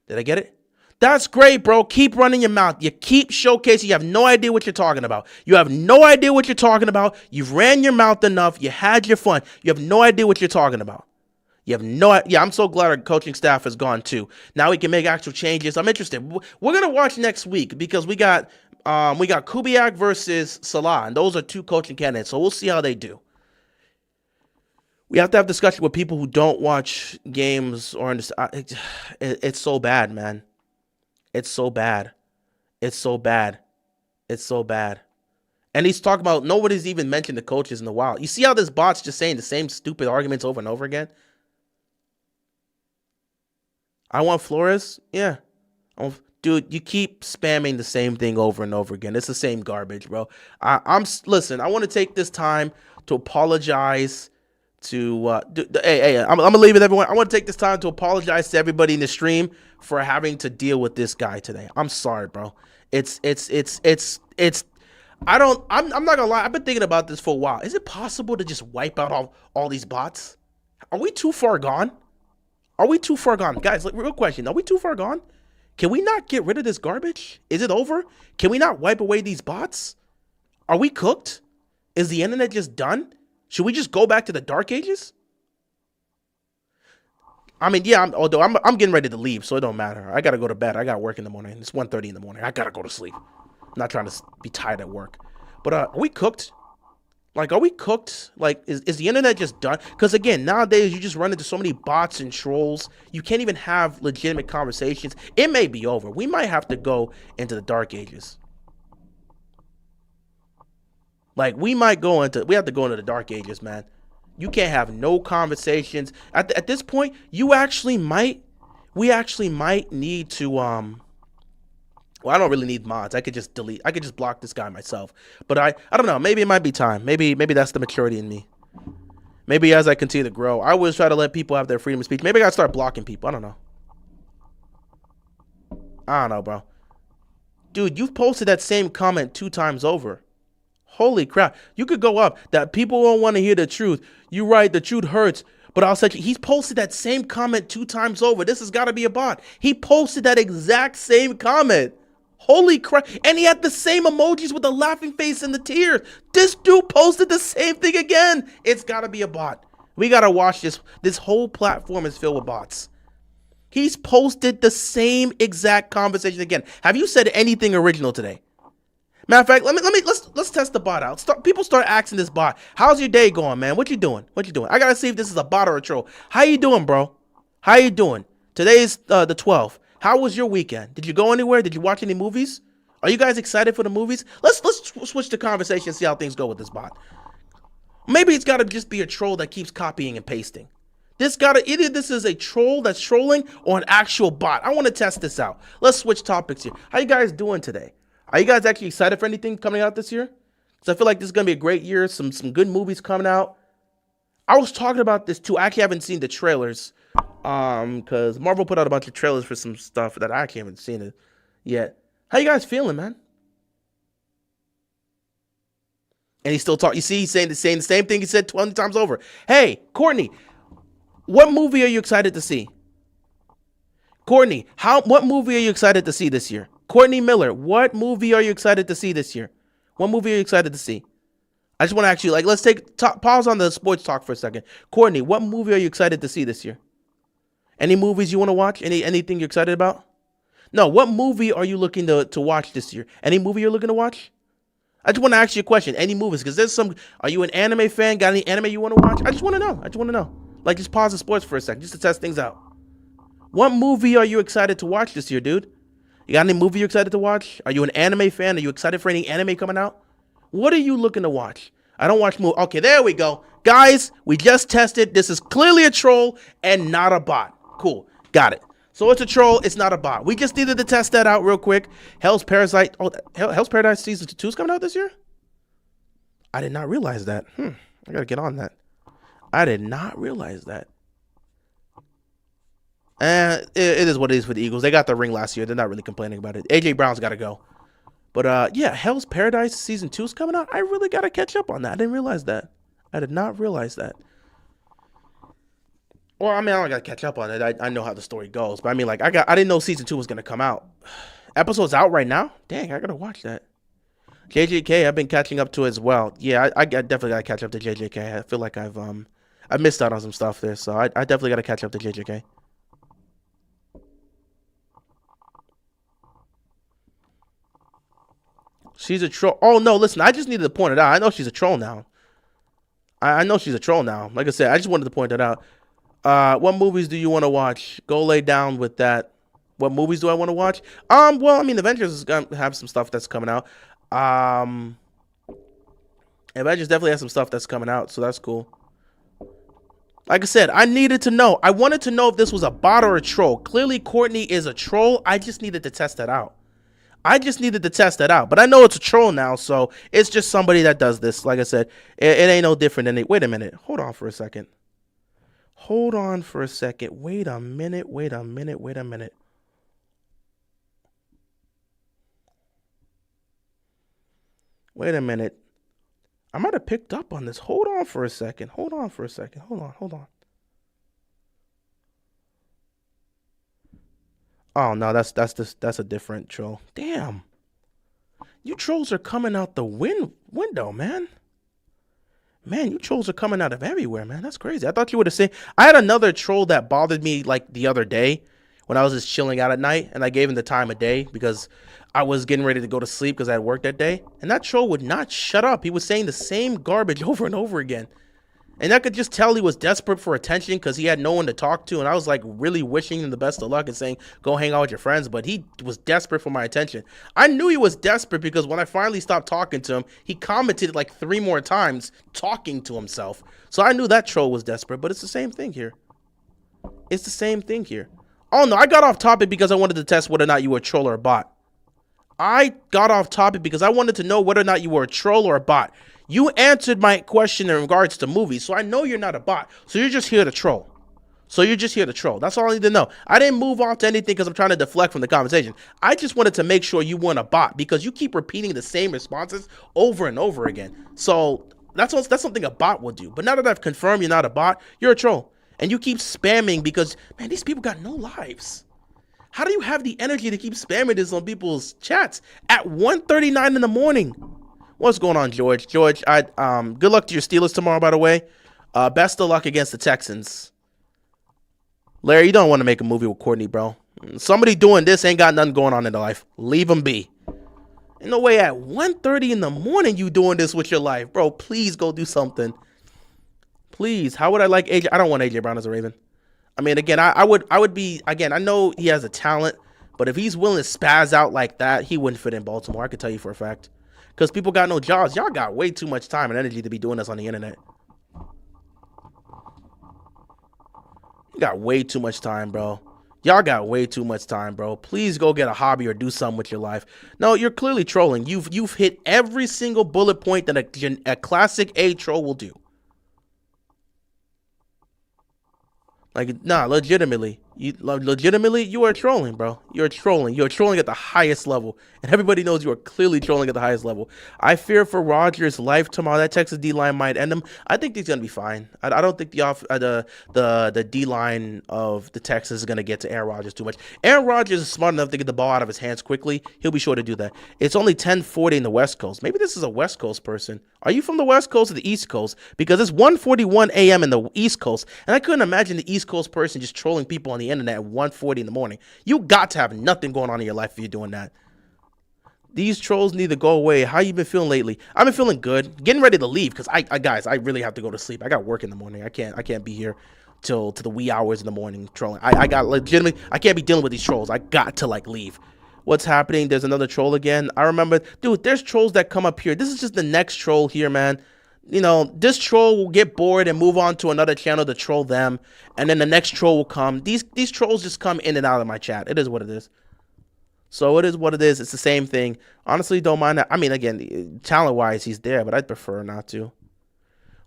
Did I get it? That's great, bro. Keep running your mouth. You keep showcasing. You have no idea what you're talking about. You have no idea what you're talking about. You've ran your mouth enough. You had your fun. You have no idea what you're talking about. You have no idea. Yeah, I'm so glad our coaching staff has gone too. Now we can make actual changes. I'm interested. We're going to watch next week because we got Kubiak versus Salah, and those are two coaching candidates. So we'll see how they do. We have to have discussion with people who don't watch games or understand. It's so bad, man. It's so bad. It's so bad. It's so bad. And he's talking about nobody's even mentioned the coaches in a while. You see how this bot's just saying the same stupid arguments over and over again? I want Flores. Yeah. Dude, you keep spamming the same thing over and over again. It's the same garbage, bro. Listen, I want to take this time to apologize to I'm gonna leave it, everyone. I want to take this time to apologize to everybody in the stream for having to deal with this guy today. I'm sorry, bro. I'm not gonna lie. I've been thinking about this for a while. Is it possible to just wipe out all these bots? Are we too far gone? Are we too far gone? Guys, real question. Are we too far gone? Can we not get rid of this garbage? Is it over? Can we not wipe away these bots? Are we cooked? Is the internet just done? Should we just go back to the dark ages? I mean, yeah, I'm getting ready to leave, so it don't matter. I got to go to bed. I got work in the morning. It's 1:30 in the morning. I got to go to sleep. I'm not trying to be tired at work. But are we cooked? Like, are we cooked? Like, is the internet just done? Because, again, nowadays, you just run into so many bots and trolls. You can't even have legitimate conversations. It may be over. We might have to go into the dark ages. Like, we have to go into the dark ages, man. You can't have no conversations. At this point, we actually might need to, well, I don't really need mods. I could just block this guy myself. But I don't know. Maybe it might be time. Maybe that's the maturity in me. Maybe as I continue to grow, I always try to let people have their freedom of speech. Maybe I gotta start blocking people. I don't know, bro. Dude, you've posted that same comment 2 times over. Holy crap. You could go up that people don't want to hear the truth. You're right, the truth hurts. But I'll say he's posted that same comment 2 times over. This has got to be a bot. He posted that exact same comment. Holy crap. And he had the same emojis with the laughing face and the tears. This dude posted the same thing again. It's got to be a bot. We got to watch this. This whole platform is filled with bots. He's posted the same exact conversation again. Have you said anything original today? Matter of fact, let's test the bot out. People start asking this bot, "How's your day going, man? What you doing? I gotta see if this is a bot or a troll. How you doing, bro? How you doing? Today's the 12th. How was your weekend? Did you go anywhere? Did you watch any movies? Are you guys excited for the movies? Let's switch the conversation and see how things go with this bot. Maybe it's gotta just be a troll that keeps copying and pasting. Either this is a troll that's trolling or an actual bot. I want to test this out. Let's switch topics here. How you guys doing today? Are you guys actually excited for anything coming out this year? Because I feel like this is going to be a great year. Some good movies coming out. I was talking about this too. I actually haven't seen the trailers. Because Marvel put out a bunch of trailers for some stuff that I actually haven't seen it yet. How you guys feeling, man? And he's still talking. You see, he's saying the same thing he said 20 times over. Hey, Courtney, what movie are you excited to see? Courtney, what movie are you excited to see this year? Courtney Miller, what movie are you excited to see this year? What movie are you excited to see? I just want to ask you, like, let's pause on the sports talk for a second. Courtney, what movie are you excited to see this year? Any movies you want to watch? Anything you're excited about? No, what movie are you looking to watch this year? Any movie you're looking to watch? I just want to ask you a question. Any movies? Because are you an anime fan? Got any anime you want to watch? I just want to know. Like, just pause the sports for a second, just to test things out. What movie are you excited to watch this year, dude? You got any movie you're excited to watch? Are you an anime fan? Are you excited for any anime coming out? What are you looking to watch? I don't watch movies. Okay, there we go. Guys, we just tested. This is clearly a troll and not a bot. Cool. Got it. So it's a troll. It's not a bot. We just needed to test that out real quick. Hell's Paradise Season 2 is coming out this year? I did not realize that. I got to get on that. I did not realize that. It is what it is for the Eagles. They got the ring last year. They're not really complaining about it. AJ Brown's got to go. But yeah, Hell's Paradise Season 2 is coming out. I really got to catch up on that. I didn't realize that. I did not realize that. Well, I mean, I don't got to catch up on it. I know how the story goes. But I mean, like, I didn't know Season 2 was going to come out. Episode's out right now? Dang, I got to watch that. JJK, I've been catching up to as well. Yeah, I definitely got to catch up to JJK. I feel like I've missed out on some stuff there. So I definitely got to catch up to JJK. She's a troll. Oh, no, listen, I just needed to point it out. I know she's a troll now. I know she's a troll now. Like I said, I just wanted to point that out. What movies do you want to watch? Go lay down with that. What movies do I want to watch? Well, I mean, Avengers is going to have some stuff that's coming out. Avengers definitely has some stuff that's coming out, so that's cool. Like I said, I needed to know. I wanted to know if this was a bot or a troll. Clearly, Courtney is a troll. I just needed to test that out. But I know it's a troll now, so it's just somebody that does this. Like I said, it ain't no different than it. Wait a minute. Hold on for a second. Wait a minute. I might have picked up on this. Hold on for a second. Hold on. Oh no, that's a different troll. Damn. You trolls are coming out the window, man. Man, you trolls are coming out of everywhere, man. That's crazy. I thought you would have said. I had another troll that bothered me like the other day when I was just chilling out at night, and I gave him the time of day because I was getting ready to go to sleep because I had work that day. And that troll would not shut up. He was saying the same garbage over and over again. And I could just tell he was desperate for attention because he had no one to talk to. And I was like really wishing him the best of luck and saying, go hang out with your friends. But he was desperate for my attention. I knew he was desperate because when I finally stopped talking to him, he commented like 3 more times talking to himself. So I knew that troll was desperate. But it's the same thing here. Oh no, I got off topic because I wanted to test whether or not you were a troll or a bot. I got off topic because I wanted to know whether or not you were a troll or a bot. You answered my question in regards to movies, so I know you're not a bot. So you're just here to troll. That's all I need to know. I didn't move off to anything because I'm trying to deflect from the conversation. I just wanted to make sure you weren't a bot because you keep repeating the same responses over and over again. So that's something a bot will do. But now that I've confirmed you're not a bot, you're a troll. And you keep spamming because, man, these people got no lives. How do you have the energy to keep spamming this on people's chats at 1:39 in the morning? What's going on, George? George, good luck to your Steelers tomorrow, by the way. Best of luck against the Texans. Larry, you don't want to make a movie with Courtney, bro. Somebody doing this ain't got nothing going on in their life. Leave them be. Ain't no way at 1:30 in the morning you doing this with your life. Bro, please go do something. Please. How would I like AJ? I don't want AJ Brown as a Raven. I mean, again, I would be, again, I know he has a talent, but if he's willing to spaz out like that, he wouldn't fit in Baltimore. I could tell you for a fact. Because people got no jobs. Y'all got way too much time and energy to be doing this on the internet. You got way too much time, bro. Y'all got way too much time, bro. Please go get a hobby or do something with your life. No, you're clearly trolling. You've hit every single bullet point that a classic A troll will do. Like, nah, legitimately. Legitimately, you are trolling, bro. You're trolling. You're trolling at the highest level, and everybody knows you are clearly trolling at the highest level. I fear for Rodgers' life tomorrow. That Texas D line might end him. I think he's gonna be fine. I don't think the D line of the Texas is gonna get to Aaron Rodgers too much. Aaron Rodgers is smart enough to get the ball out of his hands quickly. He'll be sure to do that. It's only 10:40 in the West Coast. Maybe this is a West Coast person. Are you from the West Coast or the East Coast? Because it's 1:41 a.m. in the East Coast, and I couldn't imagine the East Coast person just trolling people on the internet at 1:40 in the morning. You got to have nothing going on in your life if you're doing that. These trolls need to go away. How you been feeling lately? I've been feeling good. Getting ready to leave because guys, I really have to go to sleep. I got work in the morning. I can't be here till to the wee hours in the morning trolling. I got legitimately. I can't be dealing with these trolls. I got to leave. What's happening? There's another troll again. I remember, dude, there's trolls that come up here. This is just the next troll here, man. You know, this troll will get bored and move on to another channel to troll them, and then the next troll will come. These trolls just come in and out of my chat. It is what it is. So it is what it is. It's the same thing. Honestly, don't mind that. I mean, again, talent-wise, he's there, but I'd prefer not to.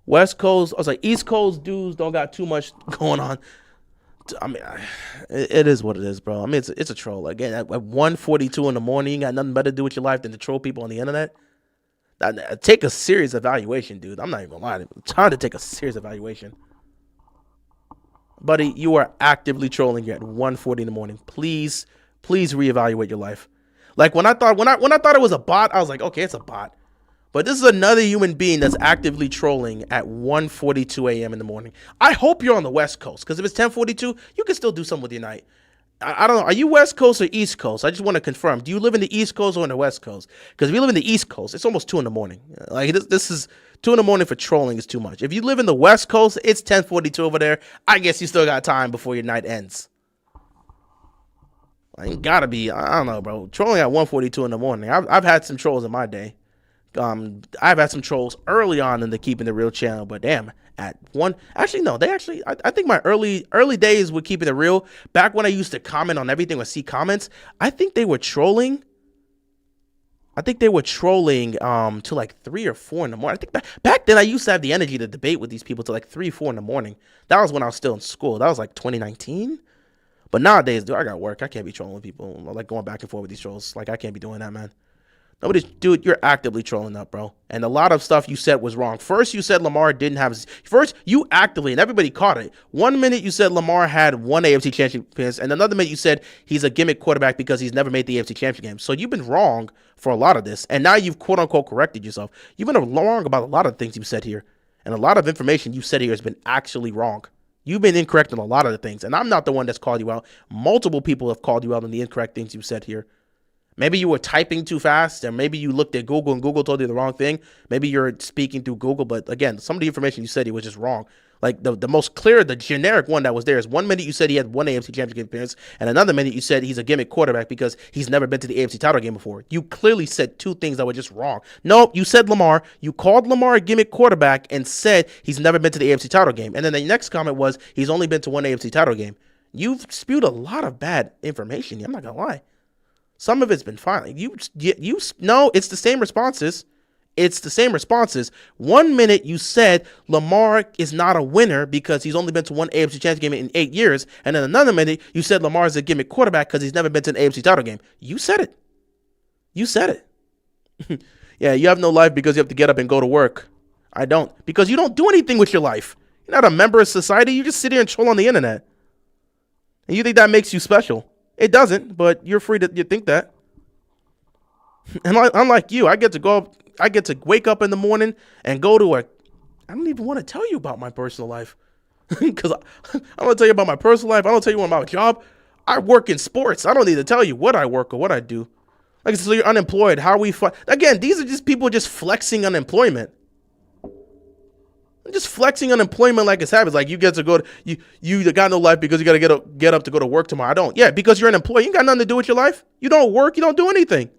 West Coast, I was like, East Coast dudes don't got too much going on. I mean, it is what it is, bro. I mean, it's a troll. Again, at 1:42 in the morning, you got nothing better to do with your life than to troll people on the internet. Take a serious evaluation, dude. I'm not even gonna lie. It's hard to take a serious evaluation. Buddy, you are actively trolling you at 1:40 in the morning. Please reevaluate your life. Like when I thought it was a bot, I was like, okay, it's a bot. But this is another human being that's actively trolling at 1:42 a.m. in the morning. I hope you're on the West Coast, because if it's 10:42, you can still do something with your night. I don't know. Are you West Coast or East Coast? I just want to confirm. Do you live in the East Coast or in the West Coast? Because if you live in the East Coast, it's almost 2 in the morning. Like this is 2 in the morning for trolling is too much. If you live in the West Coast, it's 10:42 over there. I guess you still got time before your night ends. Like, gotta be. I don't know, bro. Trolling at 1:42 in the morning. I've had some trolls in my day. I've had some trolls early on in the Keeping It Real channel, but damn, at one, actually no, I think my early days with Keeping It Real, back when I used to comment on everything or see comments, I think they were trolling. To like 3 or 4 in the morning. I think back then I used to have the energy to debate with these people to like 3, 4 in the morning. That was when I was still in school. That was like 2019. But nowadays, dude, I got work. I can't be trolling people, like going back and forth with these trolls. Like, I can't be doing that, man. Dude, you're actively trolling up, bro. And a lot of stuff you said was wrong. First, you said Lamar didn't have first, you actively, and everybody caught it. 1 minute you said Lamar had 1 AFC championship, and another minute you said he's a gimmick quarterback because he's never made the AFC championship game. So you've been wrong for a lot of this. And now you've quote unquote corrected yourself. You've been wrong about a lot of things you said here. And a lot of information you said here has been actually wrong. You've been incorrect on a lot of the things. And I'm not the one that's called you out. Multiple people have called you out on the incorrect things you said here. Maybe you were typing too fast, or maybe you looked at Google and Google told you the wrong thing. Maybe you're speaking through Google, but again, some of the information you said was just wrong. Like the most clear, the generic one that was there is 1 minute you said he had 1 AFC championship appearance, and another minute you said he's a gimmick quarterback because he's never been to the AFC title game before. You clearly said 2 things that were just wrong. Nope, you said Lamar. You called Lamar a gimmick quarterback and said he's never been to the AFC title game. And then the next comment was he's only been to 1 AFC title game. You've spewed a lot of bad information. I'm not gonna lie. Some of it's been fine. No, it's the same responses. It's the same responses. 1 minute you said Lamar is not a winner because he's only been to 1 AFC championship game in 8 years. And then another minute you said Lamar is a gimmick quarterback because he's never been to an AFC title game. You said it. You said it. Yeah, you have no life because you have to get up and go to work. I don't. Because you don't do anything with your life. You're not a member of society. You just sit here and troll on the internet. And you think that makes you special. It doesn't, but you're free to think that. And unlike you, I get to wake up in the morning and go to I don't even want to tell you about my personal life. Because I don't tell you about my personal life. I don't tell you about my job. I work in sports. I don't need to tell you what I work or what I do. Like, so you're unemployed. How are we again, these are just people just flexing unemployment. Just flexing unemployment like it's habits. Like you get to go to you got no life because you got to get up to go to work tomorrow. I don't. Yeah, because you're an employee. You got nothing to do with your life. You don't work. You don't do anything.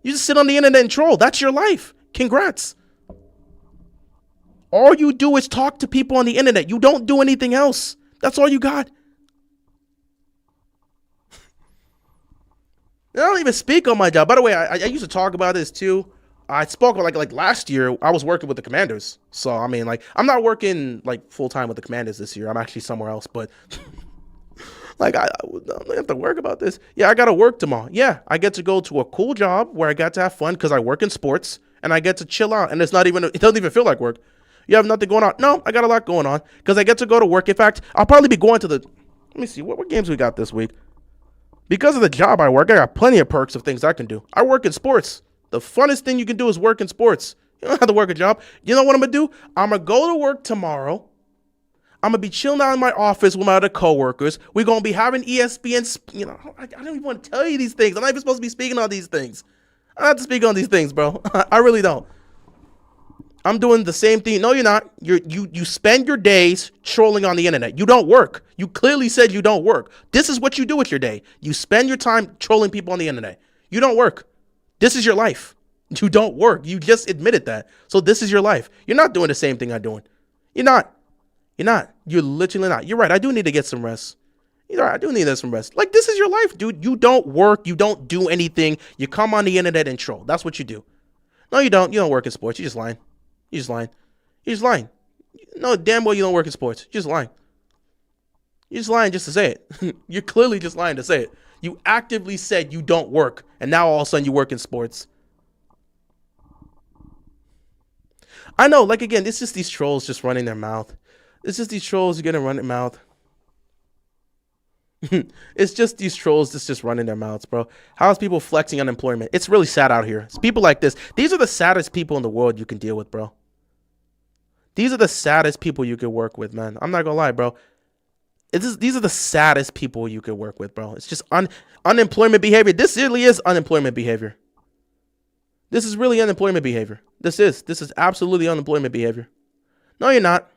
You just sit on the internet and troll. That's your life. Congrats. All you do is talk to people on the internet. You don't do anything else. That's all you got. I don't even speak on my job. By the way, I used to talk about this too. I spoke about like last year, I was working with the Commanders. So, I mean, like, I'm not working like full time with the Commanders this year. I'm actually somewhere else, but Like, I don't have to work about this. Yeah, I got to work tomorrow. Yeah, I get to go to a cool job where I got to have fun because I work in sports and I get to chill out. And it doesn't even feel like work. You have nothing going on. No, I got a lot going on because I get to go to work. In fact, I'll probably be going to let me see, what games we got this week? Because of the job I work, I got plenty of perks of things I can do. I work in sports. The funnest thing you can do is work in sports. You don't have to work a job. You know what I'm going to do? I'm going to go to work tomorrow. I'm going to be chilling out in my office with my other coworkers. We're going to be having ESPN. I don't even want to tell you these things. I'm not even supposed to be speaking on these things. I don't have to speak on these things, bro. I really don't. I'm doing the same thing. No, you're not. You spend your days trolling on the internet. You don't work. You clearly said you don't work. This is what you do with your day. You spend your time trolling people on the internet. You don't work. This is your life. You don't work. You just admitted that. So this is your life. You're not doing the same thing I'm doing. You're not. You're not. You're literally not. You're right. I do need to get some rest. You're right. I do need to get some rest. Like, this is your life, dude. You don't work. You don't do anything. You come on the internet and troll. That's what you do. No, you don't. You don't work in sports. You're just lying. You're just lying. You're just lying. No, damn well you don't work in sports. You're just lying. You're just lying just to say it. You're clearly just lying to say it. You actively said you don't work, and now all of a sudden you work in sports. I know, like, again, it's just these trolls just running their mouth. It's just these trolls going to run their mouth. It's just these trolls just running their mouths, bro. How's people flexing unemployment? It's really sad out here. It's people like this. These are the saddest people in the world you can deal with, bro. These are the saddest people you could work with, man. I'm not gonna lie, bro. These are the saddest people you could work with, bro. It's just unemployment behavior. This really is unemployment behavior. This is really unemployment behavior. This is absolutely unemployment behavior. No, you're not.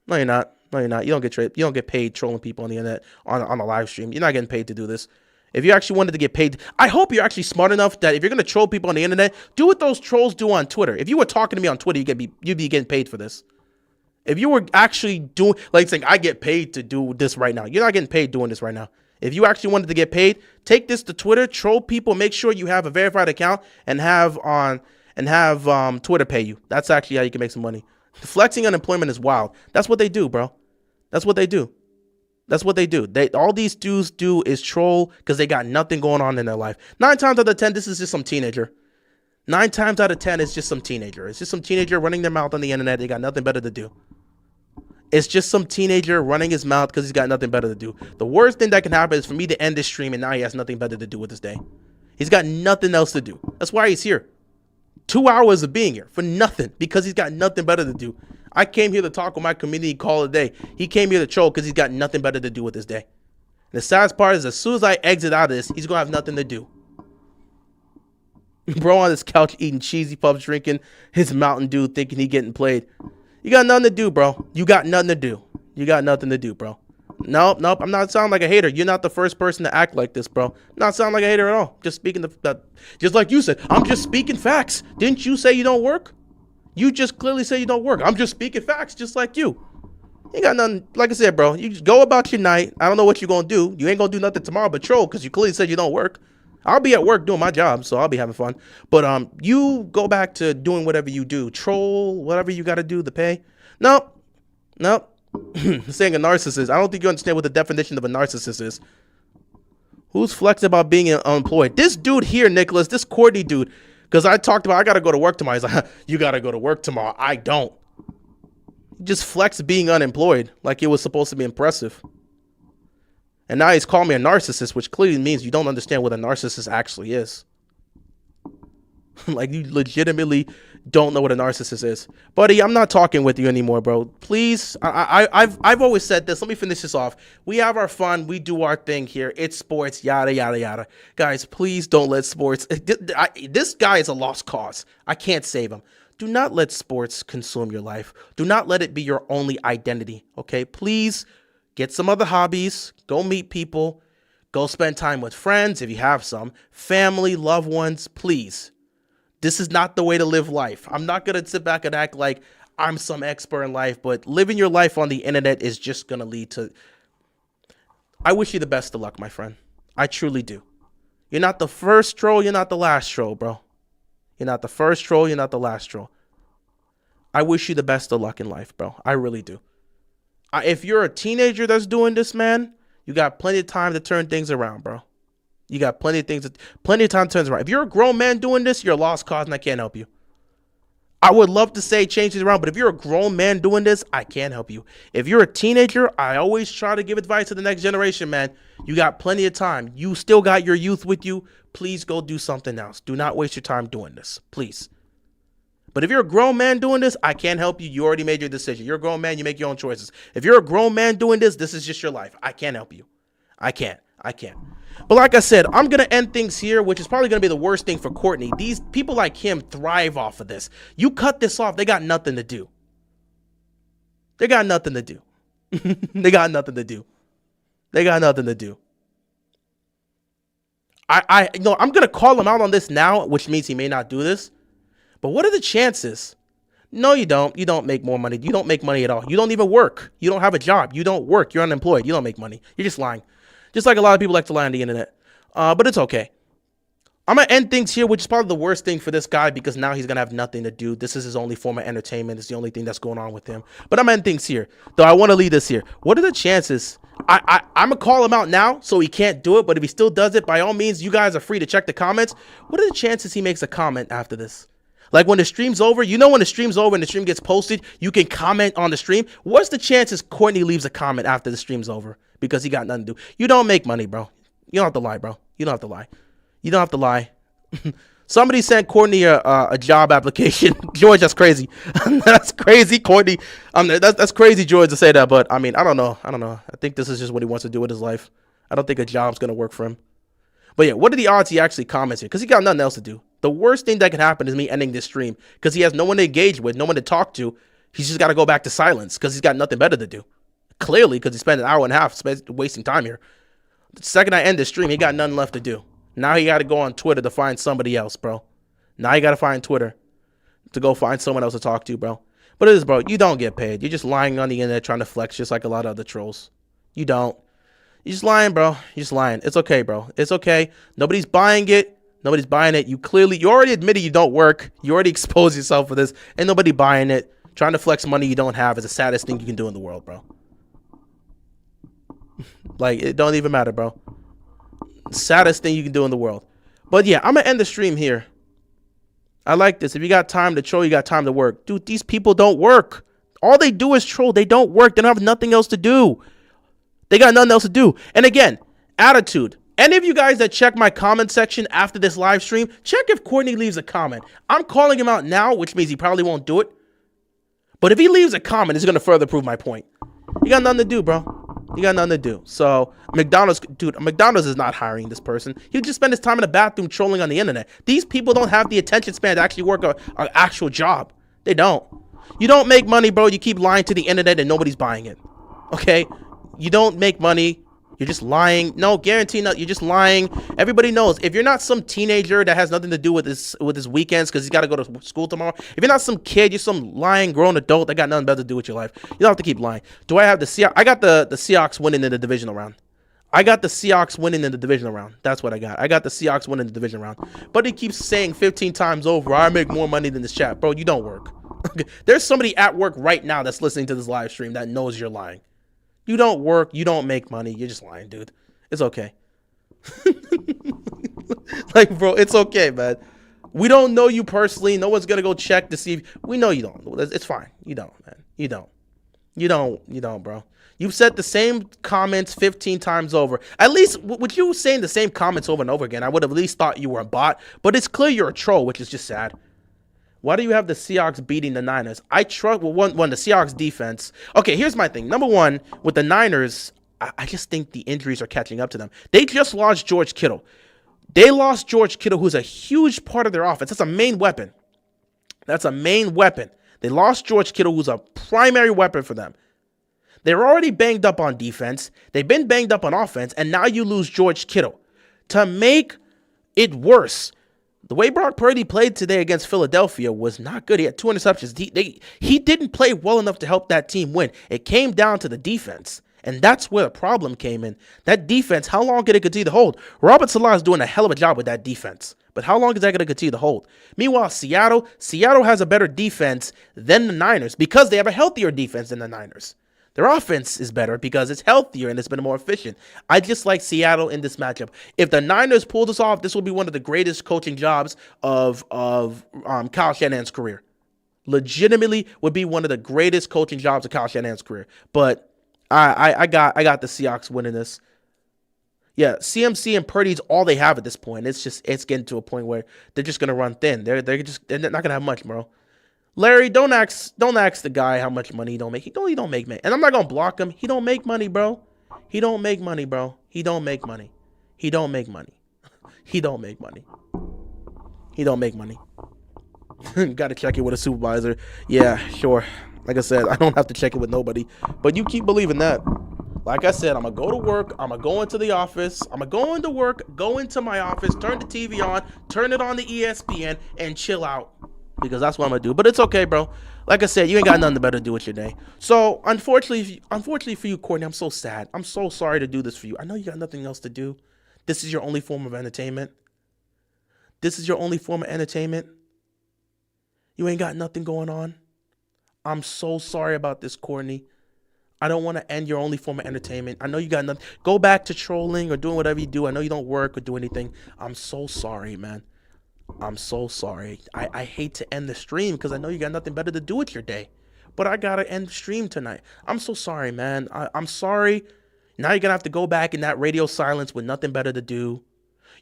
No, you're not. No, you're not. You don't get paid trolling people on the internet on a live stream. You're not getting paid to do this. If you actually wanted to get paid, I hope you're actually smart enough that if you're gonna troll people on the internet, do what those trolls do on Twitter. If you were talking to me on Twitter, you'd be getting paid for this. If you were actually doing, like, saying, I get paid to do this right now, you're not getting paid doing this right now. If you actually wanted to get paid, take this to Twitter, troll people, make sure you have a verified account, and have Twitter pay you. That's actually how you can make some money. Flexing unemployment is wild. That's what they do, bro. That's what they do. That's what they do. All these dudes do is troll because they got nothing going on in their life. 9 times out of 10, this is just some teenager. 9 times out of 10, it's just some teenager. It's just some teenager running their mouth on the internet. They got nothing better to do. It's just some teenager running his mouth because he's got nothing better to do. The worst thing that can happen is for me to end this stream and now he has nothing better to do with his day. He's got nothing else to do. That's why he's here. 2 hours of being here for nothing because he's got nothing better to do. I came here to talk with my community, call it a day. He came here to troll because he's got nothing better to do with his day. And the saddest part is as soon as I exit out of this, he's going to have nothing to do. Bro on his couch eating cheesy puffs, drinking his Mountain Dew, thinking he getting played. You got nothing to do, bro. You got nothing to do. You got nothing to do, bro. Nope. I'm not sounding like a hater. You're not the first person to act like this, bro. Not sound like a hater at all. Just speaking just like you said. I'm just speaking facts. Didn't you say you don't work? You just clearly say you don't work. I'm just speaking facts, just like you. You got nothing. Like I said, bro. You just go about your night. I don't know what you're gonna do. You ain't gonna do nothing tomorrow but troll because you clearly said you don't work. I'll be at work doing my job, so I'll be having fun. But you go back to doing whatever you do. Troll, whatever you got to do to pay. Nope. Saying a narcissist. I don't think you understand what the definition of a narcissist is. Who's flexing about being unemployed? This dude here, Nicholas, this Courtney dude, because I talked about I got to go to work tomorrow. He's like, you got to go to work tomorrow. I don't. Just flex being unemployed like it was supposed to be impressive. And now he's calling me a narcissist, which clearly means you don't understand what a narcissist actually is. Like, you legitimately don't know what a narcissist is. Buddy, I'm not talking with you anymore, bro. Please, I've always said this. Let me finish this off. We have our fun. We do our thing here. It's sports, yada, yada, yada. Guys, please don't let sports... This guy is a lost cause. I can't save him. Do not let sports consume your life. Do not let it be your only identity, okay? Please... get some other hobbies, go meet people, go spend time with friends if you have some, family, loved ones, please. This is not the way to live life. I'm not going to sit back and act like I'm some expert in life, but living your life on the internet is just going to lead to... I wish you the best of luck, my friend. I truly do. You're not the first troll, you're not the last troll, bro. You're not the first troll, you're not the last troll. I wish you the best of luck in life, bro. I really do. If you're a teenager that's doing this, man, You got plenty of time to turn things around, bro. You got plenty of time to turn around. If you're a grown man doing this, you're a lost cause and I can't help you. I would love to say change things around, but if you're a grown man doing this, I can't help you. If you're a teenager, I always try to give advice to the next generation, man. You got plenty of time. You still got your youth with you. Please go do something else. Do not waste your time doing this, please. But if you're a grown man doing this, I can't help you. You already made your decision. You're a grown man. You make your own choices. If you're a grown man doing this, this is just your life. I can't help you. I can't. But like I said, I'm going to end things here, which is probably going to be the worst thing for Courtney. These people like him thrive off of this. You cut this off, they got nothing to do. They got nothing to do. They got nothing to do. They got nothing to do. I'm going to call him out on this now, which means he may not do this. But what are the chances? No, you don't. You don't make more money. You don't make money at all. You don't even work. You don't have a job. You don't work. You're unemployed. You don't make money. You're just lying. Just like a lot of people like to lie on the internet. But it's okay. I'm going to end things here, which is probably the worst thing for this guy because now he's going to have nothing to do. This is his only form of entertainment. It's the only thing that's going on with him. But I'm going to end things here. Though I want to leave this here. What are the chances? I'm going to call him out now so he can't do it. But if he still does it, by all means, you guys are free to check the comments. What are the chances he makes a comment after this? Like when the stream's over, you know when the stream's over and the stream gets posted, you can comment on the stream. What's the chances Courtney leaves a comment after the stream's over? Because he got nothing to do. You don't make money, bro. You don't have to lie, bro. You don't have to lie. You don't have to lie. Somebody sent Courtney a job application. George, that's crazy. That's crazy, Courtney. That's crazy, George, to say that. But, I mean, I don't know. I think this is just what he wants to do with his life. I don't think a job's going to work for him. But, yeah, what are the odds he actually comments here? Because he got nothing else to do. The worst thing that can happen is me ending this stream because he has no one to engage with, no one to talk to. He's just got to go back to silence because he's got nothing better to do. Clearly, because he spent an hour and a half wasting time here. The second I end this stream, he got nothing left to do. Now he got to go on Twitter to find somebody else, bro. Now you got to find Twitter to go find someone else to talk to, bro. But it is, bro, you don't get paid. You're just lying on the internet trying to flex just like a lot of other trolls. You don't. You're just lying, bro. You're just lying. It's okay, bro. It's okay. Nobody's buying it. Nobody's buying it. You already admitted you don't work. You already exposed yourself for this. Ain't nobody buying it. Trying to flex money you don't have is the saddest thing you can do in the world, bro. Like, it don't even matter, bro. Saddest thing you can do in the world. But yeah, I'm going to end the stream here. I like this. If you got time to troll, you got time to work. Dude, these people don't work. All they do is troll. They don't work. They don't have nothing else to do. They got nothing else to do. And again, attitude. Any of you guys that check my comment section after this live stream, check if Courtney leaves a comment. I'm calling him out now, which means he probably won't do it. But if he leaves a comment, it's going to further prove my point. You got nothing to do, bro. You got nothing to do. So, McDonald's is not hiring this person. He'll just spend his time in the bathroom trolling on the internet. These people don't have the attention span to actually work an actual job. They don't. You don't make money, bro. You keep lying to the internet and nobody's buying it. Okay? You don't make money. You're just lying. No, guarantee not. You're just lying. Everybody knows. If you're not some teenager that has nothing to do with his weekends because he's got to go to school tomorrow. If you're not some kid, you're some lying grown adult that got nothing better to do with your life. You don't have to keep lying. Do I have the Seahawks? I got the Seahawks winning in the divisional round. I got the Seahawks winning in the divisional round. That's what I got. I got the Seahawks winning the division round. But he keeps saying 15 times over, I make more money than this chat. Bro, you don't work. There's somebody at work right now that's listening to this live stream that knows you're lying. You don't work. You don't make money. You're just lying, dude. It's okay. Like, bro, it's okay, man. We don't know you personally. No one's going to go check to see if we know you don't. It's fine. You don't, man. You don't, bro. You've said the same comments 15 times over. At least with you saying the same comments over and over again, I would have at least thought you were a bot. But it's clear you're a troll, which is just sad. Why do you have the Seahawks beating the Niners? I trust, well, one, the Seahawks defense. Okay, here's my thing. Number one, with the Niners, I just think the injuries are catching up to them. They just lost George Kittle. They lost George Kittle, who's a huge part of their offense. That's a main weapon. That's a main weapon. They lost George Kittle, who's a primary weapon for them. They're already banged up on defense. They've been banged up on offense, and now you lose George Kittle. To make it worse, the way Brock Purdy played today against Philadelphia was not good. He had 2 interceptions. He didn't play well enough to help that team win. It came down to the defense, and that's where the problem came in. That defense, how long can it continue to hold? Robert Salah is doing a hell of a job with that defense, but how long is that going to continue to hold? Meanwhile, Seattle has a better defense than the Niners because they have a healthier defense than the Niners. Their offense is better because it's healthier and it's been more efficient. I just like Seattle in this matchup. If the Niners pull this off, this will be one of the greatest coaching jobs of Kyle Shanahan's career. Legitimately would be one of the greatest coaching jobs of Kyle Shanahan's career. But I got the Seahawks winning this. Yeah, CMC and Purdy's all they have at this point. It's getting to a point where they're just gonna run thin. They're not gonna have much, bro. Larry, don't ask the guy how much money he don't make. He don't make money. And I'm not gonna block him. He don't make money, bro. He don't make money, bro. He don't make money. He don't make money. He don't make money. He don't make money. Gotta check it with a supervisor. Yeah, sure. Like I said, I don't have to check it with nobody. But you keep believing that. Like I said, I'm going to go to work. I'm going to go into the office. I'm going to go into work, go into my office, turn the TV on, turn it on to ESPN, and chill out. Because that's what I'm going to do. But it's okay, bro. Like I said, you ain't got nothing better to do with your day. So, unfortunately for you, Courtney, I'm so sad. I'm so sorry to do this for you. I know you got nothing else to do. This is your only form of entertainment. This is your only form of entertainment. You ain't got nothing going on. I'm so sorry about this, Courtney. I don't want to end your only form of entertainment. I know you got nothing. Go back to trolling or doing whatever you do. I know you don't work or do anything. I'm so sorry, man. I'm so sorry. I hate to end the stream because I know you got nothing better to do with your day. But I got to end the stream tonight. I'm so sorry, man. I'm sorry. Now you're going to have to go back in that radio silence with nothing better to do.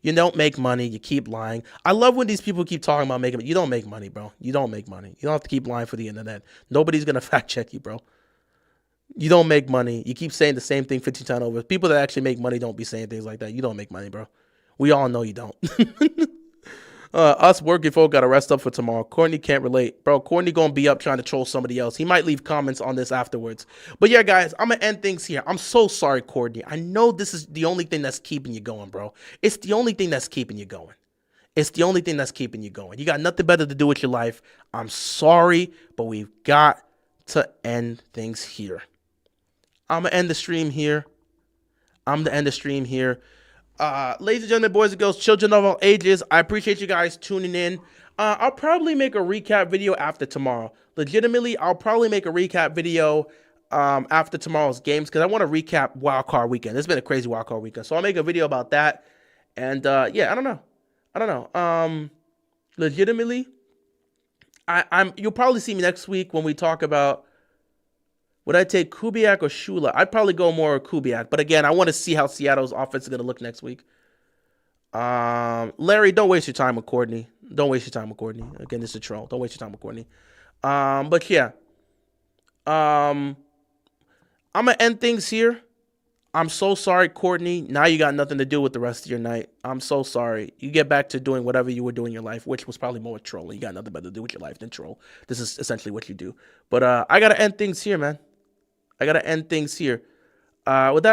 You don't make money. You keep lying. I love when these people keep talking about making money. You don't make money, bro. You don't make money. You don't have to keep lying for the internet. Nobody's going to fact check you, bro. You don't make money. You keep saying the same thing 15 times over. People that actually make money don't be saying things like that. You don't make money, bro. We all know you don't. Us working folk got to rest up for tomorrow. Courtney can't relate. Bro, Courtney going to be up trying to troll somebody else. He might leave comments on this afterwards. But yeah, guys, I'm going to end things here. I'm so sorry, Courtney. I know this is the only thing that's keeping you going, bro. It's the only thing that's keeping you going. It's the only thing that's keeping you going. You got nothing better to do with your life. I'm sorry, but we've got to end things here. I'm going to end the stream here. Ladies and gentlemen, boys and girls, children of all ages, I appreciate you guys tuning in. I'll probably make a recap video after tomorrow. Legitimately, I'll probably make a recap video after tomorrow's games because I want to recap Wild Card Weekend. It's been a crazy Wild Card Weekend. So I'll make a video about that. And yeah, I don't know. Legitimately, you'll probably see me next week when we talk about would I take Kubiak or Shula? I'd probably go more Kubiak. But again, I want to see how Seattle's offense is going to look next week. Larry, don't waste your time with Courtney. Again, this is a troll. Don't waste your time with Courtney. But yeah. I'm going to end things here. I'm so sorry, Courtney. Now you got nothing to do with the rest of your night. I'm so sorry. You get back to doing whatever you were doing in your life, which was probably more trolling. You got nothing better to do with your life than troll. This is essentially what you do. But I got to end things here, man. With that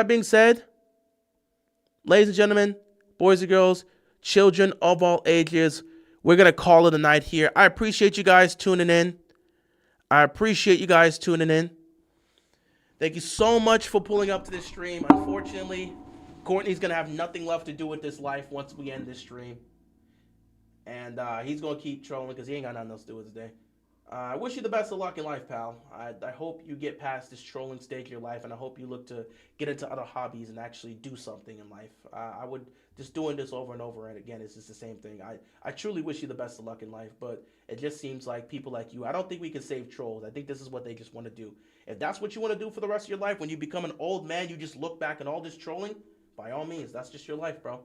being said, ladies and gentlemen, boys and girls, children of all ages, we're going to call it a night here. I appreciate you guys tuning in. Thank you so much for pulling up to this stream. Unfortunately, Courtney's going to have nothing left to do with this life once we end this stream. And he's going to keep trolling because he ain't got nothing else to do with his day. I wish you the best of luck in life, pal. I hope you get past this trolling stage of your life, and I hope you look to get into other hobbies and actually do something in life. I would just doing this over and over and again, it's just the same thing. I truly wish you the best of luck in life, but it just seems like people like you, I don't think we can save trolls. I think this is what they just want to do. If that's what you want to do for the rest of your life, when you become an old man, you just look back at all this trolling, by all means, that's just your life, bro.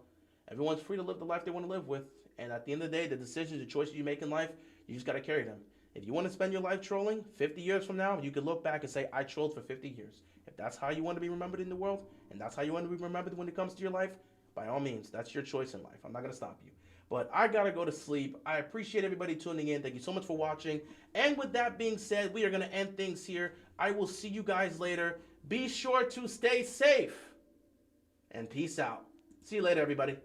Everyone's free to live the life they want to live with, and at the end of the day, the decisions, the choices you make in life, you just got to carry them. If you want to spend your life trolling, 50 years from now, you can look back and say, I trolled for 50 years. If that's how you want to be remembered in the world, and that's how you want to be remembered when it comes to your life, by all means, that's your choice in life. I'm not going to stop you. But I got to go to sleep. I appreciate everybody tuning in. Thank you so much for watching. And with that being said, we are going to end things here. I will see you guys later. Be sure to stay safe. And peace out. See you later, everybody.